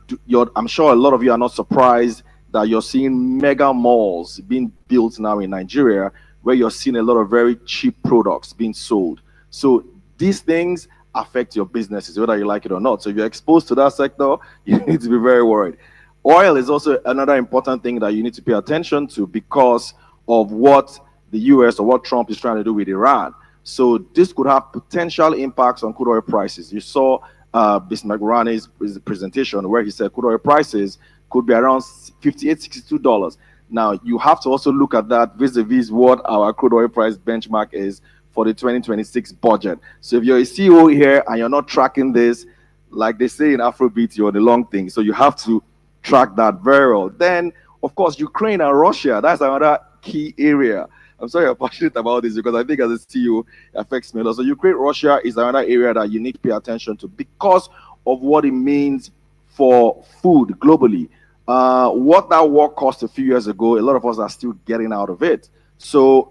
I'm sure a lot of you are not surprised that you're seeing mega malls being built now in Nigeria where you're seeing a lot of very cheap products being sold. So these things affect your businesses, whether you like it or not. So if you're exposed to that sector, you need to be very worried. Oil is also another important thing that you need to pay attention to because of what the US or what Trump is trying to do with Iran. So this could have potential impacts on crude oil prices. You saw Mr. Magurani's presentation where he said crude oil prices could be around $58, $62. Now, you have to also look at that vis-a-vis what our crude oil price benchmark is for the 2026 budget. So if you're a CEO here and you're not tracking this, like they say in Afrobeat, you're the long thing. So you have to track that very well. Then, of course, Ukraine and Russia, that's another key area. I'm sorry I'm passionate about this because I think as a CEO, it affects me a lot. So Ukraine, Russia is another area that you need to pay attention to because of what it means for food globally. What that war cost a few years ago, a lot of us are still getting out of it. So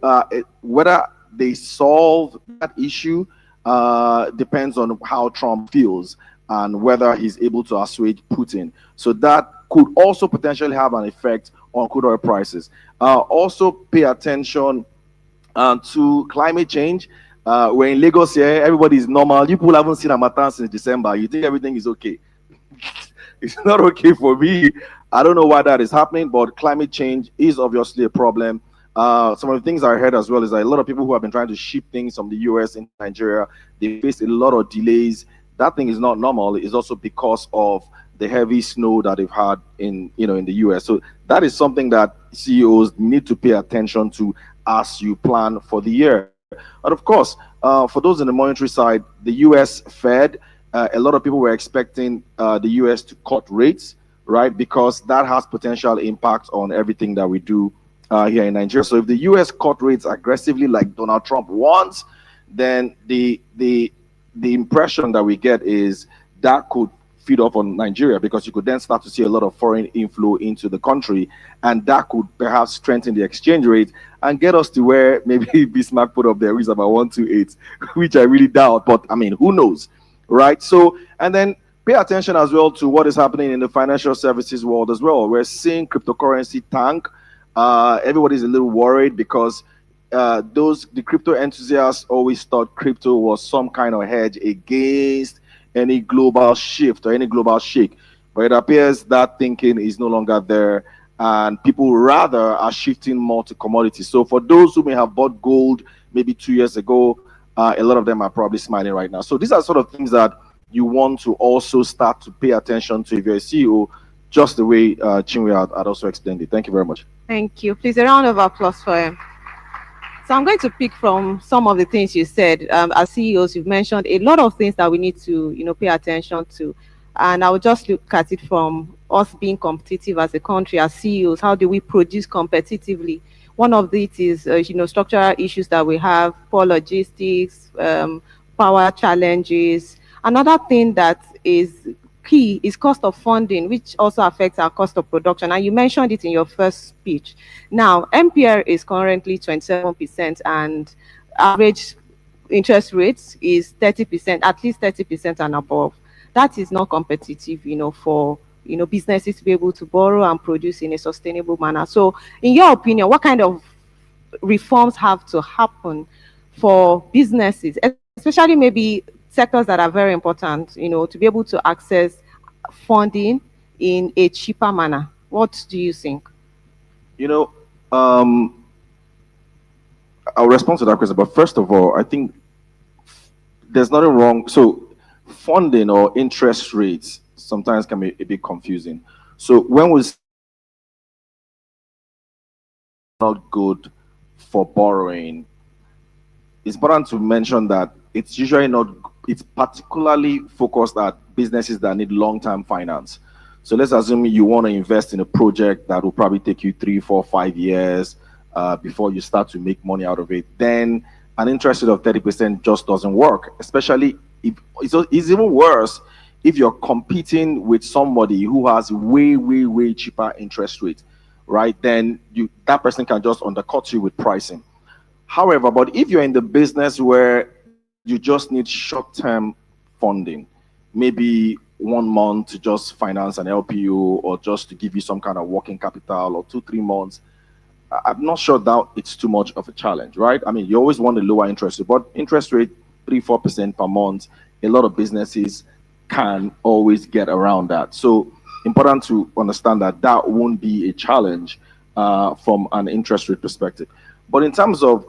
whether they solve that issue depends on how Trump feels and whether he's able to assuage Putin. So that could also potentially have an effect on crude oil prices. Also pay attention to climate change. We're in Lagos here, everybody is normal. You people haven't seen Hamatan since December. You think everything is okay. It's not okay for me. I don't know why that is happening, but climate change is obviously a problem. Some of the things I heard as well is that a lot of people who have been trying to ship things from the US into Nigeria, they face a lot of delays. That thing is not normal. It's also because of the heavy snow that they've had in the US. So that is something that CEOs need to pay attention to as you plan for the year. And of course, for those in the monetary side, the US Fed, a lot of people were expecting the US to cut rates, right? Because that has potential impact on everything that we do here in Nigeria. So if the US cut rates aggressively like Donald Trump wants, then the impression that we get is that could feed up on Nigeria, because you could then start to see a lot of foreign inflow into the country, and that could perhaps strengthen the exchange rate and get us to where maybe Bismarck put up there, which is about 128, which I really doubt, but I mean, who knows, right? So, and then pay attention as well to what is happening in the financial services world as well. We're seeing cryptocurrency tank. Everybody's a little worried because the crypto enthusiasts always thought crypto was some kind of hedge against any global shift or any global shake. But it appears that thinking is no longer there, and people rather are shifting more to commodities. So for those who may have bought gold maybe 2 years ago, a lot of them are probably smiling right now. So these are sort of things that you want to also start to pay attention to if you're a CEO, just the way Chinwe had also explained it. Thank you very much. Thank you. Please, a round of applause for him. So I'm going to pick from some of the things you said. As CEOs, you've mentioned a lot of things that we need to, pay attention to. And I will just look at it from us being competitive as a country, as CEOs. How do we produce competitively? One of it is, structural issues that we have, poor logistics, power challenges. Another thing that is key is cost of funding, which also affects our cost of production. And you mentioned it in your first speech. Now, MPR is currently 27%, and average interest rates is 30%, at least 30% and above. That is not competitive, for businesses to be able to borrow and produce in a sustainable manner. So, in your opinion, what kind of reforms have to happen for businesses, especially maybe sectors that are very important, to be able to access funding in a cheaper manner? What do you think? I'll respond to that question. But first of all, I think there's nothing wrong. So funding or interest rates sometimes can be a bit confusing. So when we not good for borrowing, it's important to mention that it's usually not, it's particularly focused at businesses that need long-term finance. So let's assume you want to invest in a project that will probably take you 3, 4, 5 years before you start to make money out of it. Then an interest rate of 30% just doesn't work, especially if it's even worse if you're competing with somebody who has way, way, way cheaper interest rate, right? Then that person can just undercut you with pricing. However, but if you're in the business where you just need short-term funding, maybe 1 month to just finance an LPO or just to give you some kind of working capital, or 2, 3 months, I'm not sure that it's too much of a challenge, right? I mean, you always want a lower interest rate, but interest rate 3, 4% per month, a lot of businesses can always get around that. So important to understand that that won't be a challenge from an interest rate perspective. But in terms of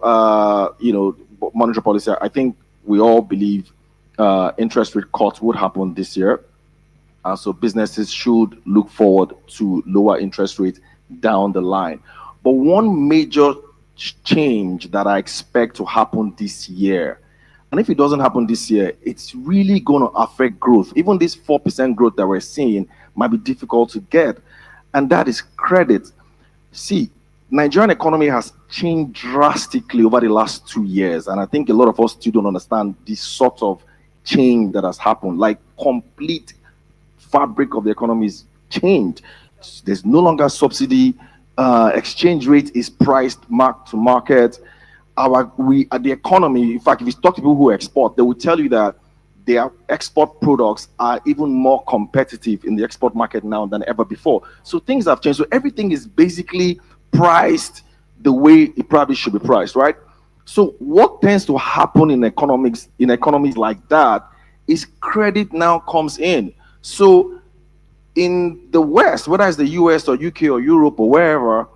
monetary policy, I think we all believe interest rate cuts would happen this year. So businesses should look forward to lower interest rates down the line. But one major change that I expect to happen this year, and if it doesn't happen this year, it's really going to affect growth. Even this 4% growth that we're seeing might be difficult to get, and that is credit. See, Nigerian economy has changed drastically over the last 2 years, and I think a lot of us still don't understand this sort of change that has happened. Like, complete fabric of the economy is changed. There's no longer subsidy. Exchange rate is priced mark to market. The economy, in fact, if you talk to people who export, they will tell you that their export products are even more competitive in the export market now than ever before. So things have changed. So everything is basically priced the way it probably should be priced, right? So what tends to happen in economics, in economies like that, is credit now comes in. So in the West, whether it's the US or UK or Europe or wherever,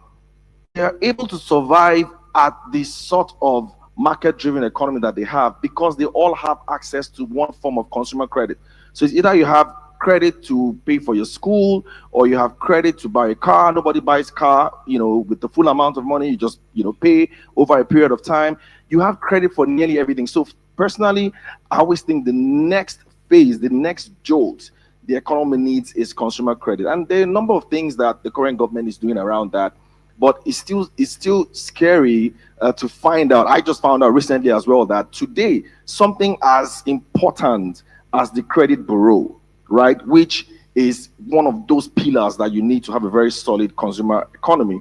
they're able to survive at the sort of market-driven economy that they have because they all have access to one form of consumer credit. So it's either you have credit to pay for your school, or you have credit to buy a car. Nobody buys car, with the full amount of money. You just, pay over a period of time. You have credit for nearly everything. So personally, I always think the next phase, the next jolt the economy needs is consumer credit. And there are a number of things that the current government is doing around that, but it's still scary to find out. I just found out recently as well that today, something as important as the credit bureau, right, which is one of those pillars that you need to have a very solid consumer economy.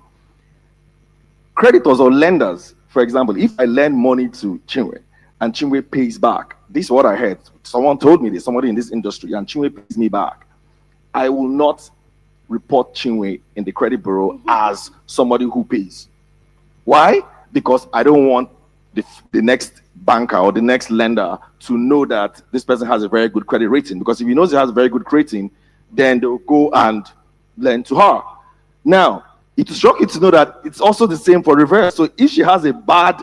Creditors or lenders, for example, if I lend money to Chinwe and Chinwe pays back, this is what I heard. Someone told me this, somebody in this industry, and Chinwe pays me back. I will not report Chinwe in the credit bureau as somebody who pays. Why? Because I don't want the next banker or the next lender to know that this person has a very good credit rating. Because if he knows he has a very good rating, then they'll go and lend to her. Now, it will shock you to know that it's also the same for reverse. So if she has a bad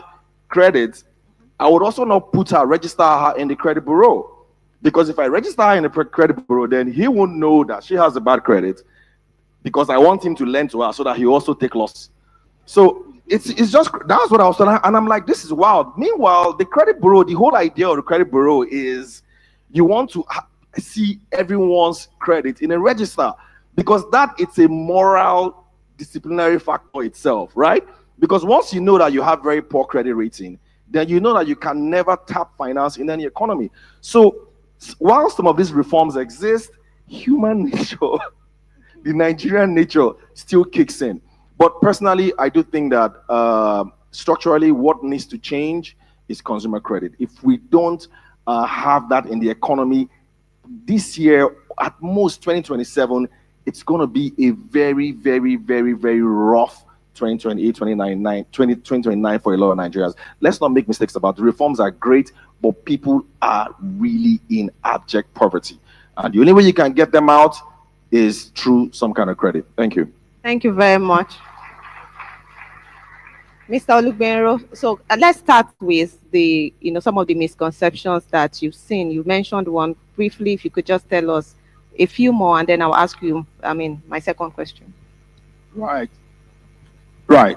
credit, I would also not register her in the credit bureau. Because if I register her in the credit bureau, then he won't know that she has a bad credit, because I want him to lend to her so that he also take loss. So it's just, that's what I was saying, and I'm like, this is wild. Meanwhile, the credit bureau, the whole idea of the credit bureau is you want to see everyone's credit in a register, because that it's a moral disciplinary factor itself, right? Because once you know that you have very poor credit rating, then you know that you can never tap finance in any economy. So while some of these reforms exist, human nature, the Nigerian nature still kicks in. But personally, I do think that structurally what needs to change is consumer credit. If we don't have that in the economy this year, at most 2027, it's going to be a very, very, very, very rough 2028, 2029 for a lot of Nigerians. Let's not make mistakes about it. The reforms are great, but people are really in abject poverty. And the only way you can get them out is through some kind of credit. Thank you. Thank you very much, Mr. Olugbenro. So let's start with the, some of the misconceptions that you've seen. You mentioned one briefly. If you could just tell us a few more, and then I'll ask you, my second question. Right.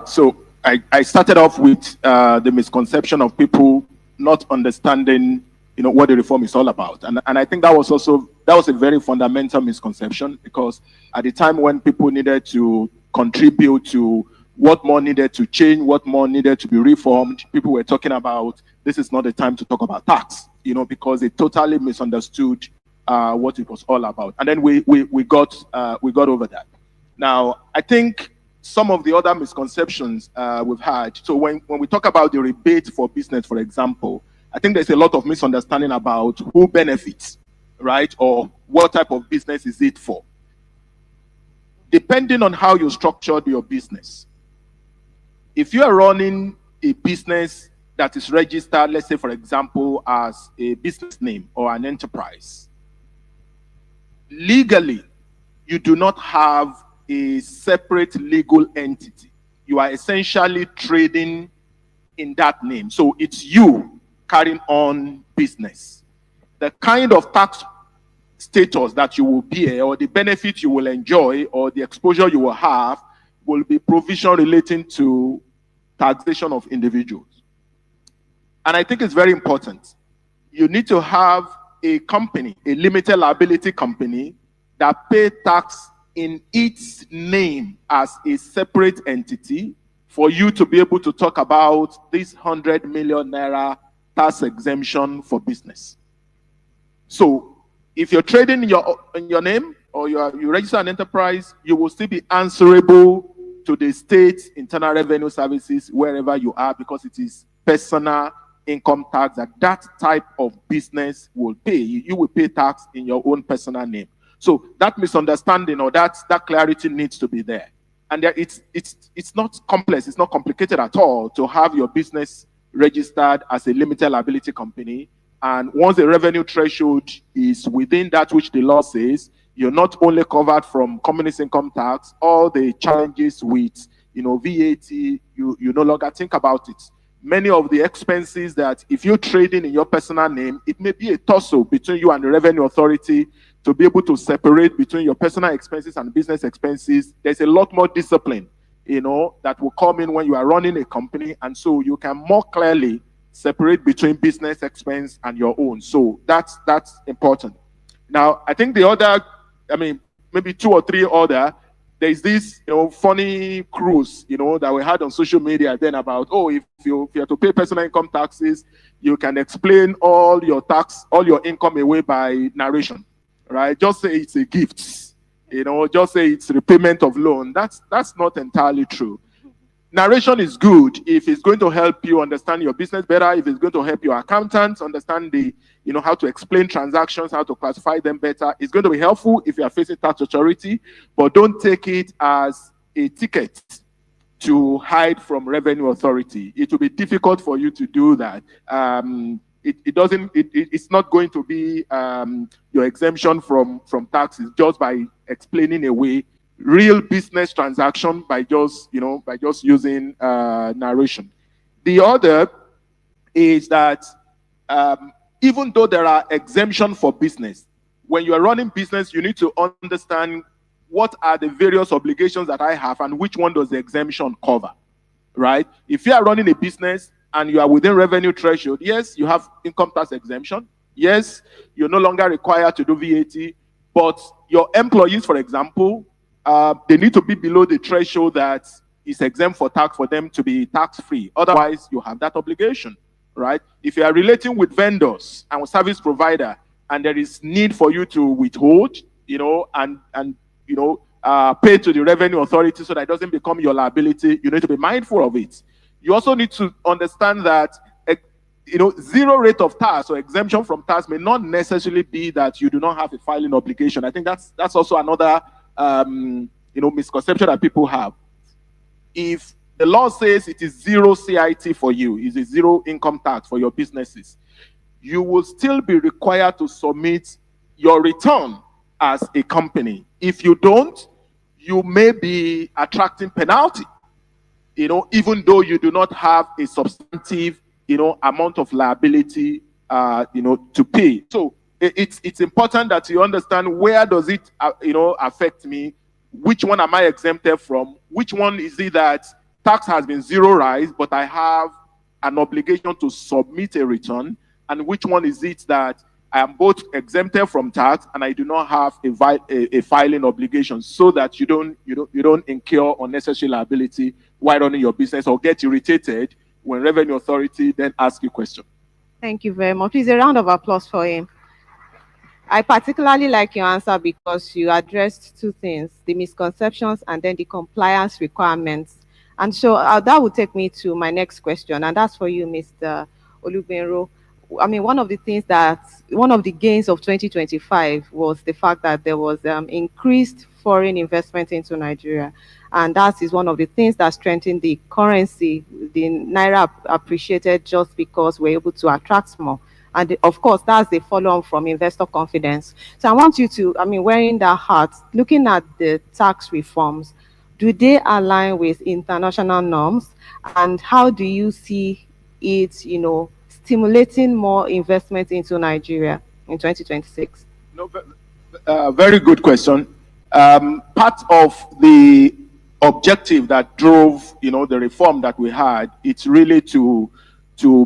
So I started off with the misconception of people not understanding, what the reform is all about. And I think that was a very fundamental misconception, because at the time when people needed to contribute to what more needed to change, what more needed to be reformed, people were talking about, this is not the time to talk about tax, because they totally misunderstood what it was all about. And then we got over that. Now, I think some of the other misconceptions we've had, so when we talk about the rebate for business, for example, I think there's a lot of misunderstanding about who benefits, right? Or what type of business is it for? Depending on how you structured your business. If you are running a business that is registered, let's say, for example, as a business name or an enterprise, legally, you do not have a separate legal entity. You are essentially trading in that name. So it's you carrying on business. The kind of tax status that you will bear, or the benefit you will enjoy, or the exposure you will have, will be provision relating to taxation of individuals. And I think it's very important. You need to have a company, a limited liability company, that pay tax in its name as a separate entity for you to be able to talk about this 100 million naira tax exemption for business. So if you're trading in your name, or you register an enterprise, you will still be answerable to the state internal revenue services wherever you are, because it is personal income tax that type of business will pay. You will pay tax in your own personal name. So that misunderstanding, or that clarity needs to be there. And it's not complex, it's not complicated at all to have your business registered as a limited liability company. And once the revenue threshold is within that which the law says, you're not only covered from company's income tax, all the challenges with VAT, you no longer think about it. Many of the expenses that if you're trading in your personal name, it may be a tussle between you and the revenue authority to be able to separate between your personal expenses and business expenses. There's a lot more discipline, that will come in when you are running a company. And so you can more clearly separate between business expense and your own. So that's important. Now, I think the other, maybe 2 or 3 other, there's this, funny cruise, that we had on social media then about, if you have to pay personal income taxes, you can explain all your income away by narration, right? Just say it's a gift, just say it's repayment of loan. That's not entirely true. Narration is good if it's going to help you understand your business better, if it's going to help your accountants understand how to explain transactions, how to classify them better. It's going to be helpful if you are facing tax authority, but don't take it as a ticket to hide from revenue authority. It will be difficult for you to do that. It's not going to be your exemption from taxes just by explaining away real business transaction by just using narration. The other is that even though there are exemptions for business, when you are running business, you need to understand what are the various obligations that I have and which one does the exemption cover, right? If you are running a business and you are within revenue threshold, yes, you have income tax exemption. Yes, you're no longer required to do VAT, but your employees, for example, they need to be below the threshold that is exempt for tax for them to be tax-free. Otherwise, you have that obligation, right? If you are relating with vendors and with service provider, and there is need for you to withhold, and pay to the revenue authority so that it doesn't become your liability, you need to be mindful of it. You also need to understand that zero rate of tax or exemption from tax may not necessarily be that you do not have a filing obligation. I think that's also another misconception that people have. If the law says it is zero CIT for you, is a zero income tax for your businesses, you will still be required to submit your return as a company. If you don't, you may be attracting penalty, even though you do not have a substantive, amount of liability, to pay. So it's important that you understand where does it, affect me? Which one am I exempted from? Which one is it that tax has been zeroized, but I have an obligation to submit a return? And which one is it that I am both exempted from tax and I do not have a filing obligation, so that you don't incur unnecessary liability while running your business or get irritated when revenue authority then ask you questions. Thank you very much. Please, a round of applause for him. I particularly like your answer because you addressed 2 things, the misconceptions and then the compliance requirements. And so that would take me to my next question, and that's for you, Mr. Olubenro. One of the gains of 2025 was the fact that there was increased foreign investment into Nigeria. And that is one of the things that strengthened the currency. The Naira appreciated just because we're able to attract more. And of course, that's the follow-on from investor confidence. So I want you to, wearing that hat, looking at the tax reforms, do they align with international norms? And how do you see it, stimulating more investment into Nigeria in 2026? No, very good question. Part of the objective that drove, the reform that we had, it's really to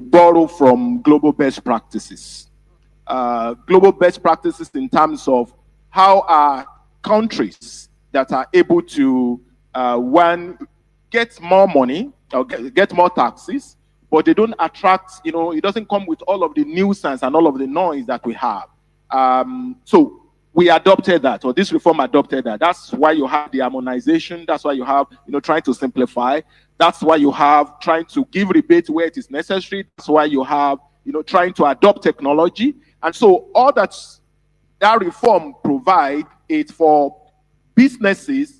borrow from global best practices. Global best practices in terms of how are countries that are able to, get more money or get more taxes, but they don't attract, it doesn't come with all of the nuisance and all of the noise that we have. So we adopted that, or this reform adopted that. That's why you have the harmonization. That's why you have, trying to simplify. That's why you have trying to give rebates where it is necessary. That's why you have, trying to adopt technology. And so all that reform provide is for businesses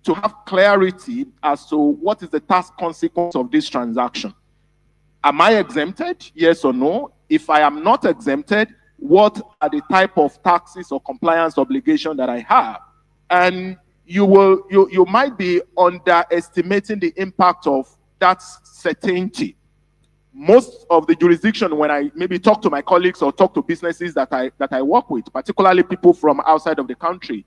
to have clarity as to what is the tax consequence of this transaction. Am I exempted? Yes or no? If I am not exempted, what are the type of taxes or compliance obligation that I have? And, you might be underestimating the impact of that certainty. Most of the jurisdiction, when I maybe talk to my colleagues or talk to businesses that I work with, particularly people from outside of the country,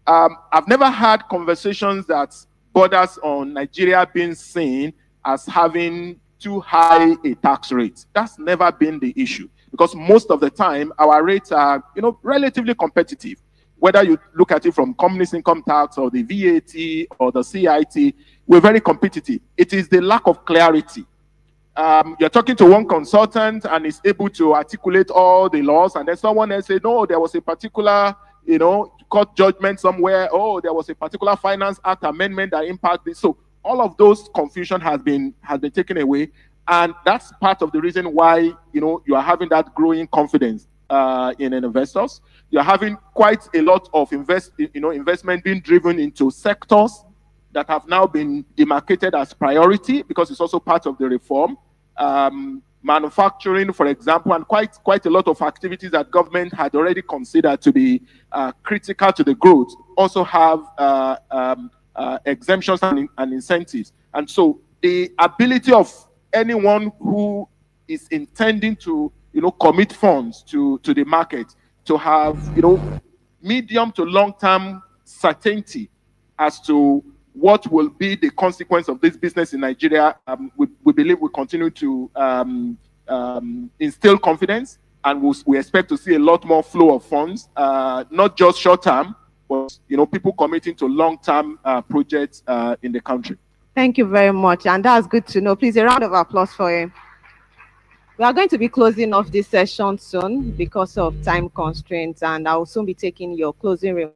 I've never had conversations that borders on Nigeria being seen as having too high a tax rate. That's never been the issue, because most of the time our rates are, relatively competitive. Whether you look at it from companies income tax or the VAT or the CIT, we're very competitive. It is the lack of clarity. You're talking to one consultant and is able to articulate all the laws, and then someone else say, no, there was a particular, court judgment somewhere. Oh, there was a particular Finance Act amendment that impacted this. So all of those confusion has been taken away, and that's part of the reason why you are having that growing confidence in investors. You're having quite a lot of investment being driven into sectors that have now been demarcated as priority, because it's also part of the reform. Manufacturing, for example, and quite a lot of activities that government had already considered to be critical to the growth also have exemptions and incentives. And so the ability of anyone who is intending to commit funds to the market to have medium to long-term certainty as to what will be the consequence of this business in Nigeria, we believe will continue to instill confidence, and we expect to see a lot more flow of funds, not just short-term, but people committing to long-term projects in the country. Thank you very much, and that's good to know. Please, a round of applause for him. We are going to be closing off this session soon because of time constraints, and I'll soon be taking your closing remarks.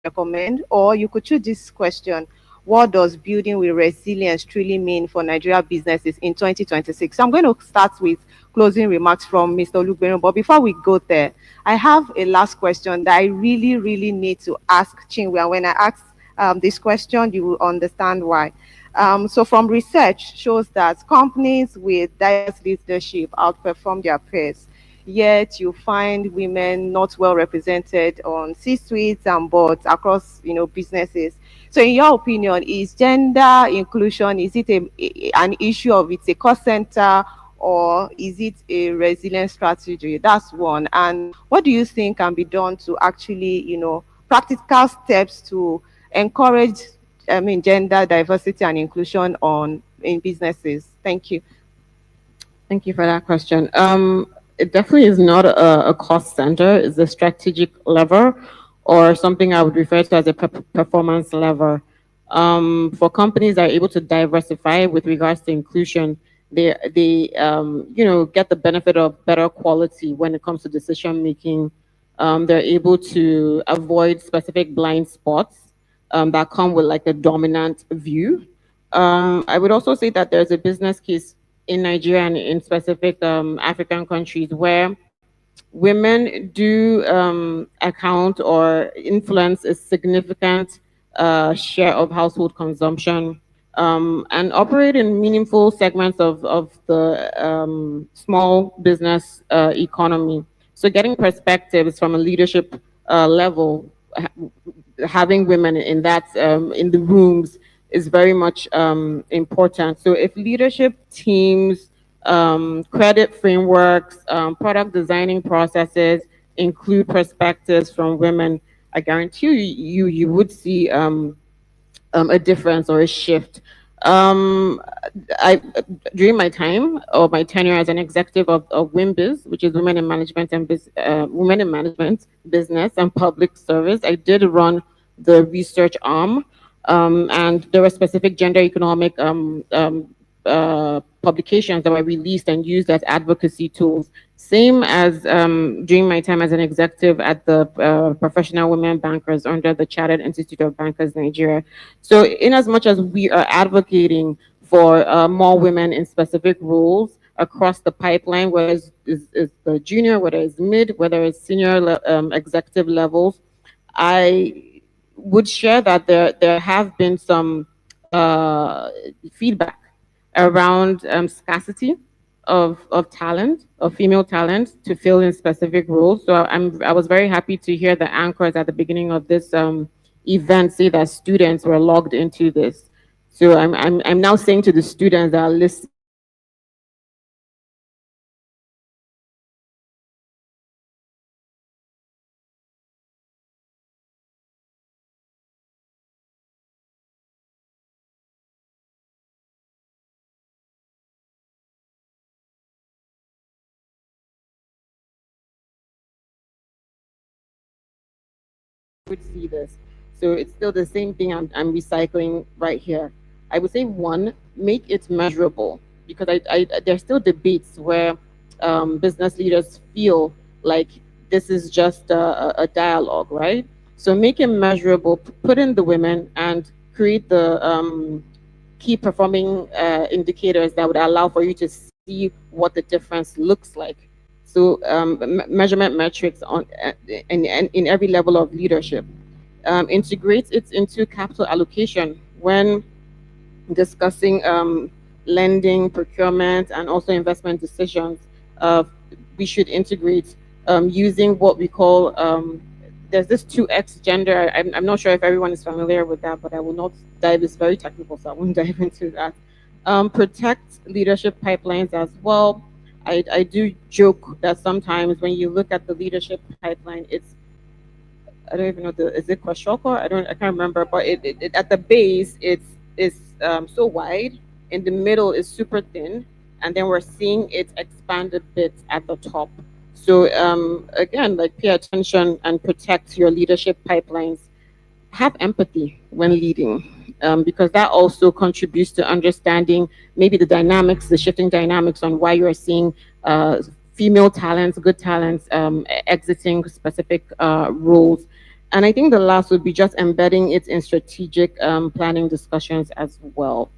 Recommend, or you could choose this question: what does building with resilience truly mean for Nigeria businesses in 2026? So I'm going to start with closing remarks from Mr. Olugberu, but before we go there, I have a last question that I really need to ask Chinwe, and when I ask this question, you will understand why. So from research shows that companies with diverse leadership outperform their peers, yet you find women not well represented on C-suites and boards across businesses. So in your opinion, is gender inclusion, is it an issue of it's a cost center, or is it a resilience strategy? That's one. And what do you think can be done to actually practical steps to encourage gender diversity and inclusion in businesses? Thank you. Thank you for that question. It definitely is not a cost center. It's a strategic lever, or something I would refer to as a performance lever. For companies that are able to diversify with regards to inclusion, they get the benefit of better quality when it comes to decision making. They're able to avoid specific blind spots that come with like a dominant view. I would also say that there's a business case in Nigeria and in specific African countries where women do account or influence a significant share of household consumption, and operate in meaningful segments of the small business economy. So getting perspectives from a leadership level, having women in that in the rooms is very much important. So if leadership teams, credit frameworks, product designing processes include perspectives from women, I guarantee you would see a difference or a shift. During my time or my tenure as an executive of WIMBIZ, which is Women in Management and Women in Management, Business and Public Service, I did run the research arm, and there were specific gender economic publications that were released and used as advocacy tools. Same as during my time as an executive at the Professional Women Bankers under the Chartered Institute of Bankers Nigeria. So in as much as we are advocating for more women in specific roles across the pipeline, whether it's the junior, whether it's mid, whether it's senior executive levels, I would share that there have been some feedback around scarcity of talent, of female talent to fill in specific roles. So I was very happy to hear the anchors at the beginning of this event say that students were logged into this. So I'm now saying to the students that are listening, would see this. So it's still the same thing I'm recycling right here. I would say one, make it measurable because there's still debates where business leaders feel like this is just a dialogue, right? So make it measurable, put in the women and create the key performing indicators that would allow for you to see what the difference looks like. So measurement metrics on in every level of leadership. Integrate it into capital allocation when discussing lending, procurement, and also investment decisions. We should integrate using what we call there's this 2x gender. I'm not sure if everyone is familiar with that, but I will not dive. It's very technical, so I won't dive into that. Protect leadership pipelines as well. I do joke that sometimes when you look at the leadership pipeline, I don't even know is it kwashiorkor? I can't remember, but it at the base it's so wide, in the middle is super thin, and then we're seeing it expand a bit at the top. So again, like pay attention and protect your leadership pipelines. Have empathy when leading, because that also contributes to understanding maybe the dynamics, the shifting dynamics on why you're seeing female talents, good talents exiting specific roles. And I think the last would be just embedding it in strategic planning discussions as well.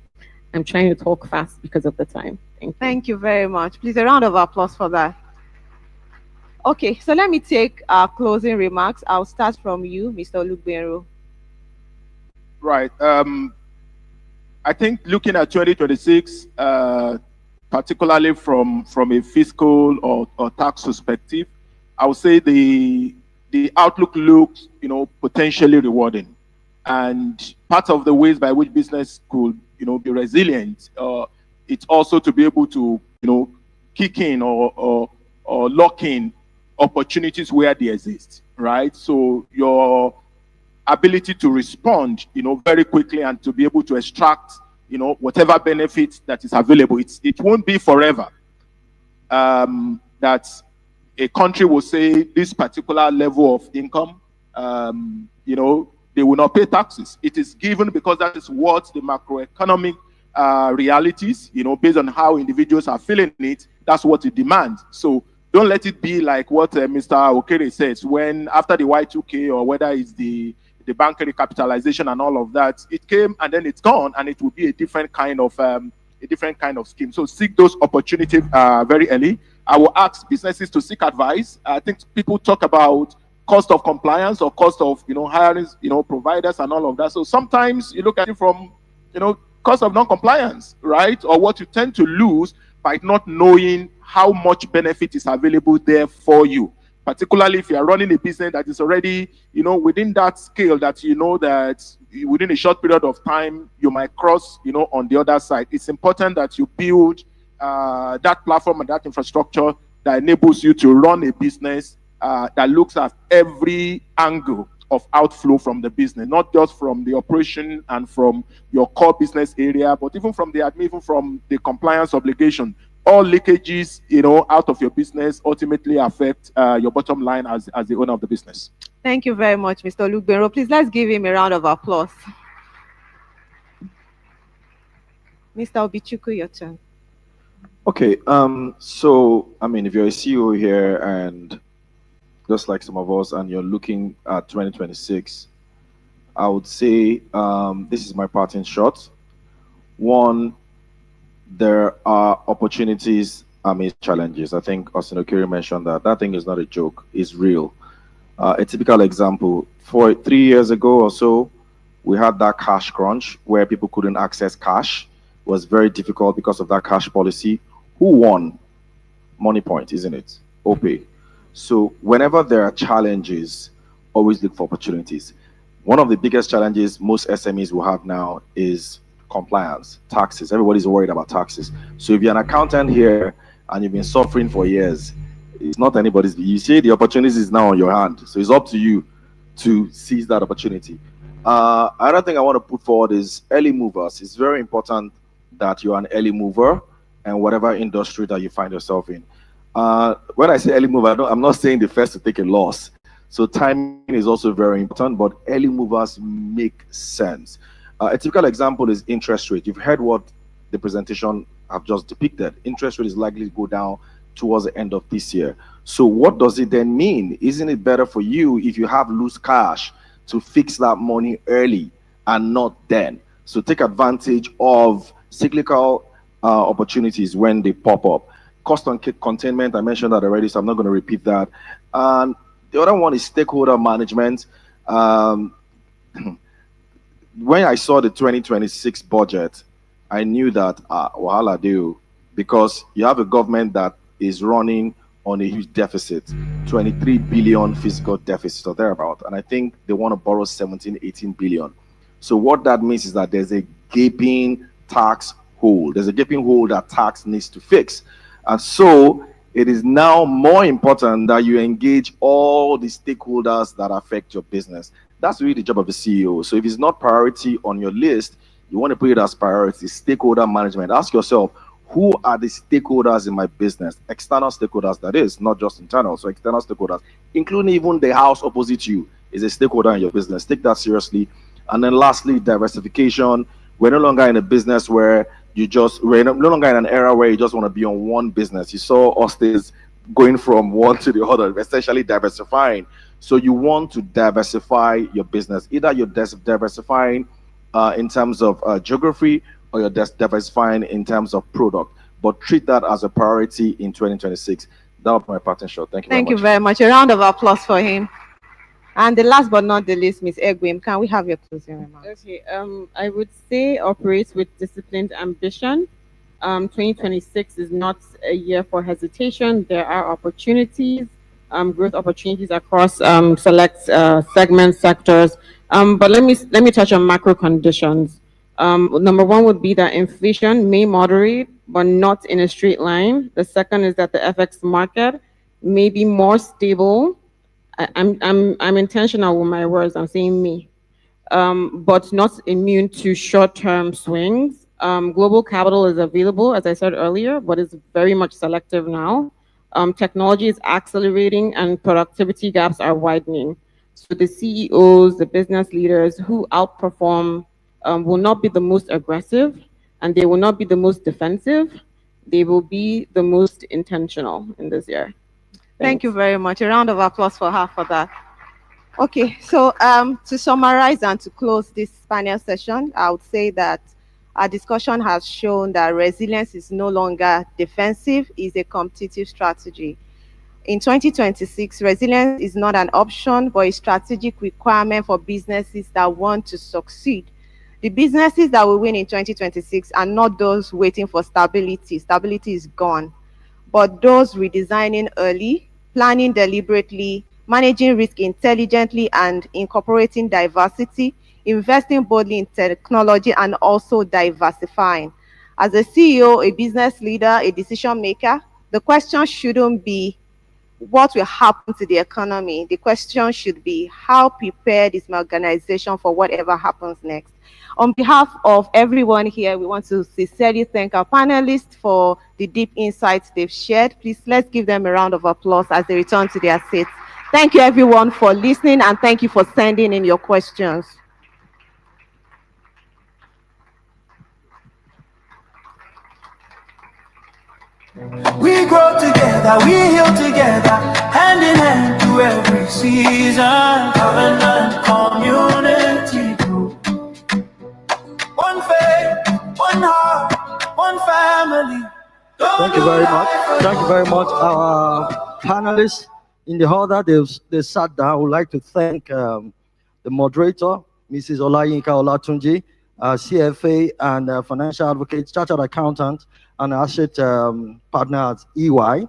I'm trying to talk fast because of the time. Thank you. Thank you very much. Please, a round of applause for that. Okay, so let me take our closing remarks. I'll start from you, Mr. Olugbenro. Right. I think looking at 2026, particularly from a fiscal or tax perspective, I would say the outlook looks, potentially rewarding. And part of the ways by which business could, be resilient, it's also to be able to, kick in or lock in opportunities where they exist, right? So your ability to respond, very quickly and to be able to extract, whatever benefit that is available. It won't be forever that a country will say this particular level of income, they will not pay taxes. It is given because that is what the macroeconomic realities, based on how individuals are feeling it, that's what it demands. So don't let it be like what Mr. Okere says, when after the Y2K or whether it's the bank recapitalization and all of that, it came and then it's gone, and it will be a different kind of scheme. So seek those opportunities very early. I will ask businesses to seek advice. I think people talk about cost of compliance or cost of hiring providers and all of that. So sometimes you look at it from cost of non-compliance, right? Or what you tend to lose by not knowing how much benefit is available there for you. Particularly if you are running a business that is already, within that scale that that within a short period of time, you might cross, on the other side. It's important that you build that platform and that infrastructure that enables you to run a business that looks at every angle of outflow from the business, not just from the operation and from your core business area, but even from the admin, even from the compliance obligation. All leakages, out of your business ultimately affect your bottom line as the owner of the business. Thank you very much, Mr. Olugbenro. Please, let's give him a round of applause. Mr. Obichuku, your turn. Okay, so if you're a CEO here and just like some of us, and you're looking at 2026, I would say this is my parting shot. One, there are opportunities amidst challenges. I think Austin Okere mentioned that. That thing is not a joke, it's real. A typical example, 3 years ago or so, we had that cash crunch where people couldn't access cash. was very difficult because of that cash policy. Who won? Money Point, isn't it? OPE. So whenever there are challenges, always look for opportunities. One of the biggest challenges most SMEs will have now is compliance, taxes. Everybody's worried about taxes. So if you're an accountant here and you've been suffering for years, it's not anybody's. You see, the opportunity is now on your hand. So it's up to you to seize that opportunity. Another thing I want to put forward is early movers. It's very important that you're an early mover and whatever industry that you find yourself in. When I say early mover, I'm not saying the first to take a loss. So timing is also very important, but early movers make sense. A typical example is interest rate. You've heard what the presentation have just depicted. Interest rate is likely to go down towards the end of this year. So what does it then mean? Isn't it better for you if you have loose cash to fix that money early and not then? So take advantage of cyclical opportunities when they pop up. Cost containment, I mentioned that already, so I'm not going to repeat that. And the other one is stakeholder management. When I saw the 2026 budget, I knew that wahala do, because you have a government that is running on a huge deficit, 23 billion fiscal deficit or thereabout, and I think they want to borrow 17, 18 billion. So what that means is that there's a gaping tax hole. There's a gaping hole that tax needs to fix. And so it is now more important that you engage all the stakeholders that affect your business. That's really the job of the CEO. So if it's not priority on your list, you want to put it as priority, stakeholder management. Ask yourself, who are the stakeholders in my business? External stakeholders, that is, not just internal. So external stakeholders, including even the house opposite you, is a stakeholder in your business. Take that seriously. And then lastly, diversification. We're no longer in a business where we're no longer in an era where you just want to be on one business. You saw us going from one to the other, essentially diversifying. So you want to diversify your business. Either you're diversifying in terms of geography, or you're diversifying in terms of product. But treat that as a priority in 2026. That was my parting shot. Thank you very much. Thank you very much. A round of applause for him. And the last but not the least, Ms. Egwim, can we have your closing remarks? Okay, I would say operate with disciplined ambition. 2026 is not a year for hesitation. There are opportunities, growth opportunities across select segments, sectors. But let me touch on macro conditions. Number one would be that inflation may moderate, but not in a straight line. The second is that the FX market may be more stable. I'm intentional with my words. I'm saying me, but not immune to short-term swings. Global capital is available, as I said earlier, but it's very much selective now. Technology is accelerating and productivity gaps are widening. So the CEOs, the business leaders who outperform will not be the most aggressive, and they will not be the most defensive. They will be the most intentional in this year. Thank you very much. A round of applause for her for that. Okay, so to summarize and to close this panel session, I would say that our discussion has shown that resilience is no longer defensive, it's a competitive strategy. In 2026, resilience is not an option, but a strategic requirement for businesses that want to succeed. The businesses that will win in 2026 are not those waiting for stability. Stability is gone. But those redesigning early, planning deliberately, managing risk intelligently, and incorporating diversity, investing boldly in technology, and also diversifying. As a CEO, a business leader, a decision maker, the question shouldn't be what will happen to the economy. The question should be how prepared is my organization for whatever happens next. On behalf of everyone here, we want to sincerely thank our panelists for the deep insights they've shared. Please, let's give them a round of applause as they return to their seats. Thank you, everyone, for listening, and thank you for sending in your questions. We grow together, we heal together, hand in hand through every season. Covenant community group. One faith, one heart, one family. Thank you very much. Thank you very much. Our panelists in the order they sat down. I would like to thank the moderator, Mrs. Olayinka Olatunji, CFA and financial advocate, chartered accountant, and asset partner at EY.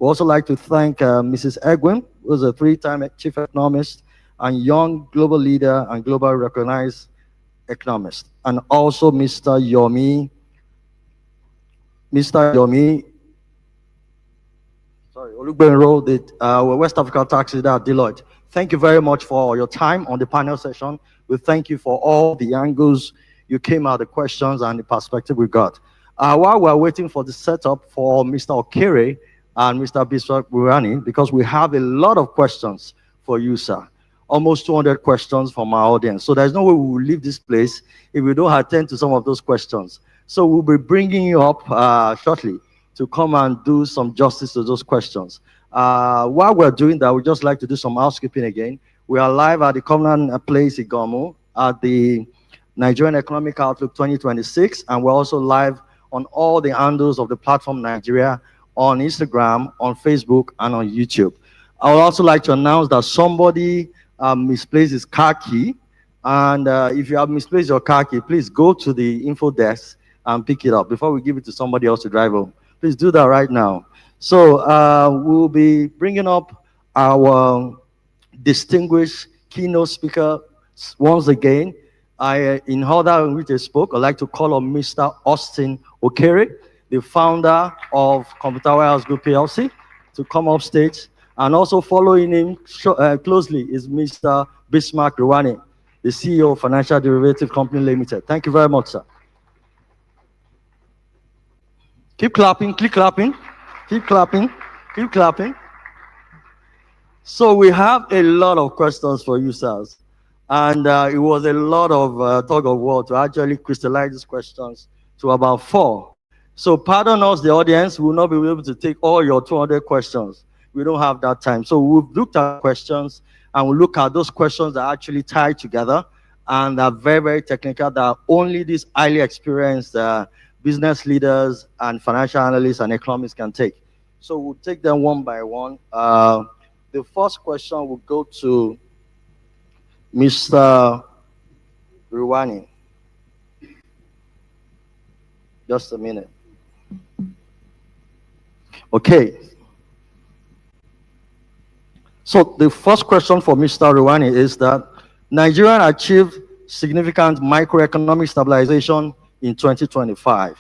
We also like to thank Mrs. Egwin, who is a three-time chief economist and young global leader and global recognized economist, and also Mr. Yomi, Olugbenro, the West Africa tax leader at Deloitte. Thank you very much for your time on the panel session. We thank you for all the angles you came out, the questions and the perspective we got. While we're waiting for the setup for Mr. Okere and Mr. Burani, because we have a lot of questions for you, sir. Almost 200 questions from our audience. So there's no way we will leave this place if we don't attend to some of those questions. So we'll be bringing you up shortly to come and do some justice to those questions. While we're doing that, we'd just like to do some housekeeping again. We are live at the Common Place Igomu at the Nigerian Economic Outlook 2026, and we're also live on all the handles of the platform Nigeria, on Instagram, on Facebook, and on YouTube. I would also like to announce that somebody misplaced his car key, and if you have misplaced your car key, please go to the info desk and pick it up before we give it to somebody else to drive home. Please do that right now. So we'll be bringing up our distinguished keynote speaker once again. In order in which they spoke, I'd like to call on Mr. Austin Okere, the founder of Computer Warehouse Group PLC, to come up stage. And also following him closely is Mr. Bismarck Ruwani, the CEO of Financial Derivative Company Limited. Thank you very much, sir. Keep clapping, keep clapping, keep clapping, keep clapping. So we have a lot of questions for you, sirs. And it was a lot of tug of war to actually crystallize these questions to about 4. So pardon us, the audience, we will not be able to take all your 200 questions. We don't have that time. So we've looked at questions, and we'll look at those questions that are actually tied together and are very, very technical, that only these highly experienced business leaders and financial analysts and economists can take. So we'll take them one by one. The first question will go to Mr. Ruwani. Just a minute. Okay. So the first question for Mr. Ruwani is that Nigeria achieved significant macroeconomic stabilization in 2025,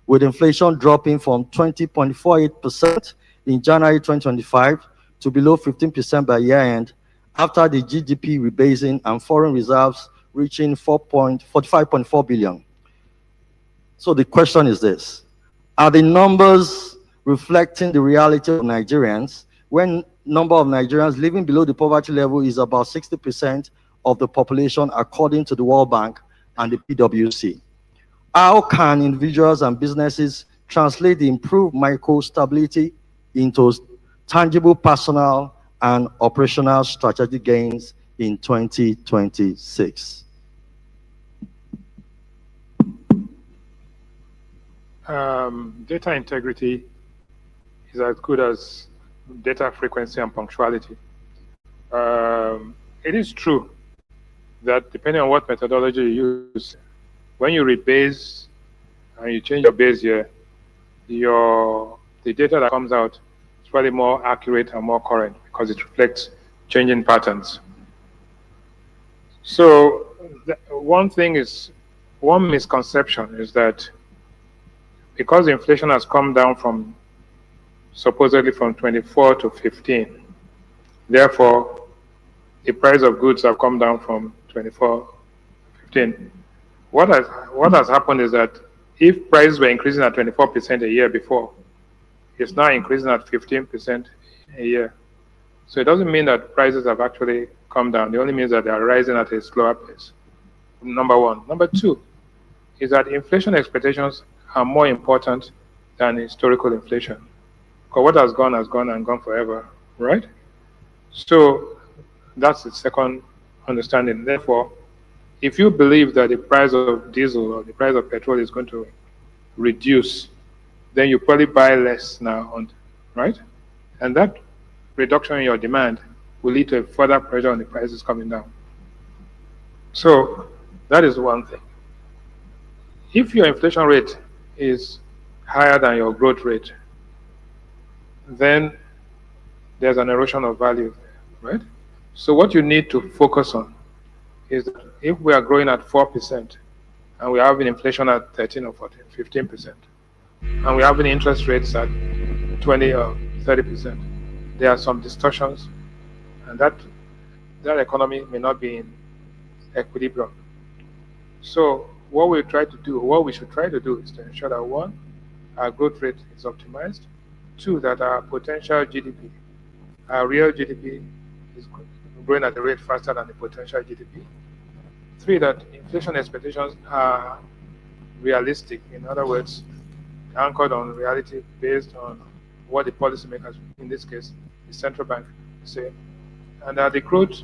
with inflation dropping from 20.48% in January 2025 to below 15% by year-end, after the GDP rebasing and foreign reserves reaching 45.4 billion. So the question is this: are the numbers reflecting the reality of Nigerians, when number of Nigerians living below the poverty level is about 60% of the population, according to the World Bank and the PwC? How can individuals and businesses translate the improved micro stability into tangible personal and operational strategic gains in 2026? Data integrity is as good as data frequency and punctuality. It is true that depending on what methodology you use, when you rebase and you change your base year, the data that comes out is probably more accurate and more current because it reflects changing patterns. So one misconception is that because inflation has come down from supposedly from 24 to 15, therefore the price of goods have come down from 24 to 15. What has happened is that if prices were increasing at 24% a year before, it's now increasing at 15% a year. So it doesn't mean that prices have actually come down. It only means that they are rising at a slower pace. Number one. Number two is that inflation expectations are more important than historical inflation. Because what has gone and gone forever, right? So that's the second understanding. Therefore, if you believe that the price of diesel or the price of petrol is going to reduce, then you probably buy less now, right? And that reduction in your demand will lead to a further pressure on the prices coming down. So that is one thing. if your inflation rate is higher than your growth rate, then there's an erosion of value, right? So what you need to focus on is that if we are growing at 4% and we're having inflation at 13 or 14, 15%, and we're having interest rates at 20 or 30%, there are some distortions, and that economy may not be in equilibrium. So what we should try to do is to ensure that one, our growth rate is optimized. Two, that our potential GDP, our real GDP is growing at a rate faster than the potential GDP. Three, that inflation expectations are realistic. In other words, anchored on reality based on what the policymakers, in this case, the central bank, say. And that the growth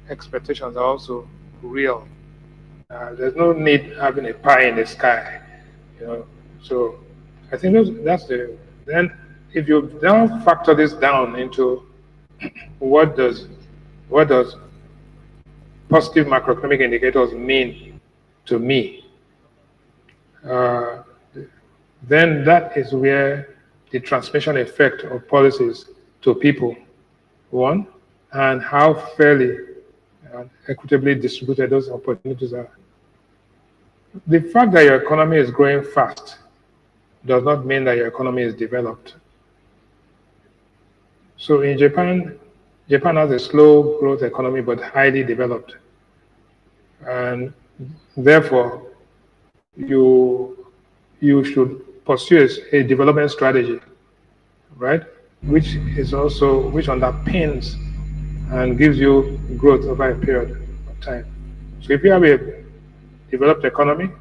expectations are also real. There's no need having a pie in the sky, you know. So I think that's the. Then if you now factor this down into what does positive macroeconomic indicators mean to me, then that is where the transmission effect of policies to people, one, and how fairly and equitably distributed those opportunities are. The fact that your economy is growing fast does not mean that your economy is developed. So in Japan has a slow growth economy but highly developed. And therefore, you should pursue a development strategy, right? Which underpins and gives you growth over a period of time. So if you have a developed economy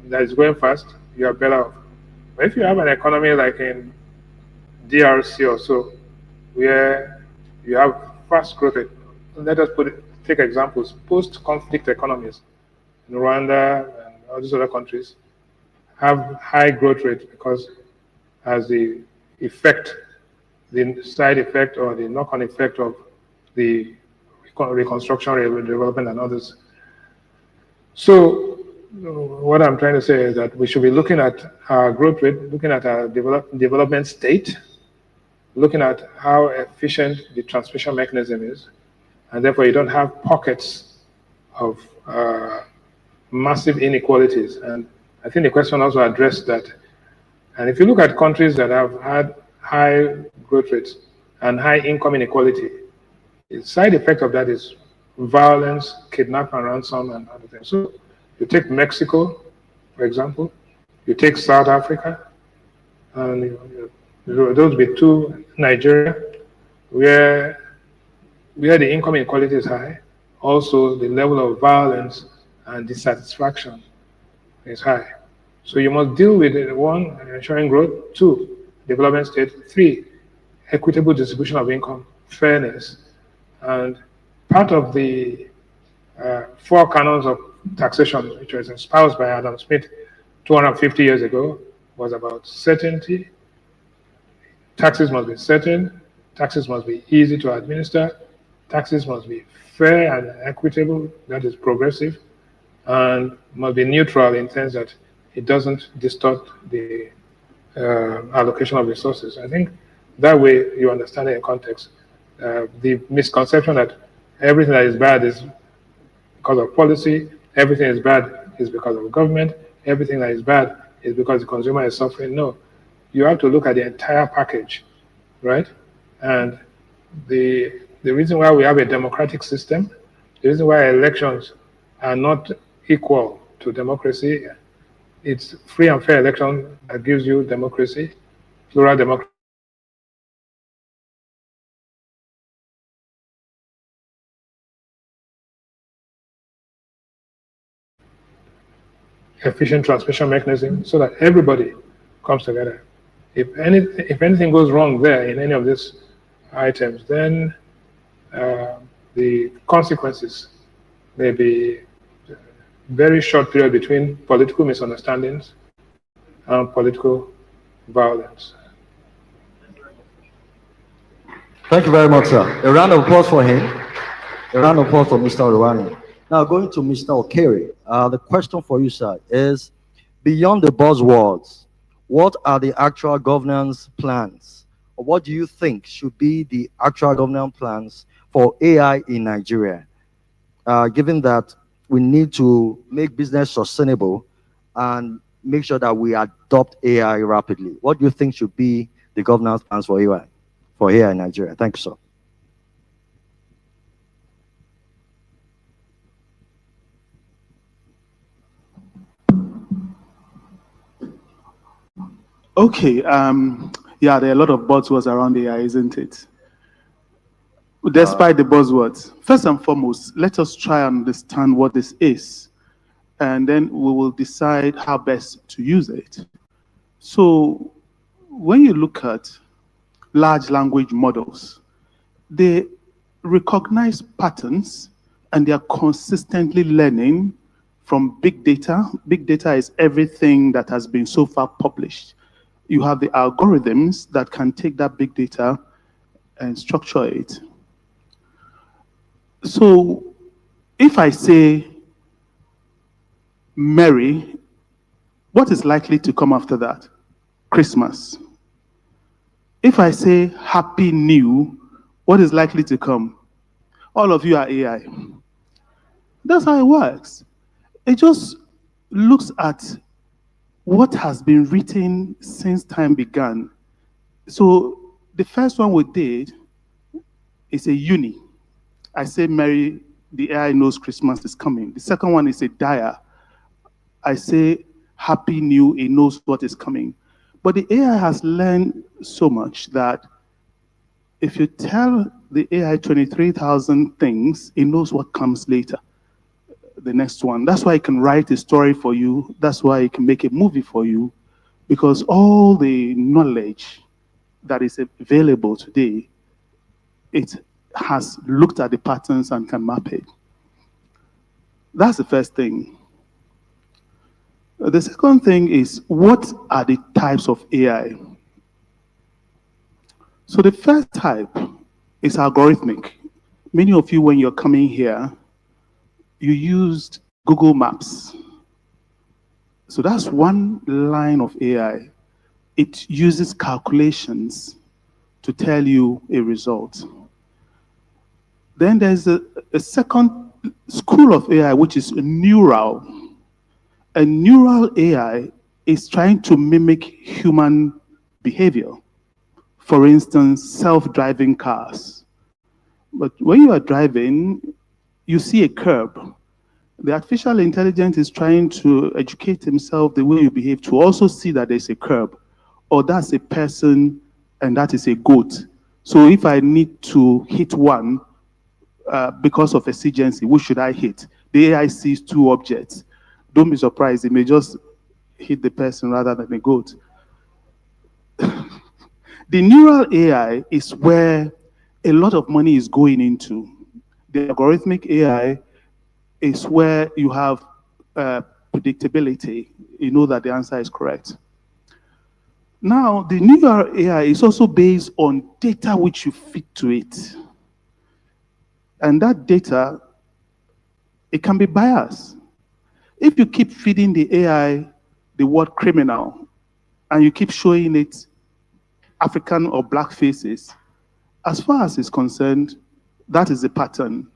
that is growing fast, you are better off. But if you have an economy like in DRC or so, where you have fast growth, let us take examples, post-conflict economies in Rwanda and all these other countries have high growth rates because as the side effect or the knock-on effect of the reconstruction, development, and others. So what I'm trying to say is that we should be looking at our growth rate, looking at our development state, looking at how efficient the transmission mechanism is, and therefore you don't have pockets of massive inequalities. And I think the question also addressed that. And if you look at countries that have had high growth rates and high income inequality, the side effect of that is violence, kidnap and ransom, and other things. So you take Mexico, for example, you take South Africa, and those be two, Nigeria, where the income inequality is high. Also, the level of violence and dissatisfaction is high. So you must deal with it, one, ensuring growth, two, development state, three, equitable distribution of income, fairness. And part of the four canons of taxation, which was espoused by Adam Smith 250 years ago, was about certainty. Taxes must be certain, taxes must be easy to administer, taxes must be fair and equitable, that is progressive, and must be neutral in terms that it doesn't distort the allocation of resources. I think that way you understand it in context. The misconception that everything that is bad is because of policy, everything is bad is because of government, everything that is bad is because the consumer is suffering. No, you have to look at the entire package, right? And the reason why we have a democratic system, the reason why elections are not equal to democracy, it's free and fair election that gives you democracy, plural democracy. Efficient transmission mechanism so that everybody comes together. If anything goes wrong there in any of these items, then the consequences may be very short period between political misunderstandings and political violence. Thank you very much, sir. A round of applause for him. A round of applause for Mr. Ruwani. Now, Now, going to Mr. Okere, the question for you, sir, is beyond the buzzwords, what are the actual governance plans? Or what do you think should be the actual governance plans for AI in Nigeria? Given that we need to make business sustainable and make sure that we adopt AI rapidly, what do you think should be the governance plans for AI in Nigeria? Thank you, sir. Okay, yeah, there are a lot of buzzwords around AI, isn't it? Despite the buzzwords, first and foremost, let us try and understand what this is, and then we will decide how best to use it. So, when you look at large language models, they recognize patterns and they are consistently learning from big data. Big data is everything that has been so far published. You have the algorithms that can take that big data and structure it. So if I say Merry, what is likely to come after that? Christmas. If I say Happy New, what is likely to come? All of you are AI. That's how it works. It just looks at what has been written since time began. So the first one we did is a uni. I say Merry, the AI knows Christmas is coming. The second one is a dia. I say Happy New, it knows what is coming. But the AI has learned so much that if you tell the AI 23,000 things, it knows what comes later, the next one. That's why it can write a story for you. That's why it can make a movie for you, because all the knowledge that is available today, it has looked at the patterns and can map it. That's the first thing. The second thing is, what are the types of AI? So the first type is algorithmic. Many of you, when you're coming here, you used Google Maps. So that's one line of AI. It uses calculations to tell you a result. Then there's a second school of AI, which is neural. A neural AI is trying to mimic human behavior. For instance, self-driving cars. But when you are driving, you see a curb. The artificial intelligence is trying to educate himself the way you behave to also see that there's a curb, or that's a person and that is a goat. So if I need to hit one because of exigency, which should I hit? The AI sees two objects. Don't be surprised, it may just hit the person rather than the goat. The neural AI is where a lot of money is going into. The algorithmic AI is where you have predictability. You know that the answer is correct. Now, the neural AI is also based on data which you feed to it. And that data, it can be biased. If you keep feeding the AI the word criminal, and you keep showing it African or black faces, as far as it's concerned, that is the pattern.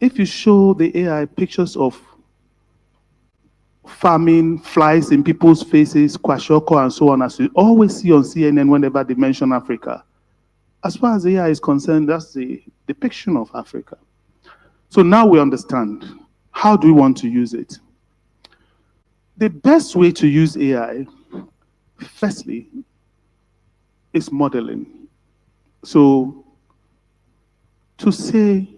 If you show the AI pictures of farming, flies in people's faces, kwashoko, and so on, as you always see on CNN whenever they mention Africa, as far as AI is concerned, that's the depiction of Africa. So now we understand. How do we want to use it? The best way to use AI, firstly, is modeling. So to say,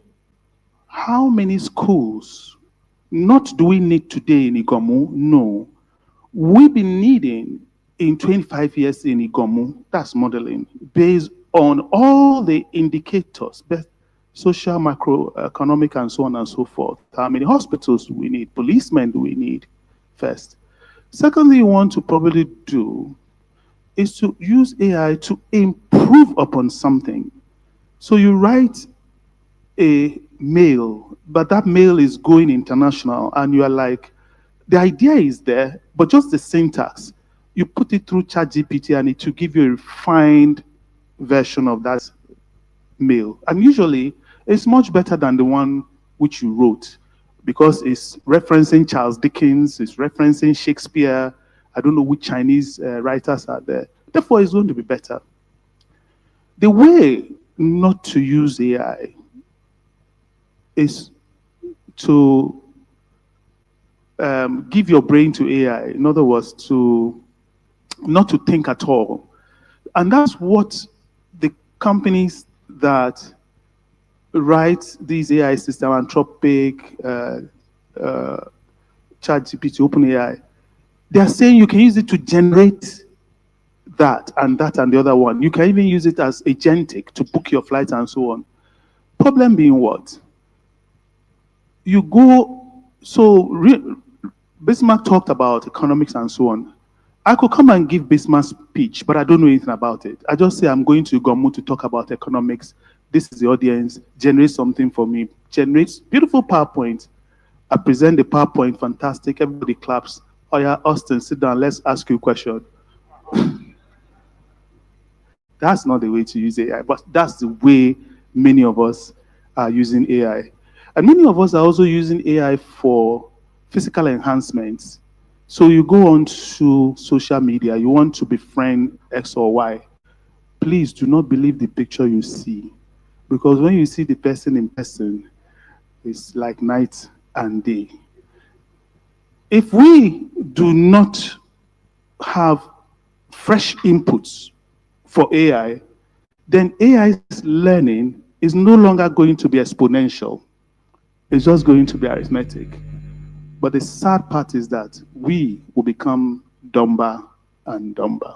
how many schools, not do we need today in Igomu? No. We've been needing in 25 years in Igomu, that's modeling, based on all the indicators, social, macroeconomic, and so on and so forth. How many hospitals do we need? Policemen do we need? First. Secondly, you want to probably do is to use AI to improve upon something. So you write a mail, but that mail is going international, and you are like, the idea is there, but just the syntax. You put it through ChatGPT and it will give you a refined version of that mail. And usually it's much better than the one which you wrote because it's referencing Charles Dickens, it's referencing Shakespeare. I don't know which Chinese writers are there. Therefore, it's going to be better. The way not to use AI is to give your brain to AI. In other words, to not to think at all. And that's what the companies that write these AI systems, Anthropic, ChatGPT, OpenAI, they're saying you can use it to generate that and the other one. You can even use it as agentic to book your flight and so on. Problem being what? You go, Bismarck talked about economics and so on. I could come and give Bismarck's speech, but I don't know anything about it. I just say I'm going to Gomu to talk about economics. This is the audience. Generate something for me. Generates beautiful PowerPoint. I present the PowerPoint. Fantastic. Everybody claps. Oh yeah, Austin, sit down. Let's ask you a question. That's not the way to use AI, but that's the way many of us are using AI. And many of us are also using AI for physical enhancements. So you go on to social media, you want to befriend X or Y. Please do not believe the picture you see. Because when you see the person in person, it's like night and day. If we do not have fresh inputs for AI, then AI's learning is no longer going to be exponential. It's just going to be arithmetic. But the sad part is that we will become dumber and dumber.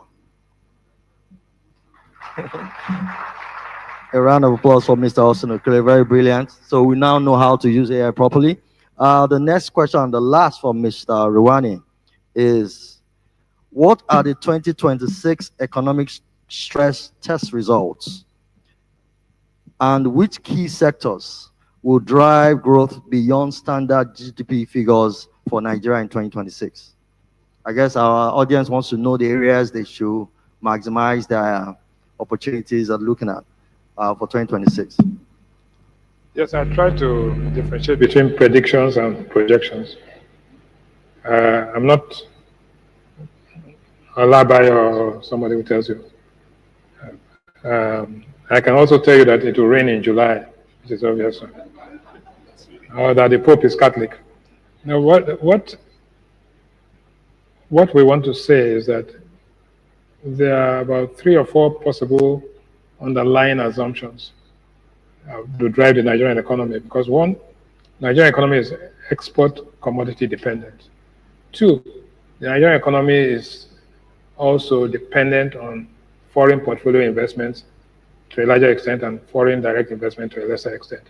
A round of applause for Mr. Austin Okere, very brilliant. So we now know how to use AI properly. The next question, and the last from Mr. Ruwani, is what are the 2026 economic stress test results? And which key sectors will drive growth beyond standard GDP figures for Nigeria in 2026? I guess our audience wants to know the areas they should maximize their opportunities at looking at for 2026. Yes, I try to differentiate between predictions and projections. I'm not a lab or somebody who tells you. I can also tell you that it will rain in July, which is obvious, or that the Pope is Catholic. Now, what we want to say is that there are about 3 or 4 possible underlying assumptions to drive the Nigerian economy. Because 1, Nigerian economy is export commodity dependent. 2, the Nigerian economy is also dependent on foreign portfolio investments to a larger extent and foreign direct investment to a lesser extent.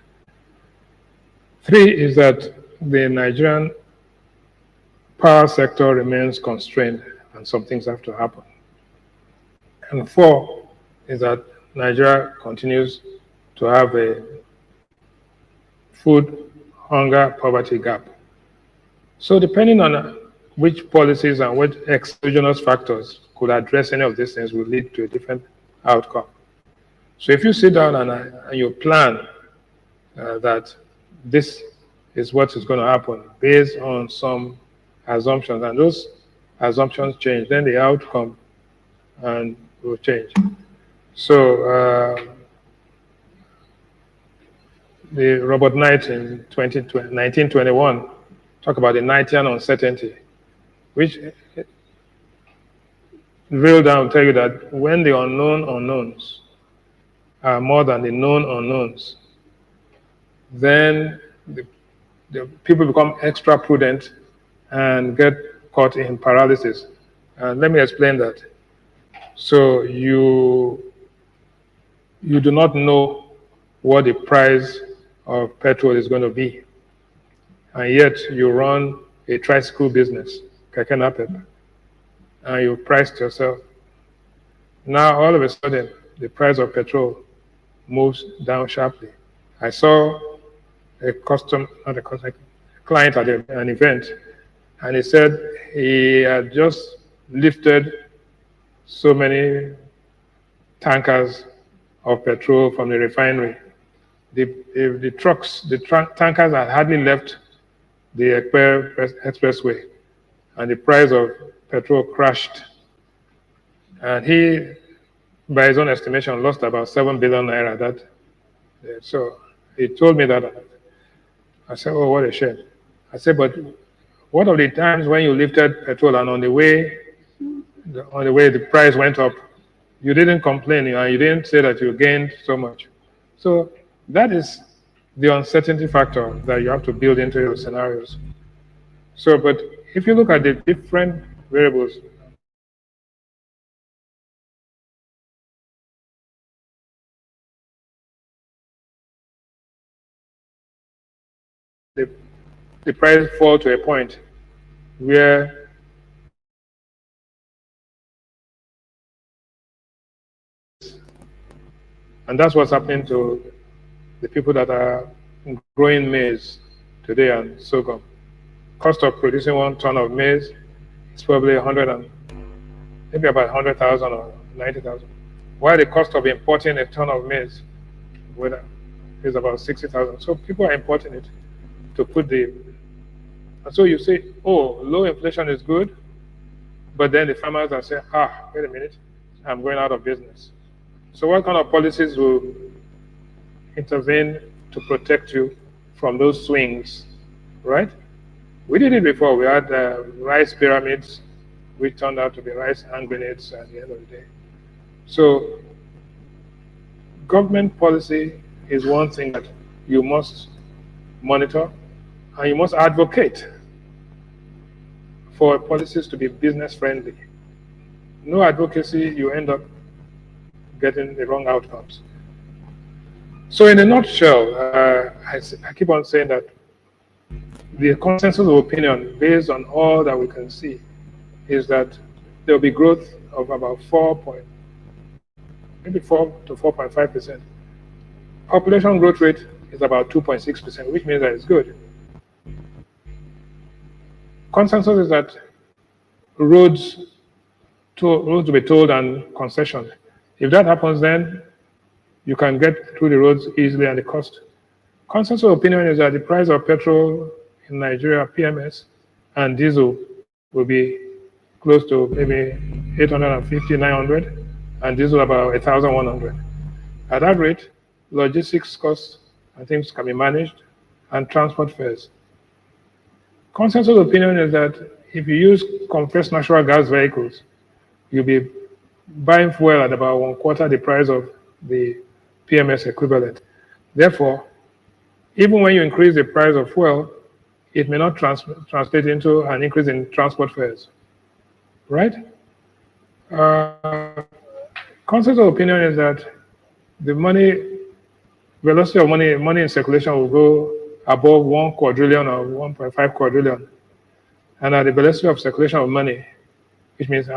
3 is that the Nigerian power sector remains constrained and some things have to happen. And 4 is that Nigeria continues to have a food, hunger, poverty gap. So depending on which policies and which exogenous factors could address any of these things will lead to a different outcome. So if you sit down and you plan that this is what is going to happen based on some assumptions, and those assumptions change, then the outcome will change. So the Robert Knight in 1921 talked about the Knightian uncertainty, which drill down tell you that when the unknown unknowns are more than the known unknowns, then the people become extra prudent and get caught in paralysis. And let me explain that. So you do not know what the price of petrol is going to be, and yet you run a tricycle business, Keke Napep, and you priced yourself. Now all of a sudden, the price of petrol moves down sharply. I saw a client at an event, and he said he had just lifted so many tankers of petrol from the refinery. The tankers had hardly left the Okere expressway, and the price of petrol crashed. And he, by his own estimation, lost about 7 billion naira that day. So he told me that. I said, oh, what a shame. I said, but what of the times when you lifted petrol and on the way the price went up, you didn't complain and you didn't say that you gained so much. So that is the uncertainty factor that you have to build into your scenarios. So, but if you look at the different variables, the price fall to a point where and that's what's happening to the people that are growing maize today and sorghum. Cost of producing 1 ton of maize is probably maybe about 100,000 or 90,000. While the cost of importing a ton of maize is about 60,000. So people are importing it to put and so you say, oh, low inflation is good, but then the farmers are saying, wait a minute, I'm going out of business. So what kind of policies will intervene to protect you from those swings, right? We did it before. We had rice pyramids, which turned out to be rice hand grenades at the end of the day. So government policy is one thing that you must monitor, and you must advocate for policies to be business friendly. No advocacy, you end up getting the wrong outcomes. So in a nutshell, I keep on saying that the consensus of opinion, based on all that we can see, is that there will be growth of about 4 to 4.5%. Population growth rate is about 2.6%, which means that it's good. Consensus is that roads will be tolled and concessioned. If that happens, then you can get through the roads easily and the cost. Consensus opinion is that the price of petrol in Nigeria, PMS, and diesel will be close to maybe 850, 900, and diesel about 1,100. At that rate, logistics costs and things can be managed, and transport fares. Consensus opinion is that if you use compressed natural gas vehicles, you'll be buying fuel at about 1/4 the price of the PMS equivalent. Therefore, even when you increase the price of fuel, it may not translate into an increase in transport fares, right? Consensus opinion is that the velocity of money in circulation will go above 1 quadrillion or 1.5 quadrillion, and that the velocity of circulation of money, which means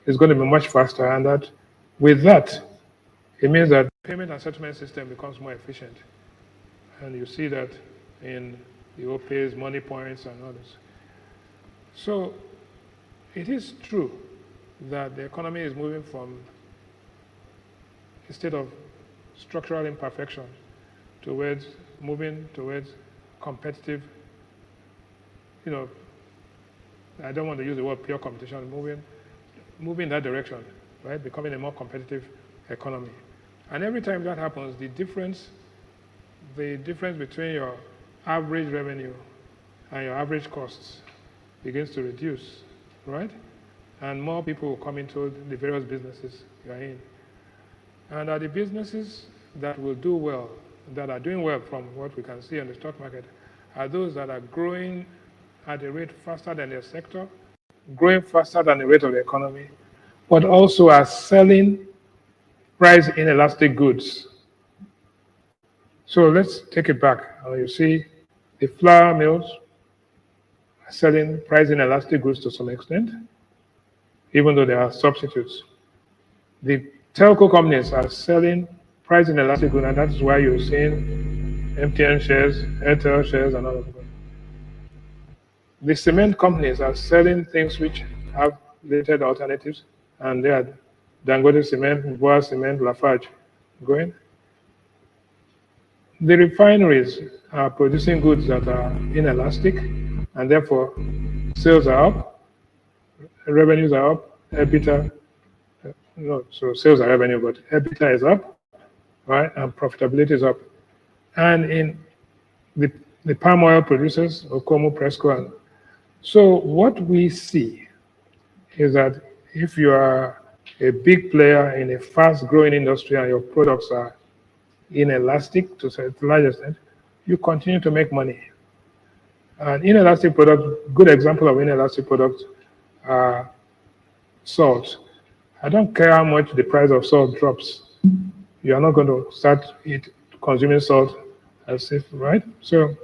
it's going to be much faster, and that with that, it means that the payment and settlement system becomes more efficient. And you see that in the OPAs, money points, and others. So it is true that the economy is moving from a state of structural imperfection moving towards competitive, I don't want to use the word pure competition, moving in that direction, right? Becoming a more competitive economy. And every time that happens, the difference between your average revenue and your average costs begins to reduce, right? And more people will come into the various businesses you're in. And are the businesses that will do well, that are doing well from what we can see in the stock market, are those that are growing at a rate faster than their sector, growing faster than the rate of the economy, but also are selling price inelastic goods. So let's take it back. You see the flour mills are selling price inelastic goods to some extent, even though there are substitutes. The telco companies are selling price inelastic goods, and that's why you're seeing MTN shares, Airtel shares, and all of them. The cement companies are selling things which have related alternatives, and they are Dangote Cement, Boa Cement, Lafarge going. The refineries are producing goods that are inelastic, and therefore sales are up, revenues are up, EBITDA, no, so sales are revenue, but EBITDA is up, right, and profitability is up. And in the palm oil producers, Okomo, Presco, and so what we see is that if you are a big player in a fast-growing industry and your products are inelastic to a large extent, you continue to make money. An inelastic product, good example of inelastic products are salt. I don't care how much the price of salt drops. You are not going to start consuming salt as if, right? So,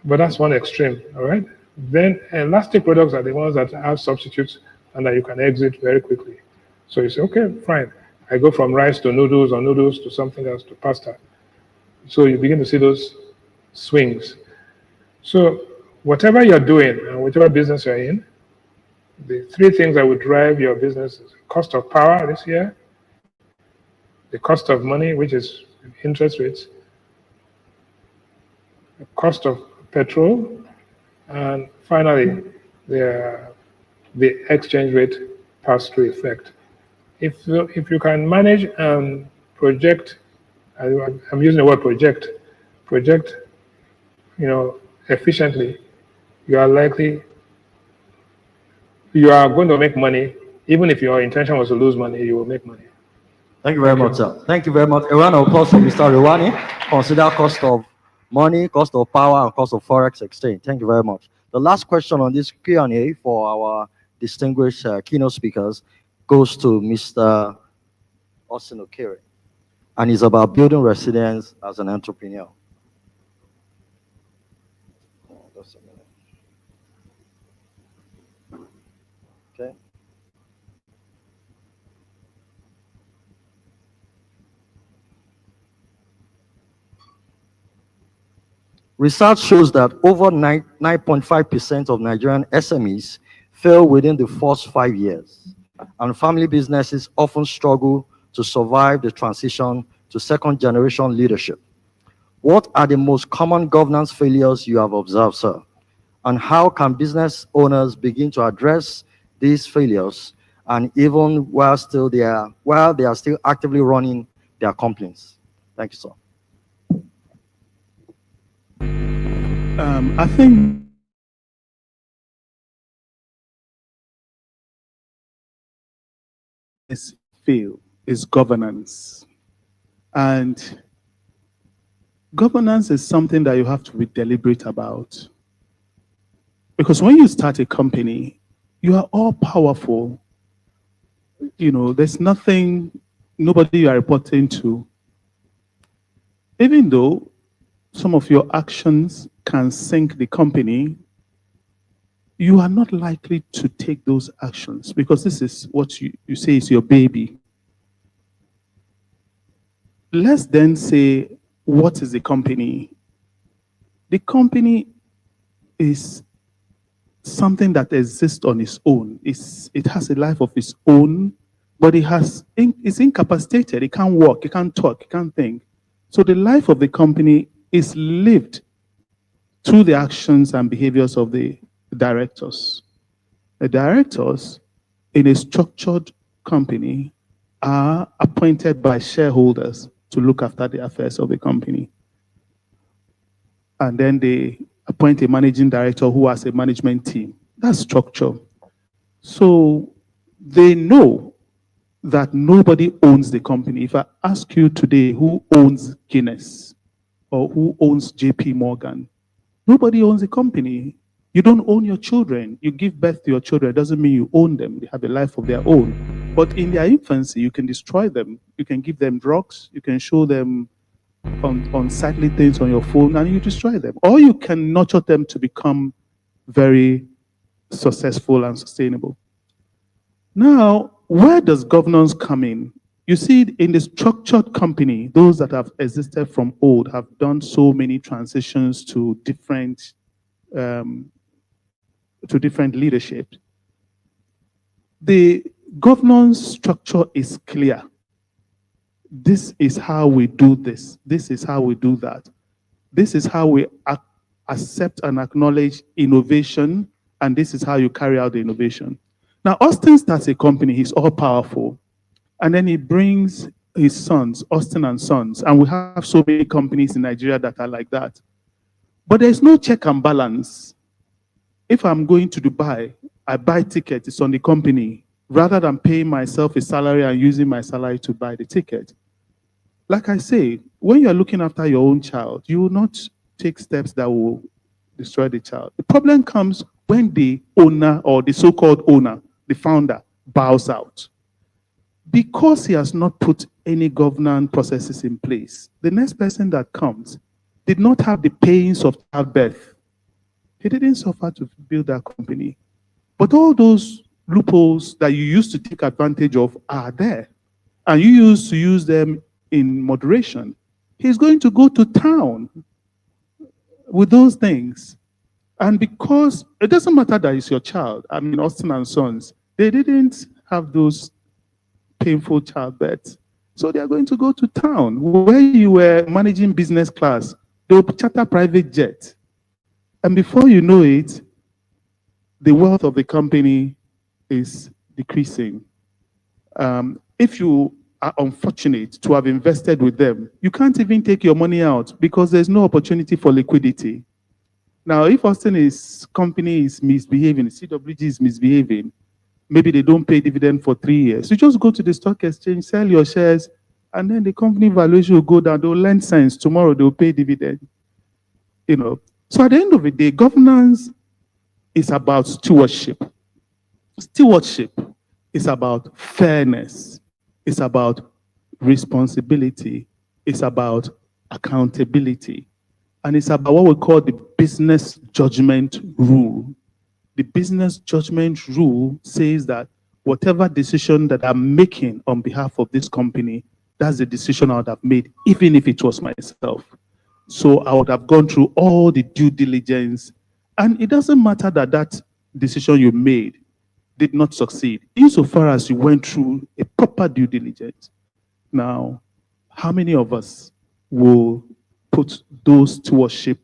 but that's one extreme, all right? Then elastic products are the ones that have substitutes and that you can exit very quickly. So you say, okay, fine. I go from rice to noodles or noodles to something else to pasta. So you begin to see those swings. So whatever you're doing and whatever business you're in, the three things that would drive your business is cost of power this year, the cost of money, which is interest rates, the cost of petrol, and finally, the exchange rate pass-through effect. If you can manage and project, I'm using the word project, efficiently, you are going to make money. Even if your intention was to lose money, you will make money. Thank you very much, sir. Thank you very much. A round of applause for Mr. Rewani. Consider cost of money, cost of power, and cost of forex exchange. Thank you very much. The last question on this Q&A for our distinguished keynote speakers goes to Mr. Austin Okere, and it's about building resilience as an entrepreneur. Just a minute. Okay. Research shows that over 9.5% of Nigerian SMEs fail within the first 5 years, and family businesses often struggle to survive the transition to second-generation leadership. What are the most common governance failures you have observed, sir? And how can business owners begin to address these failures, and even while they are still actively running their companies? Thank you, sir. I think this field is governance. And governance is something that you have to be deliberate about. Because when you start a company, you are all powerful. There's nobody you are reporting to. Even though some of your actions can sink the company, you are not likely to take those actions because this is what you say is your baby. Let's then say, what is the company? The company is something that exists on its own. It has a life of its own, but it's incapacitated. It can't walk, it can't talk, it can't think. So the life of the company is lived through the actions and behaviors of the directors. The directors in a structured company are appointed by shareholders to look after the affairs of the company. And then they appoint a managing director who has a management team. That's structure. So they know that nobody owns the company. If I ask you today who owns Guinness or who owns JP Morgan, nobody owns the company. You don't own your children. You give birth to your children. It doesn't mean you own them. They have a life of their own. But in their infancy, you can destroy them. You can give them drugs. You can show them unsightly things on your phone, and you destroy them. Or you can nurture them to become very successful and sustainable. Now, where does governance come in? You see, in the structured company, those that have existed from old have done so many transitions to different leadership. The governance structure is clear. This is how we do this. This is how we do that. This is how we accept and acknowledge innovation, and this is how you carry out the innovation. Now, Austin starts a company, he's all powerful, and then he brings his sons, Austin and Sons, and we have so many companies in Nigeria that are like that. But there's no check and balance. If I'm going to Dubai, I buy tickets, it's on the company, rather than paying myself a salary and using my salary to buy the ticket. Like I say, when you're looking after your own child, you will not take steps that will destroy the child. The problem comes when the owner or the so-called owner, the founder, bows out. Because he has not put any governance processes in place, the next person that comes did not have the pains of childbirth. He didn't suffer to build that company. But all those loopholes that you used to take advantage of are there. And you used to use them in moderation. He's going to go to town with those things. And because it doesn't matter that it's your child, I mean, Austin and Sons, they didn't have those painful childbirths. So they are going to go to town where you were managing business class. They'll charter private jet. And before you know it, the wealth of the company is decreasing. If you are unfortunate to have invested with them, you can't even take your money out because there's no opportunity for liquidity. Now, if Austin's company is misbehaving, CWG is misbehaving, maybe they don't pay dividend for 3 years. You just go to the stock exchange, sell your shares, and then the company valuation will go down. They'll lend cents. Tomorrow they'll pay dividend. You know. So at the end of the day, governance is about stewardship. Stewardship is about fairness. It's about responsibility. It's about accountability. And it's about what we call the business judgment rule. The business judgment rule says that whatever decision that I'm making on behalf of this company, that's the decision I would have made, even if it was myself. So I would have gone through all the due diligence. And it doesn't matter that that decision you made did not succeed, insofar as you went through a proper due diligence. Now, how many of us will put those stewardship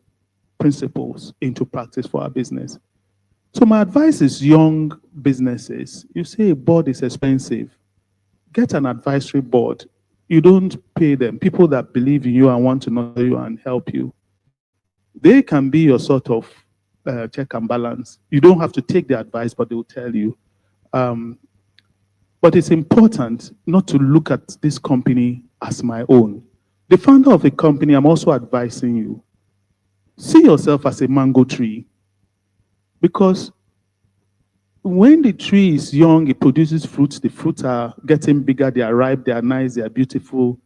principles into practice for our business? So my advice is young businesses, you say a board is expensive. Get an advisory board. You don't pay them. People that believe in you and want to know you and help you. They can be your sort of check and balance. You don't have to take the advice, but they will tell you. But it's important not to look at this company as my own. The founder of a company, I'm also advising you. See yourself as a mango tree. Because when the tree is young, it produces fruits. The fruits are getting bigger, they are ripe, they are nice, they are beautiful.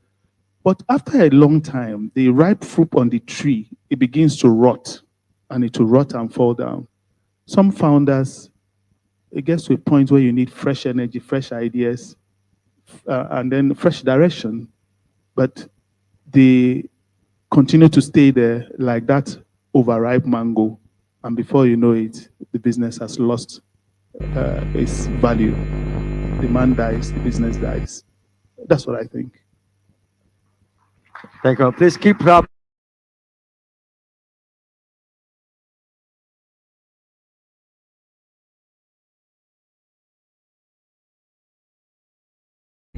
But after a long time, the ripe fruit on the tree, it begins to rot, and it will rot and fall down. Some founders, it gets to a point where you need fresh energy, fresh ideas, and then fresh direction. But they continue to stay there like that overripe mango. And before you know it, the business has lost its value. Demand dies, the business dies. That's what I think. Thank you. Please keep up.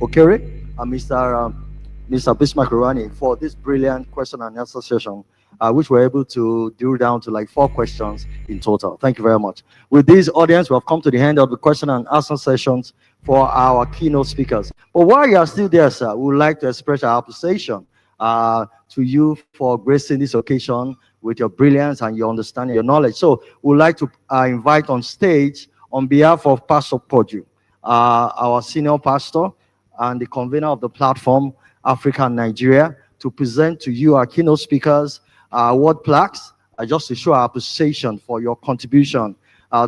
Okere and Mr. Bismarck Irani for this brilliant question and answer session, which we're able to drill down to like 4 questions in total. Thank you very much. With this audience, we have come to the end of the question and answer sessions for our keynote speakers. But while you are still there, sir, we would like to express our appreciation to you for gracing this occasion with your brilliance and your understanding, your knowledge. So we would like to invite on stage, on behalf of Pastor Podju, our senior pastor and the convener of the platform, Africa and Nigeria, to present to you our keynote speakers, award plaques, just to show our appreciation for your contribution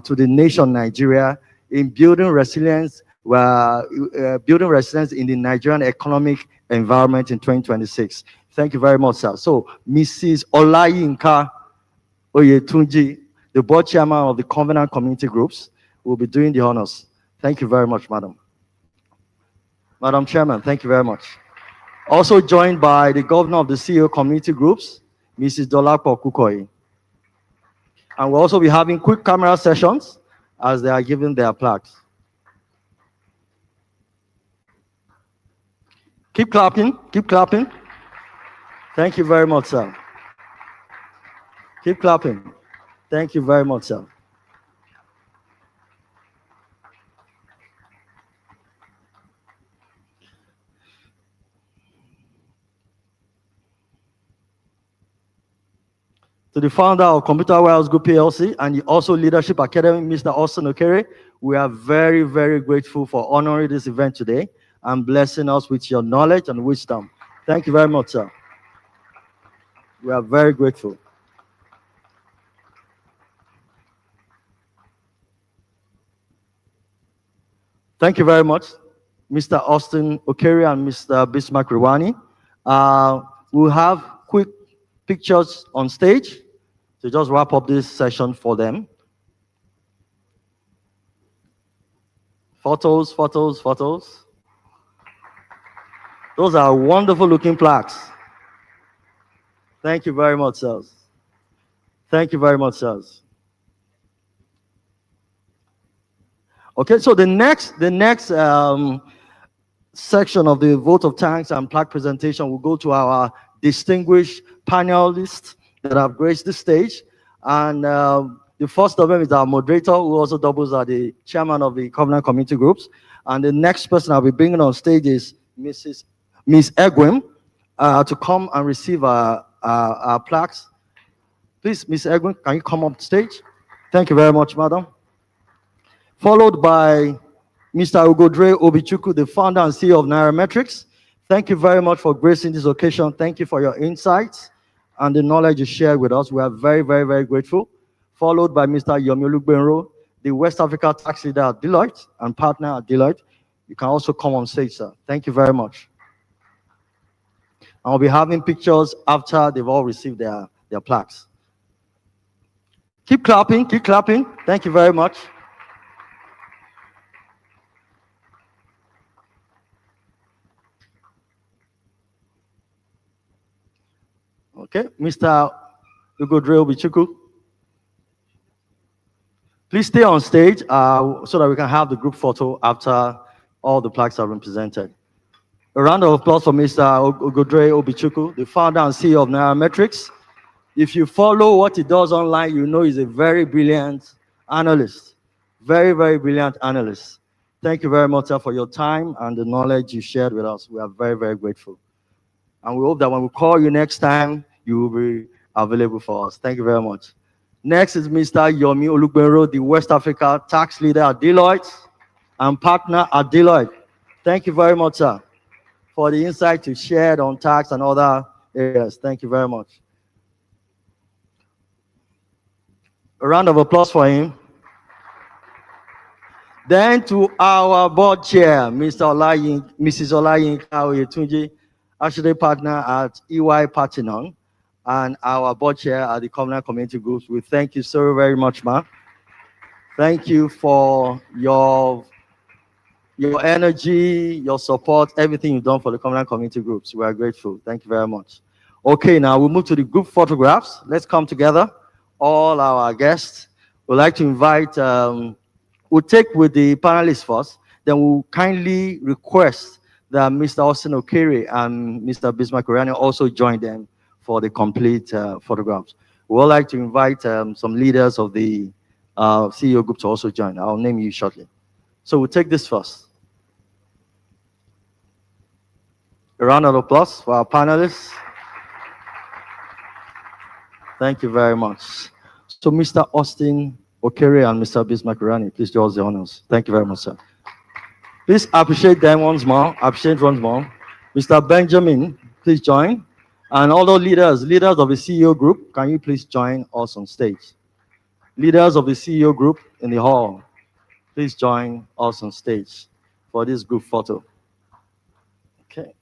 to the nation Nigeria in building resilience We are building resilience in the Nigerian Economic Environment in 2026. Thank you very much, sir. So, Mrs. Olayinka Oyetunji, the board chairman of the Covenant Community Groups, will be doing the honors. Thank you very much, madam. Madam Chairman, thank you very much. Also joined by the governor of the CEO Community Groups, Mrs. Dolapo Kukoyi. And we'll also be having quick camera sessions as they are given their plaques. Keep clapping, keep clapping. Thank you very much, sir. Keep clapping. Thank you very much, sir. To the founder of Computer Warehouse Group PLC and the also Leadership Academy, Mr. Austin Okere, we are very, very grateful for honoring this event today and blessing us with your knowledge and wisdom. Thank you very much, sir. We are very grateful. Thank you very much, Mr. Austin Okere and Mr. Bismarck Rewani. We'll have quick pictures on stage to just wrap up this session for them. Photos, photos, photos. Those are wonderful looking plaques. Thank you very much, sirs. Thank you very much, sirs. Okay, so the next section of the vote of thanks and plaque presentation will go to our distinguished panelists that have graced the stage. And the first of them is our moderator, who also doubles as the chairman of the Covenant Community Groups. And the next person I'll be bringing on stage is Miss Egwim to come and receive our plaques. Please, Miss Egwim, can you come up stage? Thank you very much, madam. Followed by Mr. Ugodre Obichukwu, the founder and CEO of Nairametrics. Thank you very much for gracing this occasion. Thank you for your insights and the knowledge you shared with us. We are very, very, very grateful. Followed by Mr. Yomi Olugbenro, the West Africa tax leader at Deloitte and partner at Deloitte. You can also come on stage, sir. Thank you very much. I'll be having pictures after they've all received their plaques. Keep clapping, keep clapping. Thank you very much. Okay, Mr. Ugodre Obichukwu. Please stay on stage so that we can have the group photo after all the plaques have been presented. A round of applause for Mr. Ugodre Obichukwu, the founder and CEO of Nairametrics. If you follow what he does online, you know he's a very brilliant analyst. Very, very brilliant analyst. Thank you very much, sir, for your time and the knowledge you shared with us. We are very, very grateful. And we hope that when we call you next time, you will be available for us. Thank you very much. Next is Mr. Yomi Olugbenro, the West Africa tax leader at Deloitte and partner at Deloitte. Thank you very much, sir, for the insight you shared on tax and other areas. Thank you very much. A round of applause for him. Then to our board chair, Mrs. Olayinka Oyetunji, actually partner at EY Partner, and our board chair at the Covenant Community Groups. We thank you so very much, ma'am. Thank you for your energy, your support, everything you've done for the Covenant Community Groups. We are grateful. Thank you very much. Okay, now we'll move to the group photographs. Let's come together, all our guests. We'd like to invite, we'll take with the panelists first, then we'll kindly request that Mr. Austin Okere and Mr. Bismarck Rewani also join them for the complete photographs. We would like to invite some leaders of the CEO group to also join. I'll name you shortly. So we'll take this first. A round of applause for our panelists. Thank you very much. So Mr. Austin Okere and Mr. Bismarck Rewani, please do us the honors. Thank you very much, sir. Please appreciate them once more. Appreciate once more. Mr. Benjamin, please join. And all the leaders of the CEO group, can you please join us on stage? Leaders of the CEO group in the hall, please join us on stage. for this group photo. Okay.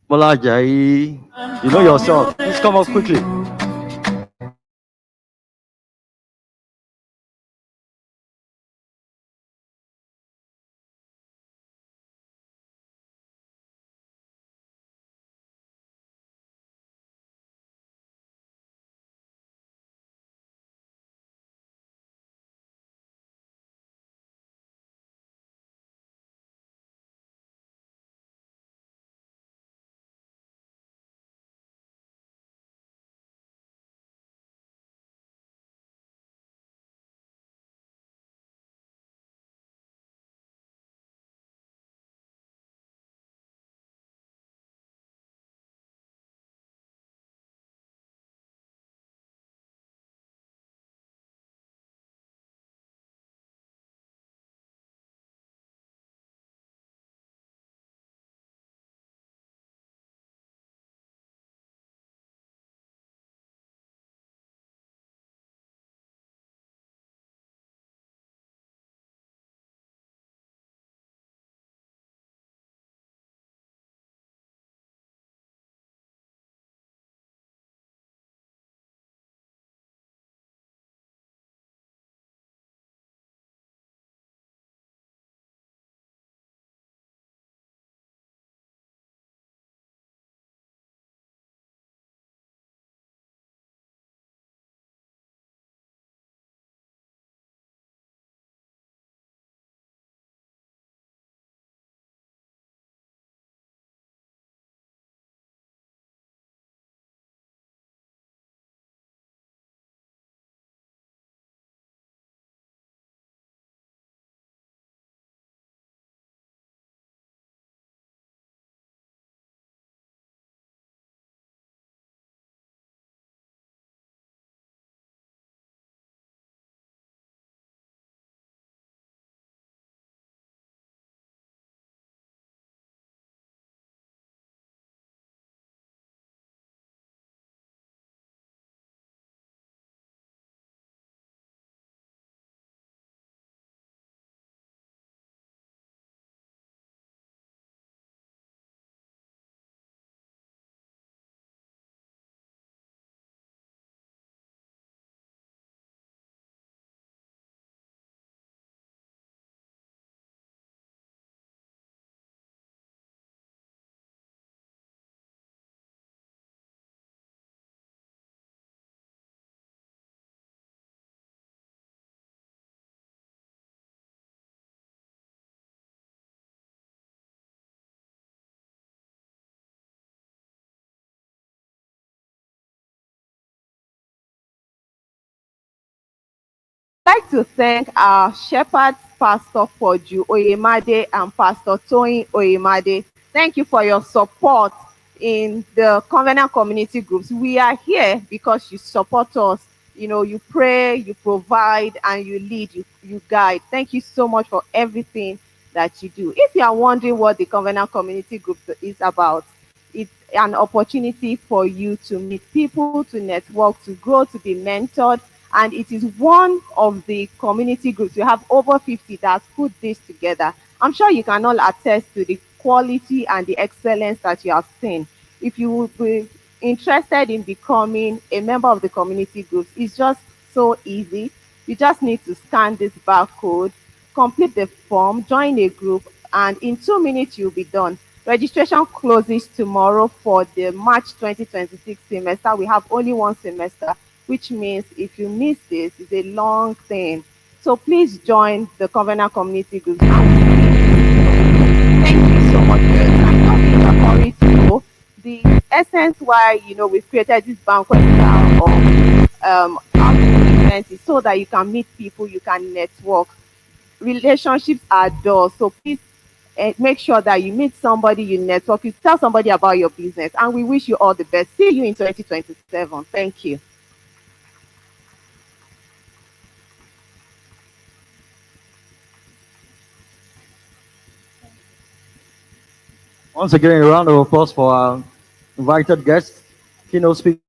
Bola Ajayi, you know yourself. Please come up quickly. I'd like to thank our shepherds, Pastor Poju Oyemade and Pastor Toyin Oyemade. Thank you for your support in the Covenant community groups. We are here because you support us. You know, you pray, you provide, and you lead, you guide. Thank you so much for everything that you do. If you are wondering what the Covenant community group is about, it's an opportunity for you to meet people, to network, to grow, to be mentored. And it is one of the community groups. We have over 50 that put this together. I'm sure you can all attest to the quality and the excellence that you have seen. If you would be interested in becoming a member of the community groups, it's just so easy. You just need to scan this barcode, complete the form, join a group, and in 2 minutes you'll be done. Registration closes tomorrow for the March 2026 semester. We have only one semester, which means if you miss this, it's a long thing. So please join the Covenant community group. Thank you so much for your time. The essence why we've created this banquet style of event is so that you can meet people, you can network. Relationships are doors, so please make sure that you meet somebody, you network, you tell somebody about your business, and we wish you all the best. See you in 2027. Thank you. Once again, a round of applause for our invited guests, keynote speaker.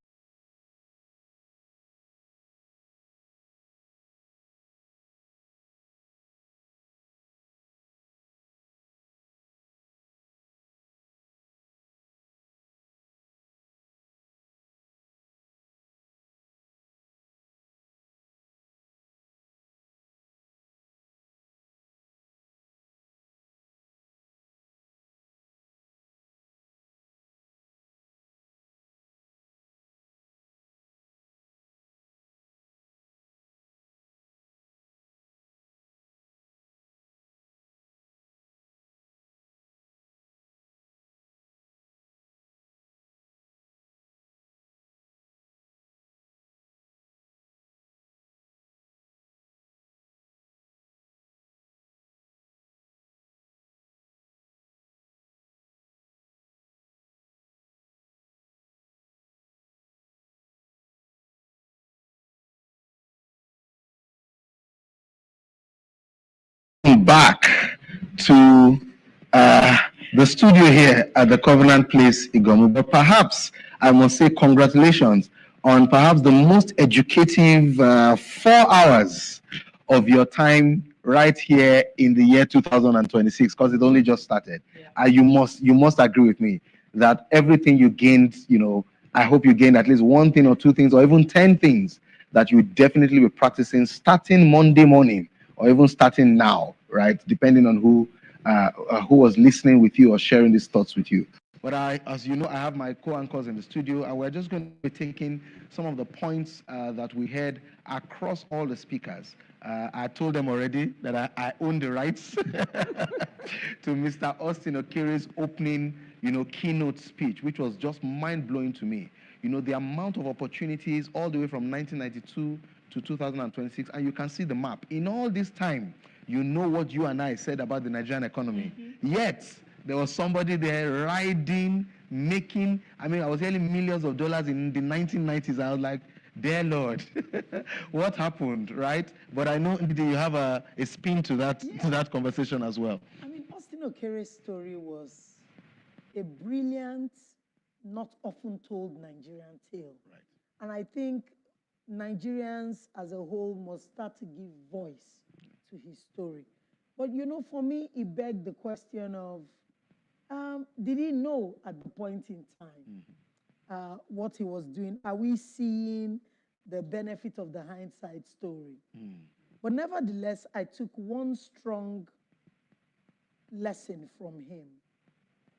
welcome back to the studio here at the Covenant Place, Igomu. But perhaps I must say congratulations on perhaps the most educative 4 hours of your time right here in the year 2026, because it only just started. You must agree with me that everything you gained, I hope you gained at least 1 thing or 2 things or even 10 things that you would definitely be practicing starting Monday morning or even starting now, right? Depending on who was listening with you or sharing these thoughts with you. But as you know, I have my co-anchors in the studio, and we're just going to be taking some of the points that we heard across all the speakers. I told them already that I own the rights to Mr. Austin Okere's opening, keynote speech, which was just mind-blowing to me. The amount of opportunities all the way from 1992 to 2026, and you can see the map. In all this time, what you and I said about the Nigerian economy. Yet, there was somebody there riding, making, I was earning millions of dollars in the 1990s. I was like, dear Lord, what happened, right? But I know you have a spin to that conversation as well. Austin Okere's story was a brilliant, not often told Nigerian tale. Right. And I think Nigerians as a whole must start to give voice to his story. But for me, it begged the question of, did he know at the point in time what he was doing? Are we seeing the benefit of the hindsight story? But nevertheless, I took one strong lesson from him.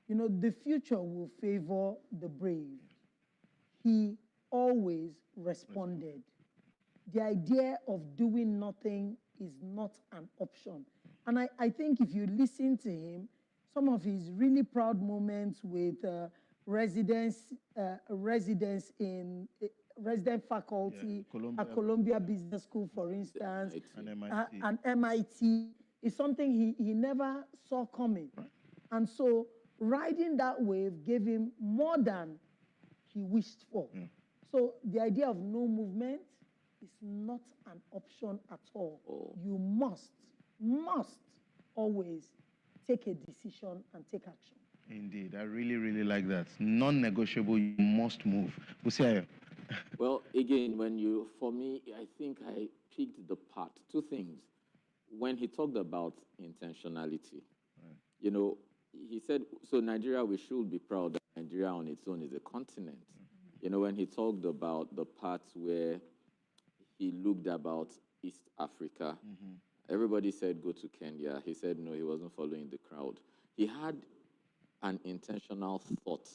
The future will favor the brave. He always responded. The idea of doing nothing is not an option. And I think if you listen to him, some of his really proud moments with resident faculty at Columbia Business School, for instance, and MIT, is something he never saw coming. Right. And so riding that wave gave him more than he wished for. So the idea of no movement is not an option at all. You must always take a decision and take action. Indeed, I really, really like that. Non-negotiable, you must move. Busiayo. Well, again, for me, I think I picked the part. 2 things. When he talked about intentionality, he said, so Nigeria, we should be proud that Nigeria on its own is a continent. When he talked about the parts where he looked about East Africa, everybody said go to Kenya. He said no, he wasn't following the crowd. He had an intentional thought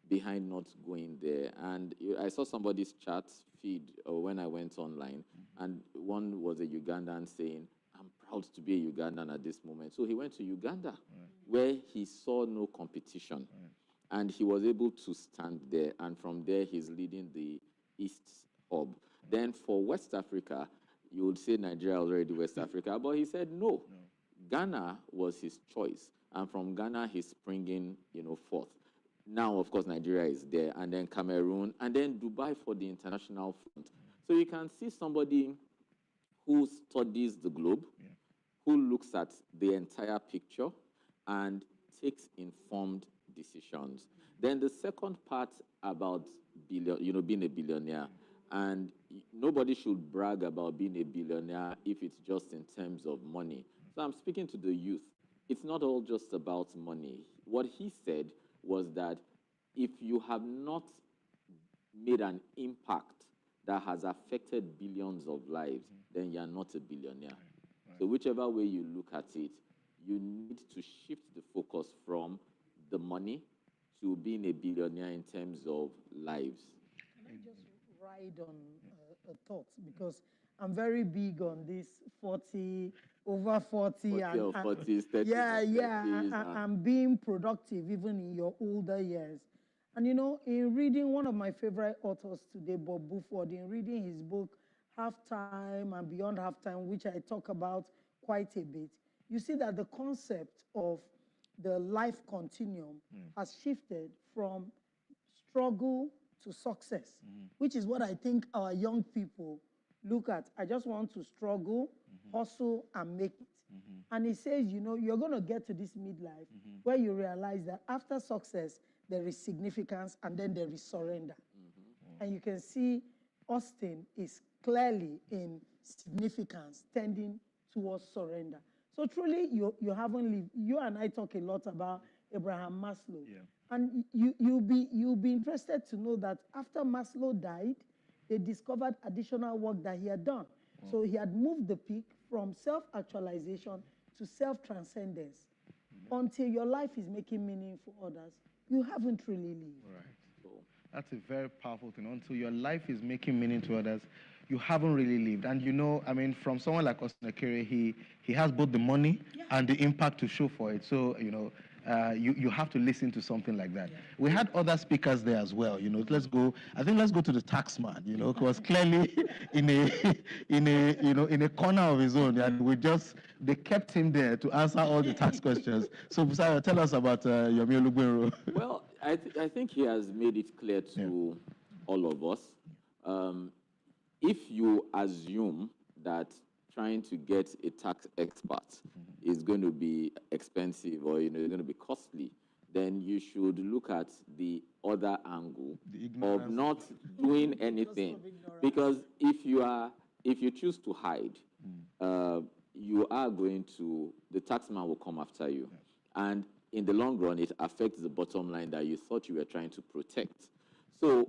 behind not going there. And I saw somebody's chat feed when I went online, and one was a Ugandan saying, I'm proud to be a Ugandan at this moment. So he went to Uganda, where he saw no competition. And he was able to stand there. And from there, he's leading the East Hub. Then for West Africa, you would say Nigeria already West Africa, but he said no. Ghana was his choice. And from Ghana, he's springing, forth. Now, of course, Nigeria is there, and then Cameroon, and then Dubai for the international front. So you can see somebody who studies the globe, who looks at the entire picture, and takes informed decisions. Then the second part about being a billionaire, and nobody should brag about being a billionaire if it's just in terms of money. So I'm speaking to the youth. It's not all just about money. What he said was that if you have not made an impact that has affected billions of lives, then you're not a billionaire. So whichever way you look at it, you need to shift the focus from the money to being a billionaire in terms of lives. Can I just ride on a thought? Because I'm very big on this 40, over 40. And 40s, 30s, and being productive even in your older years. And in reading one of my favorite authors today, Bob Buford, in reading his book, Halftime and Beyond Halftime, which I talk about quite a bit, you see that the concept of the life continuum has shifted from struggle to success, which is what I think our young people look at. I just want to struggle, hustle, and make it. And he says, you know, you're going to get to this midlife where you realize that after success, there is significance and then there is surrender. And you can see Austin is clearly in significance, tending towards surrender. So truly, you haven't lived. You and I talk a lot about Abraham Maslow. Yeah. And you'll be interested to know that after Maslow died, they discovered additional work that he had done. Wow. So he had moved the peak from self-actualization to self-transcendence. Until your life is making meaning for others, you haven't really lived. Right. That's a very powerful thing. Until your life is making meaning to others, you haven't really lived. And you know, I mean, from someone like Austin Okere, he has both the money and the impact to show for it. So, you know, you have to listen to something like that. Yeah. We had other speakers there as well. You know, let's go to the tax man. You know, who was clearly in a corner of his own, and they kept him there to answer all the tax questions. So, Busayo, tell us about Yomi Olugbenro. Well, I think he has made it clear to all of us. If you assume that trying to get a tax expert is going to be expensive or going to be costly, then you should look at the other angle of not doing anything. Because if you choose to hide, you are going to, the taxman will come after you. And in the long run, it affects the bottom line that you thought you were trying to protect. So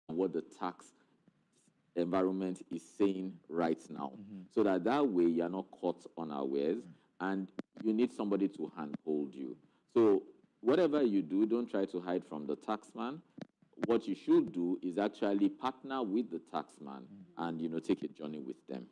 what the tax environment is saying right now, so that way you're not caught unawares, and you need somebody to handhold you. So whatever you do, don't try to hide from the taxman. What you should do is actually partner with the taxman and take a journey with them.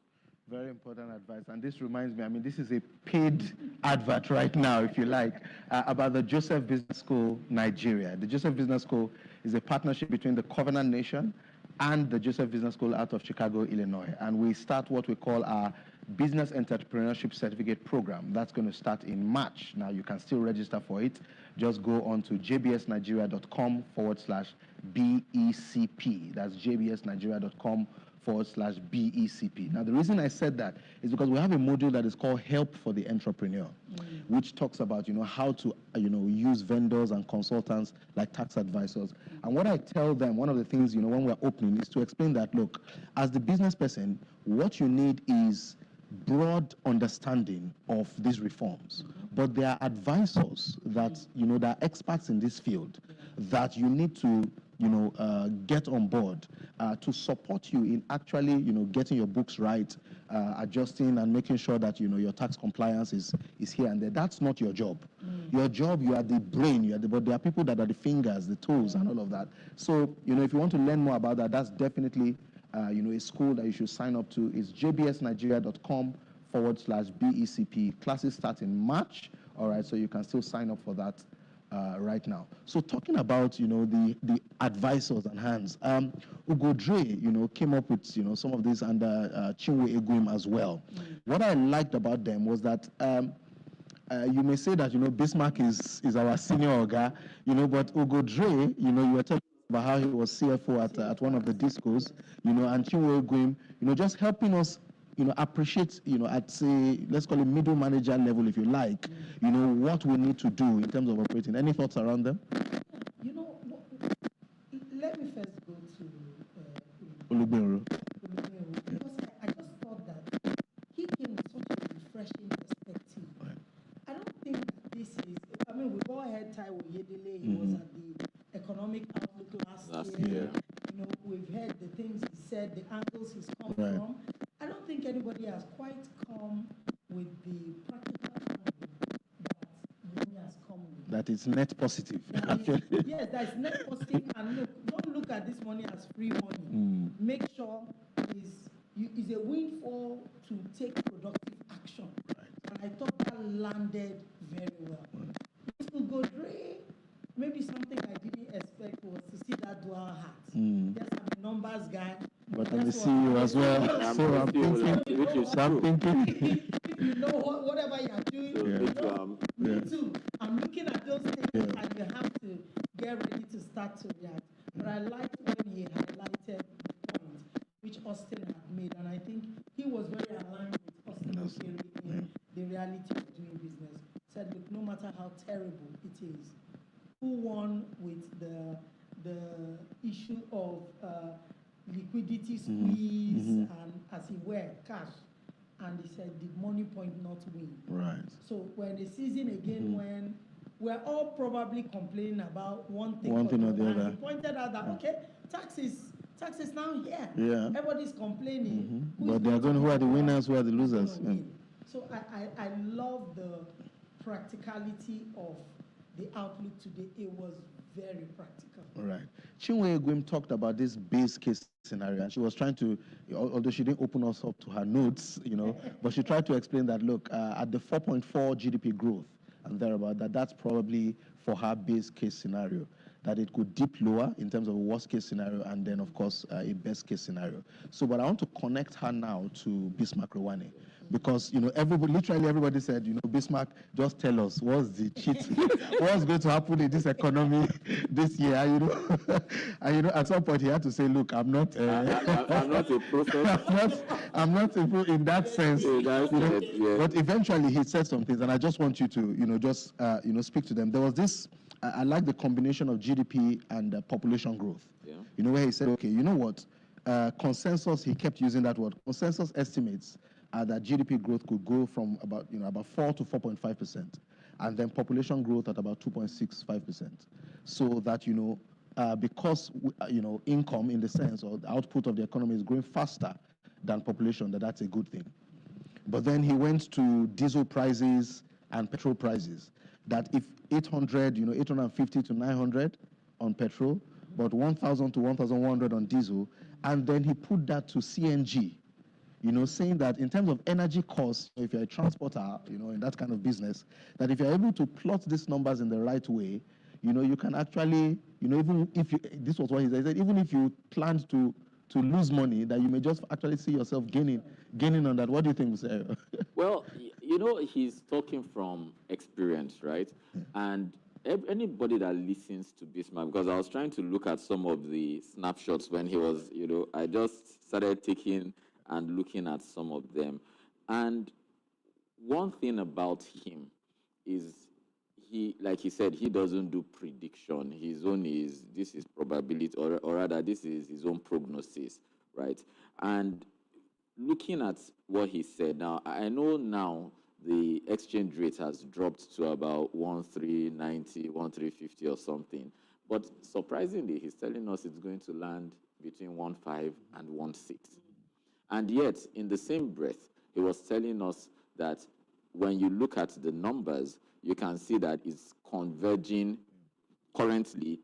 Very important advice. And this reminds me, I mean, this is a paid advert right now, if you like, about the Joseph Business School, Nigeria. The Joseph Business School is a partnership between the Covenant Nation and the Joseph Business School out of Chicago, Illinois. And we start what we call our Business Entrepreneurship Certificate Program. That's going to start in March. Now, you can still register for it. Just go on to jbsnigeria.com/BECP. That's jbsnigeria.com/BECP. Now, the reason I said that is because we have a module that is called Help for the Entrepreneur, which talks about, how to, use vendors and consultants like tax advisors. And what I tell them, one of the things, when we're opening is to explain that, look, as the business person, what you need is broad understanding of these reforms, but there are advisors that that are experts in this field that you need to get on board to support you in actually getting your books right, adjusting and making sure that your tax compliance is here and there. That's not your job. Your job, you are the brain, but there are people that are the fingers, the toes, and all of that. So if you want to learn more about that, that's definitely a school that you should sign up to. Is jbsnigeria.com/BECP. Classes start in March. All right, so you can still sign up for that right now. So talking about the advisors and hands, Ugodre came up with some of these under Chinwe Eguim as well. What I liked about them was that you may say that Bismarck is our senior Oga, but Ugodre, you were talking about how he was CFO at one of the discos, and Chinwe Eguim, just helping us appreciate, at say, let's call it middle manager level, if you like, what we need to do in terms of operating. Any thoughts around them? Let me first go to Olugbenro. Because I just thought that he came with such a refreshing perspective. Right. I don't think that this is, we've all heard Taiwo Yedele, he was at the Economic Outlook last year. We've heard the things he said, the angles he's come from. I don't think anybody has quite come with the practical angle that Yemi has come with. That is net positive. Yes, that is net positive. And look, don't look at this money as free money. Make sure it's a windfall to take productive action. Right. And I thought that landed very well. Mr. Godre, maybe something I didn't expect was to see that dual hat. Yes, I'm a numbers guy. But I'm the CEO as well. So I'm thinking. If you know whatever you're doing, me too. I'm looking at those things and you have to get ready to start to react. But I liked when he highlighted the how terrible it is. Who won with the issue of liquidity squeeze and, as it were, cash? And he said, did Money Point not win? Right. So we're in a season again when we're all probably complaining about one thing, One thing or the And other. he pointed out that, okay, tax is now here. Yeah. Everybody's complaining. But they are going, who are the winners, who are the losers? Yeah. So I love the practicality of the outlook today. It was very practical. All right. Chinwe Egwem talked about this base case scenario, and she was trying to, although she didn't open us up to her notes, but she tried to explain that, look, at the 4.4 GDP growth and thereabout, that's probably for her base case scenario, that it could dip lower in terms of a worst case scenario, and then, of course, a best case scenario. So, but I want to connect her now to Bismarck Rewane, because, literally everybody said, Bismarck, just tell us what's the cheat, what's going to happen in this economy this year, and, at some point he had to say, look, I'm not, I'm not a prophet. I'm not a pro in that sense, but eventually he said some things, and I just want you to, just, speak to them. There was this, I like the combination of GDP and population growth. Yeah. Where he said, okay, you know what, consensus, he kept using that word, consensus estimates are that GDP growth could go from about 4 to 4.5%, and then population growth at about 2.65%. So that, because, income in the sense, or the output of the economy is growing faster than population, that's a good thing. But then he went to diesel prices and petrol prices, that if 850 to 900 on petrol, but 1,000 to 1,100 on diesel, and then he put that to CNG, saying that in terms of energy costs, if you're a transporter, in that kind of business, that if you're able to plot these numbers in the right way, you can actually, even if you, this was what he said, even if you planned to lose money, that you may just actually see yourself gaining on that. What do you think, Mr. Well, he's talking from experience, right? And anybody that listens to Bismarck, because I was trying to look at some of the snapshots when he was, I just started taking and looking at some of them. And one thing about him is like he said, he doesn't do prediction. His own this is probability, or rather, this is his own prognosis, right? And looking at what he said, now, I know now the exchange rate has dropped to about 1,390, 1,350 or something. But surprisingly, he's telling us it's going to land between 1.5 and 1.6. And yet, in the same breath, he was telling us that when you look at the numbers, you can see that it's converging currently,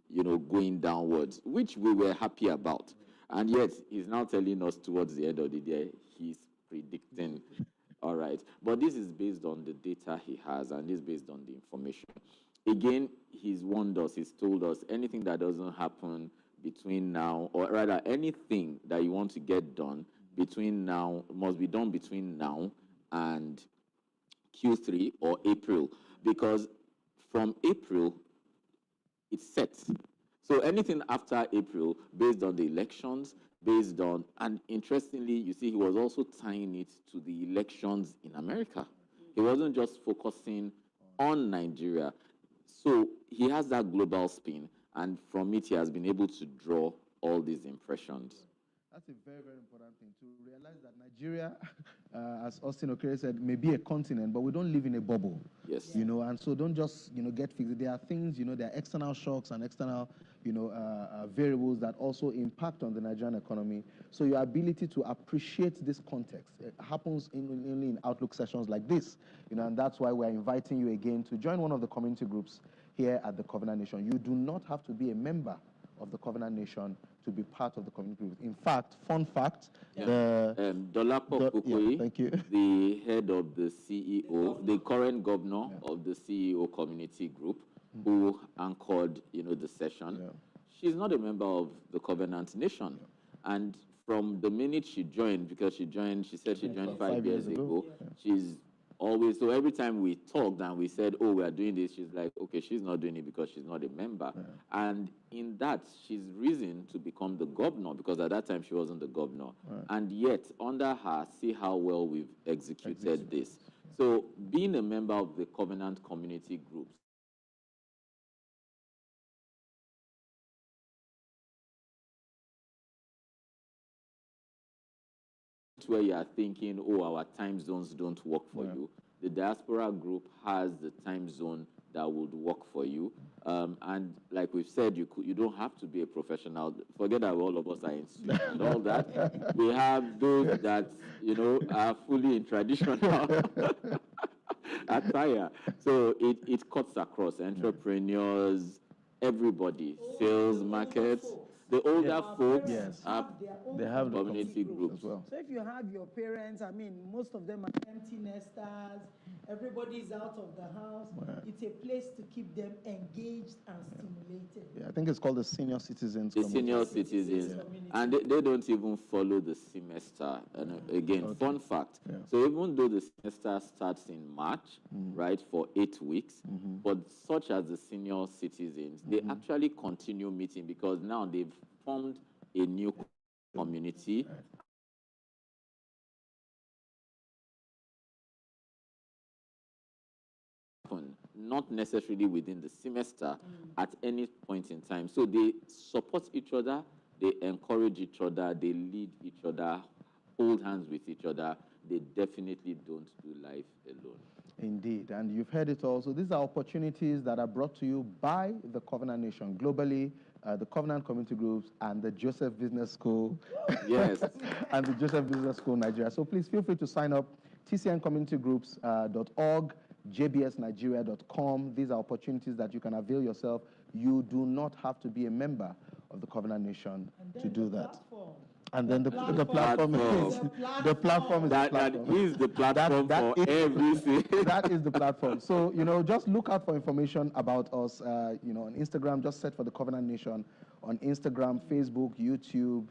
going downwards, which we were happy about. And yet, he's now telling us towards the end of the day, he's predicting, all right. But this is based on the data he has, and this is based on the information. Again, he's warned us, he's told us, anything that doesn't happen between now, or rather, anything that you want to get done between now, must be done between now and Q3 or April, because from April, it's set. So anything after April, based on the elections, based on, and interestingly, you see, he was also tying it to the elections in America. He wasn't just focusing on Nigeria. So he has that global spin, and from it, he has been able to draw all these impressions. That's a very, very important thing, to realize that Nigeria, as Austin Okere said, may be a continent, but we don't live in a bubble. Yes. And so don't just, get fixed. There are things, there are external shocks and external, variables that also impact on the Nigerian economy. So your ability to appreciate this context, it happens only in Outlook sessions like this, and that's why we're inviting you again to join one of the community groups here at the Covenant Nation. You do not have to be a member of the Covenant Nation to be part of the community group. In fact, fun fact, Dolapo Okoye, thank you, the head of the CEO, the current governor of the CEO community group, who anchored, the session, she's not a member of the Covenant Nation. And from the minute she joined, because she said she joined 5 years ago, she's always, so every time we talked and we said, oh, we are doing this, she's like, okay, she's not doing it because she's not a member. And in that, she's risen to become the governor, because at that time she wasn't the governor. And yet, under her, see how well we've executed this. So being a member of the Covenant community groups where you are thinking, oh, our time zones don't work for you, the diaspora group has the time zone that would work for you. And like we've said, you don't have to be a professional. Forget that all of us are in suits and all that. We have those that, are fully in traditional attire. So it cuts across entrepreneurs, everybody, sales, markets. The older folks they have the community groups as well. So if you have your parents, I mean, most of them are empty nesters, everybody's out of the house. It's a place to keep them engaged and stimulated. Yeah, I think it's called the senior citizens. The senior citizens, and they don't even follow the semester. And again, fun fact. So even though the semester starts in March, right, for 8 weeks, but such as the senior citizens, they actually continue meeting because now they've formed a new community. Not necessarily within the semester, at any point in time. So they support each other, they encourage each other, they lead each other, hold hands with each other. They definitely don't do life alone. Indeed, and you've heard it also. These are opportunities that are brought to you by the Covenant Nation globally, the Covenant Community Groups, and the Joseph Business School. Yes. And the Joseph Business School Nigeria. So please feel free to sign up, tcncommunitygroups.org, jbsnigeria.com. These are opportunities that you can avail yourself. You do not have to be a member of the Covenant Nation to do that. And then the platform is the platform. That is the platform for everything. That is the platform. So, just look out for information about us, on Instagram. Just search for the Covenant Nation on Instagram, Facebook, YouTube,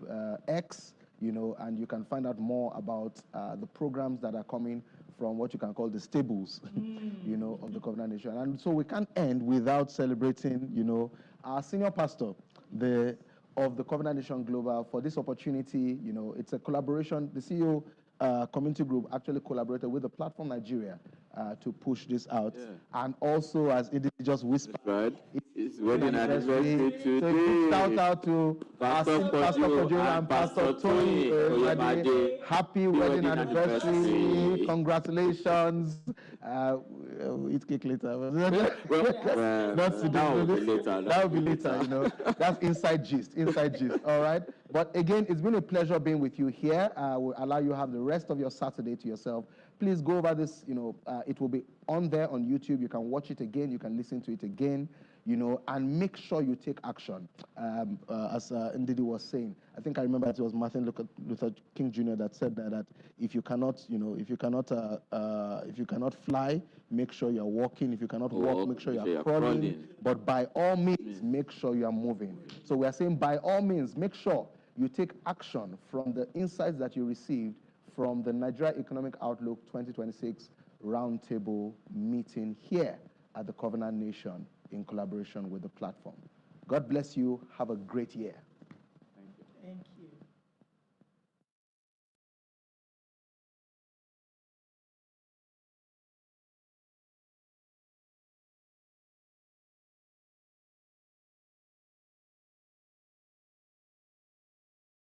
X, and you can find out more about the programs that are coming from what you can call the stables, of the Covenant Nation. And so we can't end without celebrating, our senior pastor, of the Covenant Nation Global, for this opportunity. It's a collaboration. The CEO community group actually collaborated with the Platform Nigeria to push this out. And also, as Indy just whispered, it's wedding anniversary today. So shout out to Pastor Kojo and Pastor Tony. Happy wedding anniversary. Congratulations. We'll eat cake later. That will be later, That's inside gist. All right. But again, it's been a pleasure being with you here. We'll allow you to have the rest of your Saturday to yourself. Please go over this, it will be on there on YouTube. You can watch it again. You can listen to it again, and make sure you take action. As Ndidi was saying, I think I remember it was Martin Luther King Jr. that said that if you cannot fly, make sure you're walking. If you cannot walk, make sure you're crawling. But by all means, make sure you are moving. So we are saying, by all means, make sure you take action from the insights that you received from the Nigerian Economic Outlook 2026 Roundtable meeting here at the Covenant Nation in collaboration with the platform. God bless you. Have a great year.